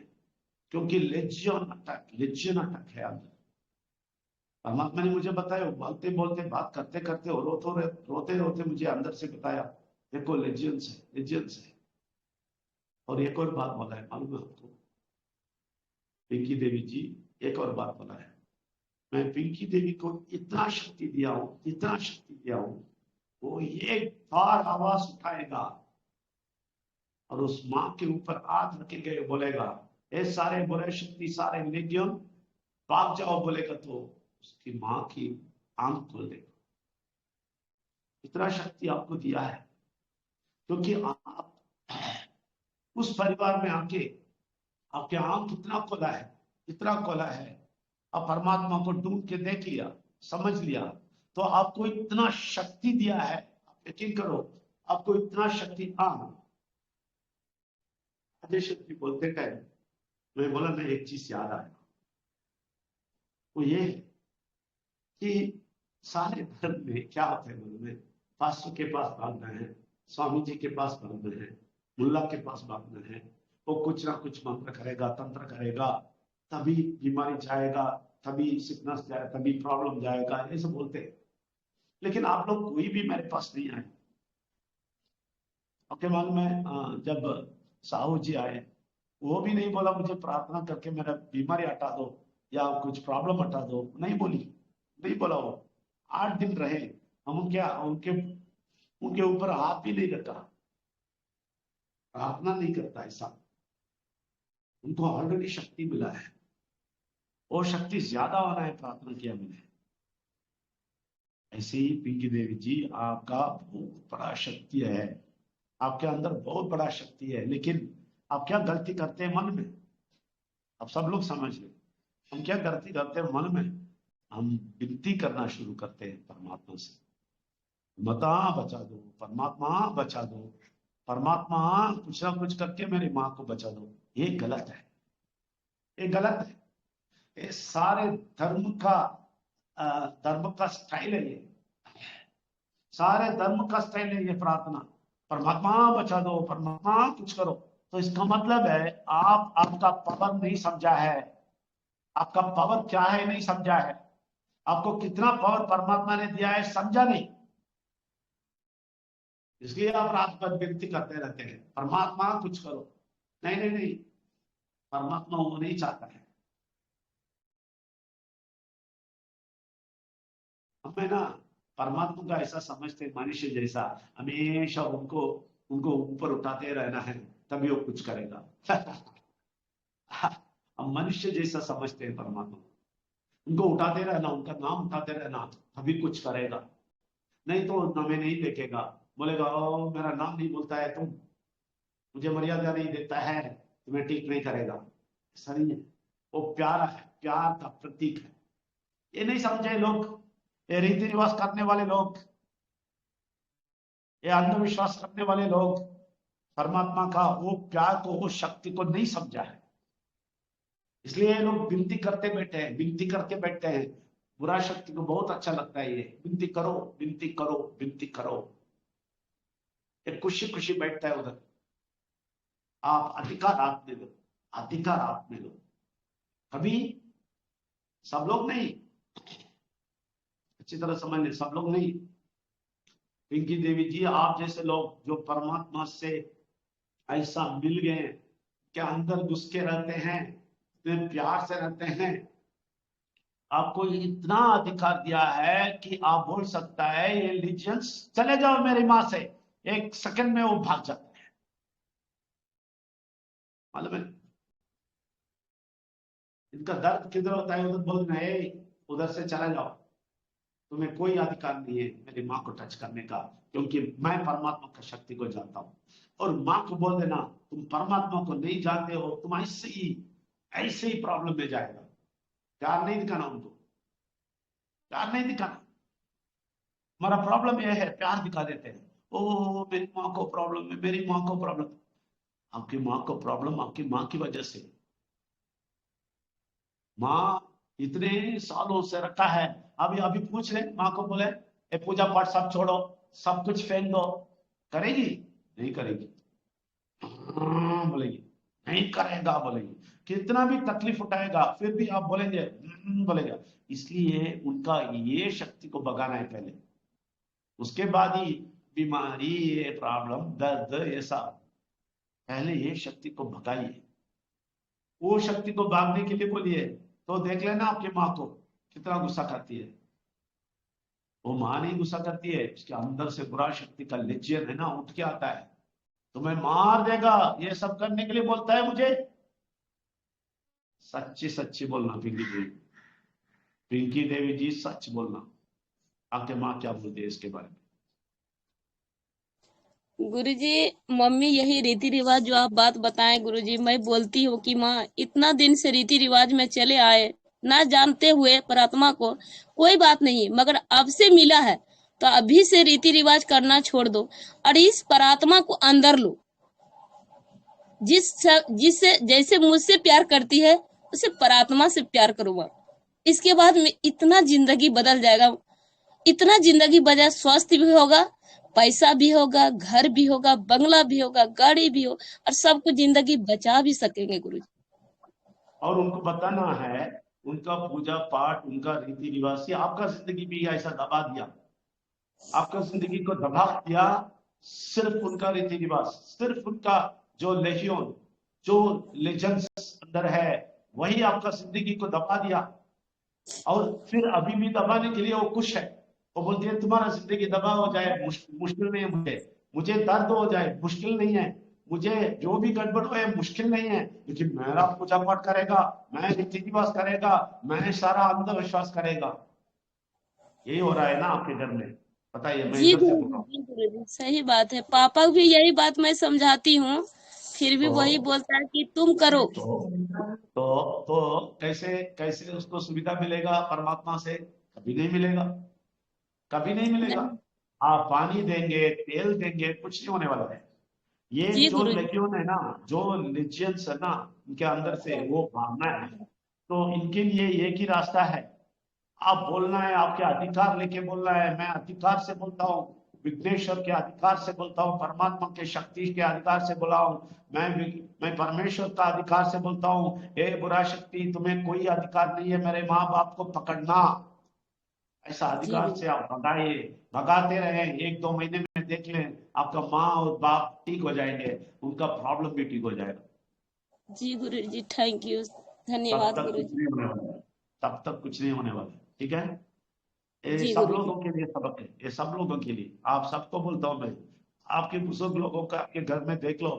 क्योंकि लेजियन अटैक है अंदर। परमात्मा ने मुझे बताया, बोलते बोलते बात करते करते रोते रोते मुझे अंदर से बताया देखो लेजियंस है। और एक और बात बोला है मालूम है आपको, पिंकी देवी जी एक और बात बोला है, मैं पिंकी देवी को इतना शक्ति दिया हूं, वो एक बार आवाज उठाएगा और उस माँ के ऊपर हाथ रखेंगे, बोलेगा ये सारे बुरे शक्ति सारे लेगियन भाग जाओ, बोलेगा तो उसकी माँ की आंख खोल देगा। इतना शक्ति आपको दिया है क्योंकि आप उस परिवार में आके आपके आंख इतना खोला है, आप परमात्मा को ढूंढ के देख लिया, समझ लिया, तो आपको इतना शक्ति दिया है। आप यकीन करो, आपको इतना शक्ति अजय जी बोलते टाइम मैं बोला, मैं एक चीज याद आया, वो ये है कि सारे धर्म में क्या होता है, बोलो में पास्टर के पास भागना है, स्वामी जी के पास भागना है, मुल्ला के पास भागना है, वो कुछ ना कुछ मंत्र करेगा, तंत्र करेगा, तभी बीमारी जाएगा, तभी सिकनेस जाएगा, तभी प्रॉब्लम जाएगा, ऐसे बोलते हैं। लेकिन आप लोग कोई भी मेरे पास नहीं आए। आपके मालूम है जब साहू जी आए, वो भी नहीं बोला मुझे प्रार्थना करके मेरा बीमारी हटा दो या कुछ प्रॉब्लम हटा दो, नहीं बोला। वो 8 दिन रहे, हम उनके ऊपर हाथ भी नहीं रखा, प्रार्थना नहीं करता ऐसा। उनको ऑलरेडी शक्ति मिला है, वो शक्ति ज्यादा होना है प्रार्थना किया मैंने। ऐसे ही पिंकी देवी जी आपका बहुत बड़ा शक्ति है, आपके अंदर बहुत बड़ा शक्ति है, लेकिन आप क्या गलती करते हैं मन में? अब सब लोग समझ ले, हम क्या गलती करते हैं मन में? हम विनती करना शुरू करते हैं परमात्मा से, माता बचा दो, परमात्मा बचा दो, परमात्मा कुछ ना कुछ करके मेरी माँ को बचा दो। ये गलत है, ये गलत है। ये सारे धर्म का स्टाइल है ये, सारे धर्म का स्टाइल है ये प्रार्थना, परमात्मा बचा दो, परमात्मा कुछ करो। तो इसका मतलब है आप आपका पावर नहीं समझा है, आपका पावर क्या है नहीं समझा है, आपको कितना पावर परमात्मा ने दिया है समझा नहीं, इसलिए आप रात भर विनती करते रहते हैं परमात्मा कुछ करो। नहीं नहीं नहीं, परमात्मा वो नहीं चाहता है। हमें ना परमात्मा का ऐसा समझते मनुष्य जैसा, हमेशा उनको ऊपर उठाते रहना है तभी वो कुछ करेगा। हम मनुष्य जैसा समझते हैं परमात्मा, उनको उठाते रहना, उनका नाम उठाते रहना तभी कुछ करेगा, नहीं तो हमें नहीं देखेगा, बोलेगा ओ मेरा नाम नहीं बोलता है तुम, मुझे मर्यादा नहीं देता है, तुम्हें ठीक नहीं करेगा। ऐसा नहीं है, वो प्यारा है, प्यार का प्रतीक है। ये नहीं समझे लोग, ये रीति रिवाज करने वाले लोग, ये अंधविश्वास करने वाले लोग परमात्मा का वो प्यार को, वो शक्ति को नहीं समझा है, इसलिए ये लोग विनती करते बैठे हैं, विनती करके बैठते हैं। बुरा शक्ति को बहुत अच्छा लगता है ये, विनती करो विनती करो विनती करो, ये खुशी खुशी बैठता है उधर। आप अधिकार आप दे दो, अधिकार आप दे दो, कभी सब लोग नहीं, अच्छी तरह समझ लें, सब लोग नहीं। पिंकी देवी जी, आप जैसे लोग जो परमात्मा से ऐसा मिल गए, क्या अंदर घुस के रहते हैं, इतने प्यार से रहते हैं, आपको इतना अधिकार दिया है कि आप बोल सकता है ये लीजियंस चले जाओ मेरी माँ से, एक सेकंड में वो भाग जाते हैं, मालूम है। इनका दर्द किधर होता है, उधर बोलना है उधर से चला जाओ, तुम्हें कोई अधिकार नहीं है मेरी माँ को टच करने का, क्योंकि मैं परमात्मा का शक्ति को जानता हूं। और माँ को बोल देना तुम परमात्मा को नहीं जानते हो, तुम ऐसे ही प्रॉब्लम में जाएगा। प्यार नहीं दिखाना उनको, प्यार नहीं दिखाना। हमारा प्रॉब्लम यह है, प्यार दिखा देते हैं, ओ मेरी माँ को प्रॉब्लम है, मेरी माँ को प्रॉब्लम। आपकी माँ को प्रॉब्लम आपकी माँ की वजह से, माँ इतने सालों से रखा है, अभी पूछ ले माँ को, बोले ए पूजा पाठ सब छोड़ो, सब कुछ फेंक दो, करेगी? नहीं करेगी। बोलेगी नहीं करेगा, बोलेगी। कितना भी तकलीफ उठाएगा फिर भी आप बोलेंगे बोलेगा। इसलिए उनका ये शक्ति को भगाना है पहले, उसके बाद ही बीमारी, ये प्रॉब्लम, दर्द, ये सब। पहले ये शक्ति को भगाइए, वो शक्ति को भागने के लिए बोलिए, तो देख लेना आपकी माँ को कितना गुस्सा करती है। वो माँ नहीं गुस्सा करती है, उसके अंदर से बुरा शक्ति का लेजियन है ना, उठ के आता है, तुम्हें मार देगा, ये सब करने के लिए बोलता है मुझे। सच्ची सच्ची बोलना पिंकी देवी जी, सच बोलना, आपके माँ क्या बोलती है इसके बारे में? गुरुजी, मम्मी यही रीति रिवाज जो आप बात बताएं गुरुजी, मैं बोलती हूँ कि माँ इतना दिन से रीति रिवाज में चले आए, ना जानते हुए परमात्मा को, कोई बात नहीं, मगर अब से मिला है तो अभी से रीति रिवाज करना छोड़ दो और इस परमात्मा को अंदर लो, जिससे जैसे मुझसे प्यार करती है उसे परमात्मा से प्यार करो माँ। इसके बाद में इतना जिंदगी बदल जाएगा, इतना जिंदगी बदल, स्वस्थ भी होगा, पैसा भी होगा, घर भी होगा, बंगला भी होगा, गाड़ी भी हो, और सब कुछ जिंदगी बचा भी सकेंगे गुरुजी। और उनको बताना है उनका पूजा पाठ, उनका रीति रिवाज से आपका जिंदगी भी ऐसा दबा दिया, आपका जिंदगी को दबा दिया, सिर्फ उनका रीति रिवाज, सिर्फ उनका जो लेजियन, जो लेजेंड्स अंदर है, वही आपका जिंदगी को दबा दिया। और फिर अभी भी दबाने के लिए वो खुश है, वो बोलती है तुम्हारा जिंदगी दबा हो जाए मुश्किल नहीं है, मुझे दर्द हो जाए मुश्किल नहीं है, मुझे जो भी गड़बड़ हो मुश्किल नहीं है, लेकिन मेरा पूजा पाठ करेगा, मैं रीति रिवाज करेगा, मैं सारा अंधविश्वास करेगा। यही हो रहा है ना आपके घर में, बताइए। मैं जी इधर से बोल रहा हूँ, गुरुजी, सही बात है। पापा भी यही बात मैं समझाती हूँ, फिर भी वही बोलता है कि तुम करो। तो कैसे उसको सुविधा मिलेगा परमात्मा से? कभी नहीं मिलेगा, कभी नहीं मिलेगा। आप पानी देंगे, तेल देंगे, कुछ नहीं होने वाला है। ये जी जो गुरुजी। लेगियोन है ना, जो लिजियंस है ना, इनके अंदर से वो भावना है, तो इनके लिए एक ही रास्ता है। आप बोलना है, आपके अधिकार लेके बोलना है। मैं अधिकार से बोलता हूँ, विघ्नेश्वर के अधिकार से बोलता हूँ, परमात्मा के शक्ति के अधिकार से बोला हूँ। मैं परमेश्वर का अधिकार से बोलता हूँ, हे बुरा शक्ति, तुम्हें कोई अधिकार नहीं है मेरे माँ बाप को पकड़ना। ऐसा जी अधिकार गुरु से आप भगाइए, भगाते रहे। 1-2 महीने में देख लें, आपका माँ और बाप ठीक हो जाएंगे, उनका प्रॉब्लम भी ठीक हो जाएगा। जी गुरुजी, थैंक यू, तब धन्यवाद तक कुछ गुरुजी। नहीं होने वाला है, तब तक कुछ नहीं होने वाला है। ठीक है, ये जी सब गुरुजी। लोगों के लिए सबक है, ये सब लोगों के लिए। आप सबको बोलता हूँ मैं, आपके बुजुर्ग लोगों का आपके घर में देख लो,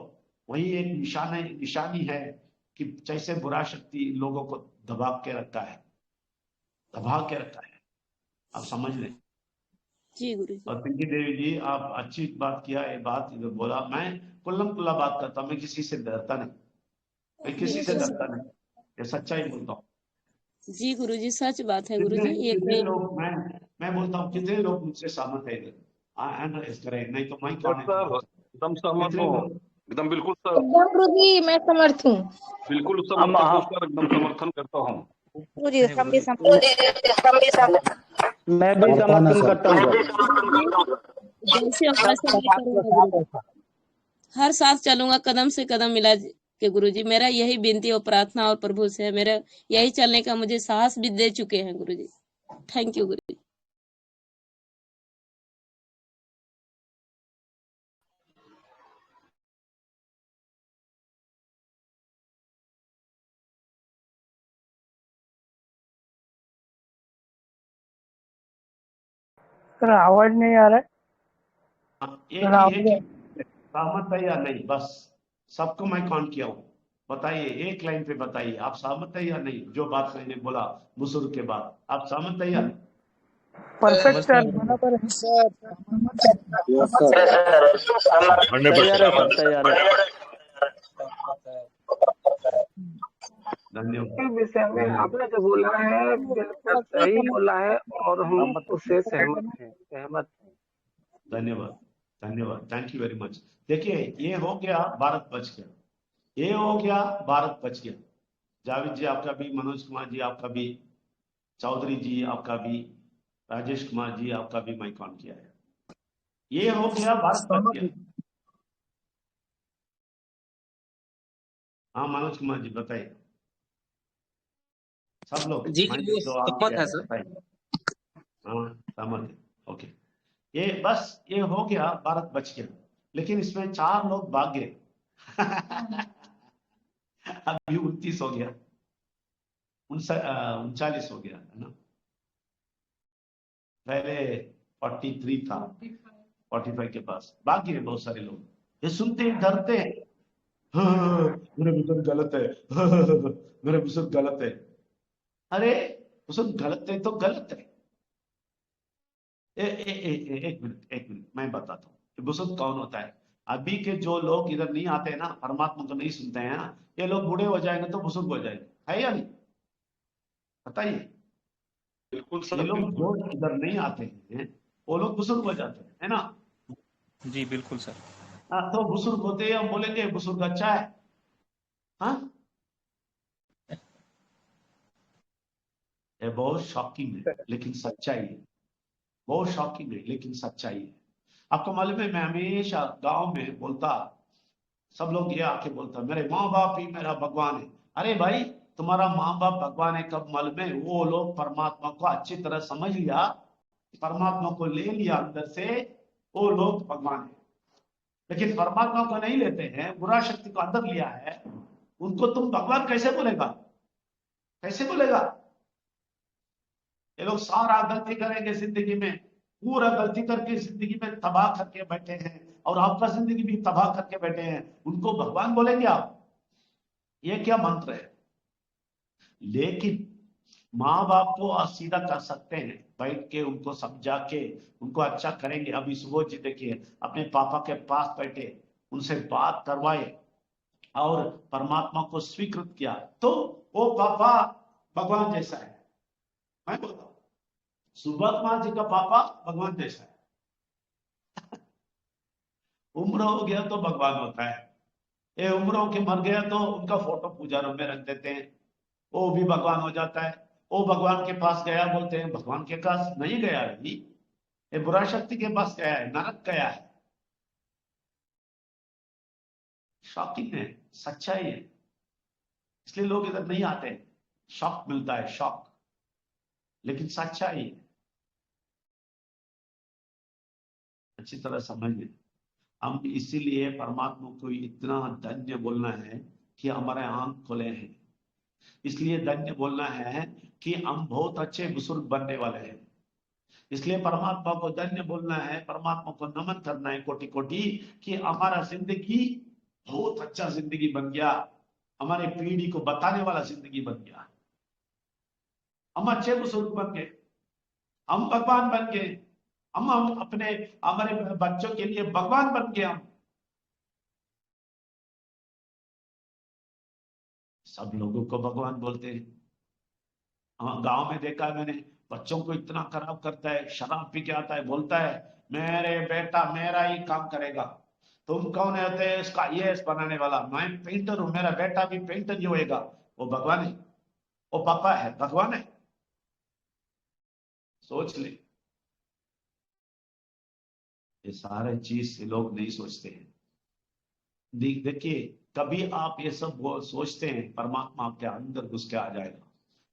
वही एक निशानी है कि जैसे बुरा शक्ति लोगों को दबा के रखा है, दबा के रखा है। आप समझ लें। जी गुरुजी। और पिंकी देवी जी, आप अच्छी बात किया, ये बात इधर बोला। मैं कुल्लम कुल्ला बात करता हूँ, मैं किसी से डरता नहीं, मैं किसी से बिल्कुल डरता नहीं, ये सच्चाई बोलता हूँ। जी गुरुजी, सच बात है कितने गुरुजी, ये कितने कोई लोग, मैं बोलता हूँ, कितने लोग मुझसे सहमत है इधर एनालाइज करें, नहीं तो मैं सर कौन है सर तुम्हारे? एकदम सहमत कितने हूँ, लोग? एकदम बिल्कुल सर, एकदम गुरुजी, मैं समर्थ हूँ। बिल्कुल हम समर्थक हूँ सर, एकदम समर्थन करता हूँ। गुरुजी हम भी मैं भी वर्ताना समर्थन सर करता हूँ। जैसे होगा वैसे मैं करूंगा गुरुजी, हर साथ चलूंगा कदम से कदम मिला के गुरुजी। मेरा यही विनती और प्रार्थना और प्रभु से है, मेरा यही चलने का मुझे साहस भी दे चुके हैं गुरुजी। थैंक यू गुरुजी। सर आवाज नहीं आ रहा है। एक ही सहमत है या नहीं, बस। सबको मैं काउंट किया हूँ, बताइए, एक लाइन पे बताइए, आप सहमत है या नहीं? जो बात मैंने बोला बुजुर्ग के बाद, आप सहमत है या नहीं? परफेक्ट समझते सर, हैं गुरुजी। बराबर है। Yes sir. तैयार है सर, तैयार है। धन्यवाद, इस विषय में धन्यवाद, आपने जो बोला है बिल्कुल सही बोला है और हम उससे सहमत हैं। धन्यवाद, धन्यवाद, थैंक यू वेरी मच। देखिए, ये हो गया, भारत बच गया, ये हो गया, भारत बच गया। जावेद जी आपका भी, मनोज कुमार जी आपका भी, चौधरी जी आपका भी, राजेश कुमार जी आपका भी मैं काउंट किया है। ये हो गया, भारत बच गया। हाँ मनोज कुमार जी बताइए, सब लोग जी मैं वो जो आप सहमत किया है है सर। बताइए। हाँ सहमत है, ओके। ये बस, ये हो गया, भारत बच गया। लेकिन इसमें 4 लोग भाग गए। अभी 29 हो गया, 39 हो गया, है ना? पहले 43 था, 45 के पास भाग गए बहुत सारे लोग। ये सुनते ही डरते हैं, हाँ, मेरे बुजुर्ग गलत है। हाँ, मेरे बुजुर्ग गलत है। अरे बुजुर्ग गलत है तो गलत है। एक मिनट, एक मिनट, मैं बताता हूँ बुजुर्ग कौन होता है। अभी के जो लोग इधर नहीं आते हैं ना, परमात्मा को नहीं सुनते हैं ना, ये लोग बूढ़े हो जाएंगे तो बुजुर्ग हो जाएंगे, है या नहीं? बताइए। बिल्कुल ये सर, लोग बिल्कुल। जो इधर नहीं आते हैं, वो लोग बुजुर्ग हो जाते हैं, है ना? जी बिल्कुल सर। तो बुजुर्ग होते हैं, हम बोलेंगे बुजुर्ग अच्छा है। हाँ, ये बहुत शॉकिंग है लेकिन सच्चाई है, बहुत शॉकिंग है लेकिन सच्चाई है। आपको मालूम है, मैं हमेशा गांव में बोलता, सब लोग ये आके बोलता, मेरे माँ बाप ही मेरा भगवान है। अरे भाई, तुम्हारा माँ बाप भगवान है कब मालूम है? वो लोग परमात्मा को अच्छी तरह समझ लिया, परमात्मा को ले लिया अंदर से, वो लोग भगवान है। लेकिन परमात्मा को नहीं लेते हैं, बुरा शक्ति को अंदर लिया है, उनको तुम भगवान कैसे बोलेगा? कैसे बोलेगा? ये लोग सारा गलती करेंगे जिंदगी में, पूरा गलती करके जिंदगी में तबाह करके बैठे हैं, और आपका जिंदगी भी तबाह करके बैठे हैं, उनको भगवान बोलेंगे आप? ये क्या मंत्र है? लेकिन माँ बाप को सीधा कर सकते हैं, बैठ के उनको समझा के उनको अच्छा करेंगे। अभी सुबह जी देखिए, अपने पापा के पास बैठे, उनसे बात करवाए और परमात्मा को स्वीकृत किया, तो वो पापा भगवान जैसा है। मैं बोलता हूँ, सुबह कुमार जी का पापा भगवान जैसा है। उम्र हो गया तो भगवान होता है। ये उम्र हो के मर गया तो उनका फोटो पूजा रूम में रख देते हैं, वो भी भगवान हो जाता है। वो भगवान के पास गया बोलते हैं, भगवान के पास नहीं गया जी, ये बुरा शक्ति के पास गया है, नरक गया है। शॉकिंग है, सच्चाई है, इसलिए लोग इधर नहीं आते, शॉक मिलता है, शॉक, लेकिन सच्चाई है, अच्छी तरह समझिए। हम इसीलिए परमात्मा को इतना धन्य बोलना है कि हमारे आंख खुले हैं, इसलिए धन्य बोलना है कि हम बहुत अच्छे बुजुर्ग बनने वाले हैं, इसलिए परमात्मा को धन्य बोलना है, परमात्मा को नमन करना है कोटि कोटि कि हमारा जिंदगी बहुत अच्छा जिंदगी बन गया, हमारे पीढ़ी को बताने वाला जिंदगी बन गया, हम अच्छे बुजुर्ग बन गए, हम भगवान बन गए, हम अपने हमारे बच्चों के लिए भगवान बन गए। हम सब लोगों को भगवान बोलते हैं। हाँ, गांव में देखा है मैंने, बच्चों को इतना खराब करता है, शराब पी के आता है, बोलता है मेरे बेटा मेरा ही काम करेगा। तुम कौन होते हैं इसका आईएएस बनाने वाला? मैं पेंटर हूं, मेरा बेटा भी पेंटर ही होएगा। वो भगवान है, वो पापा है, भगवान है? सोच ले, ये सारे चीज से लोग नहीं सोचते हैं। देखिए, कभी आप ये सब सोचते हैं, परमात्मा आपके अंदर घुस के आ जाएगा,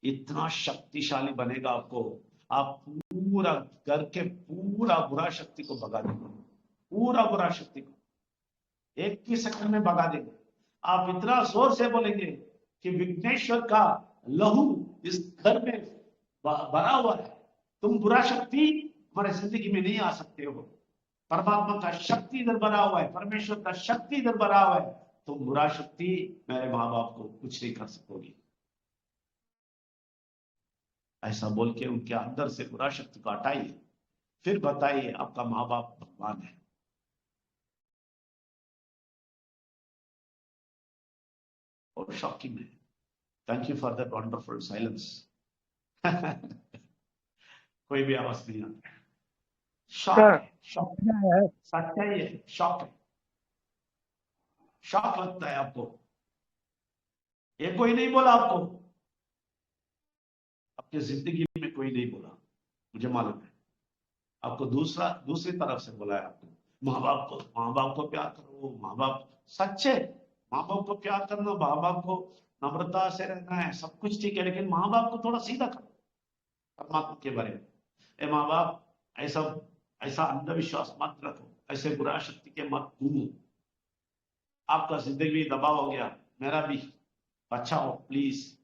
इतना शक्तिशाली बनेगा आपको, आप पूरा करके पूरा बुरा शक्ति को भगा देंगे, पूरा बुरा शक्ति को एक ही सेकंड में भगा देंगे। आप इतना जोर से बोलेंगे कि विघ्नेश्वर का लहू इस घर में भरा हुआ है, तुम बुरा शक्ति हमारे जिंदगी में नहीं आ सकते हो, परमात्मा का शक्ति इधर भरा हुआ है, परमेश्वर का शक्ति इधर भरा हुआ है, तुम बुरा शक्ति मेरे माँ बाप को कुछ नहीं कर सकोगी। ऐसा बोल के उनके अंदर से बुरा शक्ति को हटाइए, फिर बताइए आपका माँ बाप भगवान है। और शॉकिंग है। Thank you for that wonderful silence. कोई भी आवाज नहीं आती, शॉक है, शॉक है, सच्चाई है, शॉक है, शॉक लगता है आपको, ये कोई नहीं बोला आपको, आपकी जिंदगी में कोई नहीं बोला, मुझे मालूम है, आपको दूसरी तरफ से बोला है। आपको माँ बाप को प्यार करो, माँ बाप सच्चे, माँ बाप को प्यार करना, माँ बाप को नम्रता से रहना है, सब कुछ ठीक है, लेकिन माँ बाप को थोड़ा सीधा करो परमात्मा के बारे में। ए माँ बाप, ऐसा अंधविश्वास मत रखो, ऐसे बुरा शक्ति के मत घूमो, आपका जिंदगी भी दबाव हो गया, मेरा भी बचाओ प्लीज।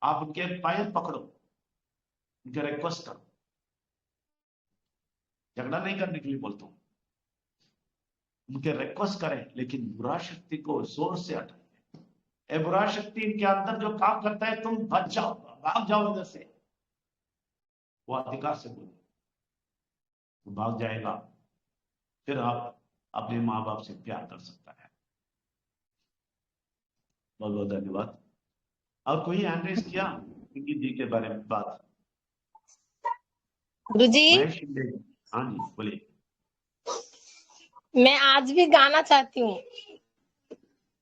आप उनके पैर पकड़ो, उनके रिक्वेस्ट करो, झगड़ा नहीं करने के लिए बोलता हूं, उनके रिक्वेस्ट करें, लेकिन बुरा शक्ति को जोर से हटाइए। बुरा शक्ति इनके अंदर जो काम करता है, तुम बच जाओ, भाग जाओ इधर से, वो अधिकार से बोलो, भाग जाएगा, फिर आप अपने माँ बाप से प्यार कर सकता है। बहुत बहुत धन्यवाद। और कोई हैंड रेज किया पिंकी जी के बारे में बात? गुरुजी, हाँ जी बोलिए। मैं आज भी गाना चाहती हूँ।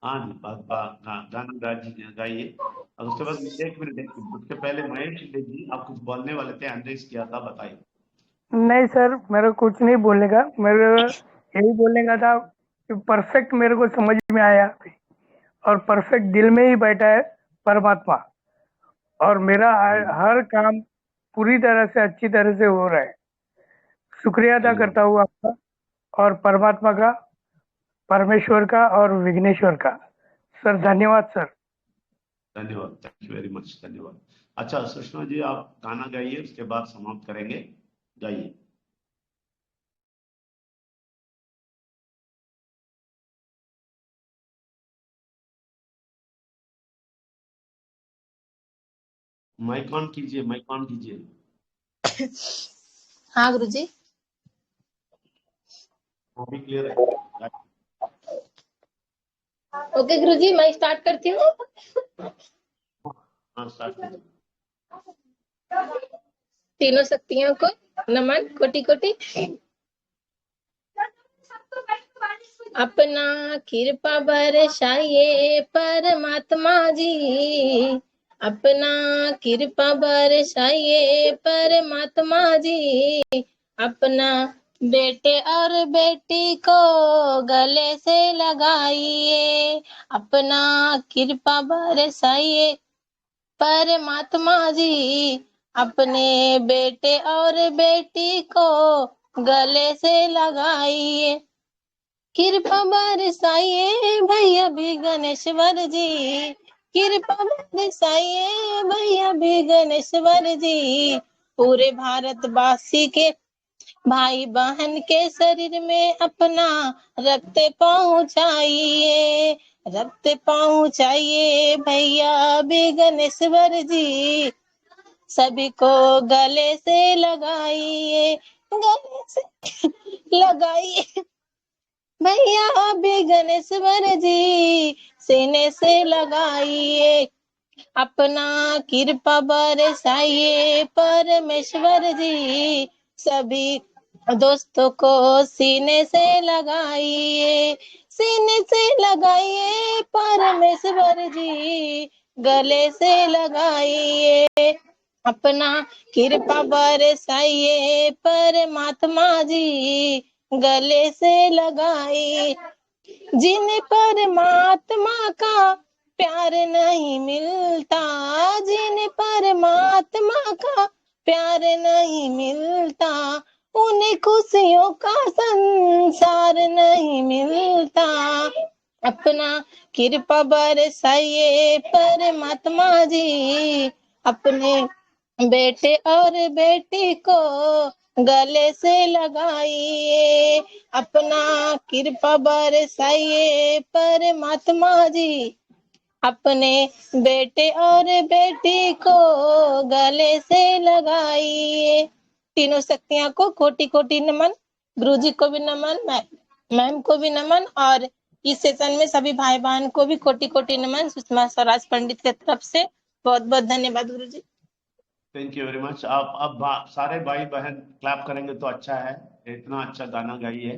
हाँ जी, गाना गाइए। और उसके बाद एक मिनट, उसके पहले महेश शिंदे जी आप कुछ बोलने वाले थे, हैंड रेज किया था, बताइए। नहीं सर, मेरे को कुछ नहीं बोलने का, मेरे यही बोलने का था कि परफेक्ट मेरे को समझ में आया और परफेक्ट दिल में ही बैठा है परमात्मा, और मेरा हर काम पूरी तरह से अच्छी तरह से हो रहा है। शुक्रिया अदा करता हूँ आपका और परमात्मा का, परमेश्वर का और विघ्नेश्वर का। सर धन्यवाद सर। धन्यवाद, थैंक यू वेरी मच, धन्यवाद। अच्छा सुषमा जी, आप गाना गाइए, उसके बाद समाप्त करेंगे, गाइए। माइक ऑन कीजिए, माइक ऑन कीजिए। हाँ गुरुजी, भी क्लियर है। ओके गुरुजी, मैं स्टार्ट करती हूँ। हाँ स्टार्ट कीजिए। तीनों शक्तियों को नमन, कोटि कोटि। अपना कृपा बरसाइए परमात्मा जी, अपना कृपा बरसाइए परमात्मा जी, अपना बेटे और बेटी को गले से लगाइए, अपना कृपा बरसाइए परमात्मा जी, अपने बेटे और बेटी को गले से लगाइए, कृपा बरसाइए भैया भी गणेश्वर जी, कृपा बरसाइए भैया भी गणेश्वर जी, पूरे भारतवासी के भाई बहन के शरीर में अपना रक्त पहुँचाइए, रक्त पहुँचाइए भैया भी गणेश्वर जी, सभी को गले से लगाइए, गले से लगाइए भैया भी गणेश्वर जी, सीने से लगाइए, अपना कृपा बरसाइए परमेश्वर जी, सभी दोस्तों को सीने से लगाइए, सीने से लगाइए परमेश्वर जी, गले से लगाइए, अपना कृपा बरसाइए परमात्मा जी, गले से लगाइए, जिन्हें परमात्मा का प्यार नहीं मिलता, जिन्हें परमात्मा का प्यार नहीं मिलता, उन्हें खुशियों का संसार नहीं मिलता, अपना कृपा बरसाइए परमात्मा जी, अपने बेटे और बेटी को गले से लगाइए, अपना कृपा बरसाइए परमात्मा जी, अपने बेटे और बेटी को गले से लगाइए, तीनों शक्तियां को कोटि कोटि नमन, गुरुजी को भी नमन, मैम को भी नमन, और इस सेशन में सभी भाई बहन को भी कोटि कोटि नमन सुषमा स्वराज पंडित की तरफ से बहुत बहुत धन्यवाद गुरुजी। Thank you very much. आप अब सारे भाई बहन क्लैप करेंगे तो अच्छा है, इतना अच्छा गाना गाई है।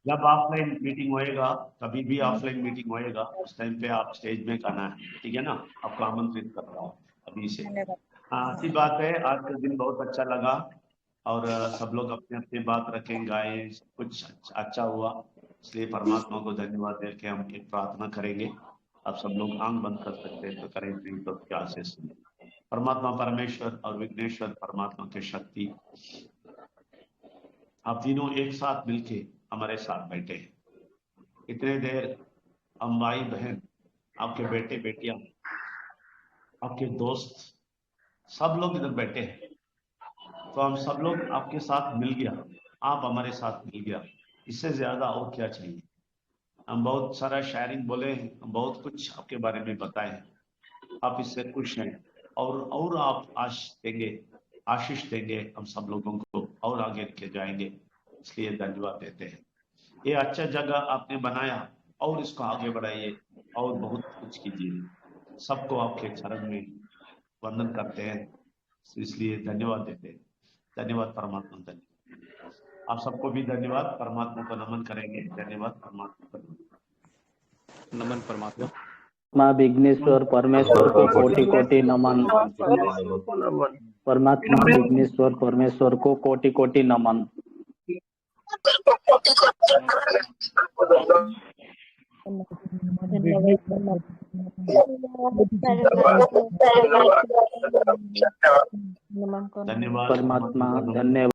जब ऑफलाइन मीटिंग होएगा, कभी भी ऑफलाइन मीटिंग होएगा, उस टाइम पे आप स्टेज में गाना है, ठीक है ना? आपको आमंत्रित कर रहा हूँ अभी से। हाँ, अच्छी बात है, आज का दिन बहुत अच्छा लगा और सब लोग अपने अपने बात रखें, गाएं, सब कुछ अच्छा हुआ, इसलिए परमात्मा को धन्यवाद दे के हम एक प्रार्थना करेंगे। आप सब लोग आंख बंद कर सकते हैं तो करें, तो क्या से सुने। परमात्मा परमेश्वर और विघ्नेश्वर परमात्मा की शक्ति, आप तीनों एक साथ मिलके हमारे साथ बैठे हैं। इतने देर हम भाई बहन, आपके बेटे बेटियां, आपके दोस्त, सब लोग इधर बैठे हैं, तो हम सब लोग आपके साथ मिल गया, आप हमारे साथ मिल गया, इससे ज्यादा और क्या चाहिए। हम बहुत सारा शेयरिंग बोले, हम बहुत कुछ आपके बारे में बताए, आप इससे खुश हैं और आप आशीष देंगे हम सब लोगों को और आगे लेके जाएंगे, इसलिए धन्यवाद देते हैं। ये अच्छा जगह आपने बनाया और इसको आगे बढ़ाइए और बहुत कुछ कीजिए। सबको आपके चरण में वंदन करते हैं, इसलिए धन्यवाद देते हैं। धन्यवाद परमात्मा, धन्यवाद आप सबको भी धन्यवाद। परमात्मा को नमन करेंगे। धन्यवाद परमात्मा को नमन परमात्मा, माँ विघ्नेश्वर परमेश्वर को कोटि कोटि नमन, परमात्मा विघ्नेश्वर परमेश्वर को कोटि कोटि नमन। धन्यवाद परमात्मा, धन्यवाद।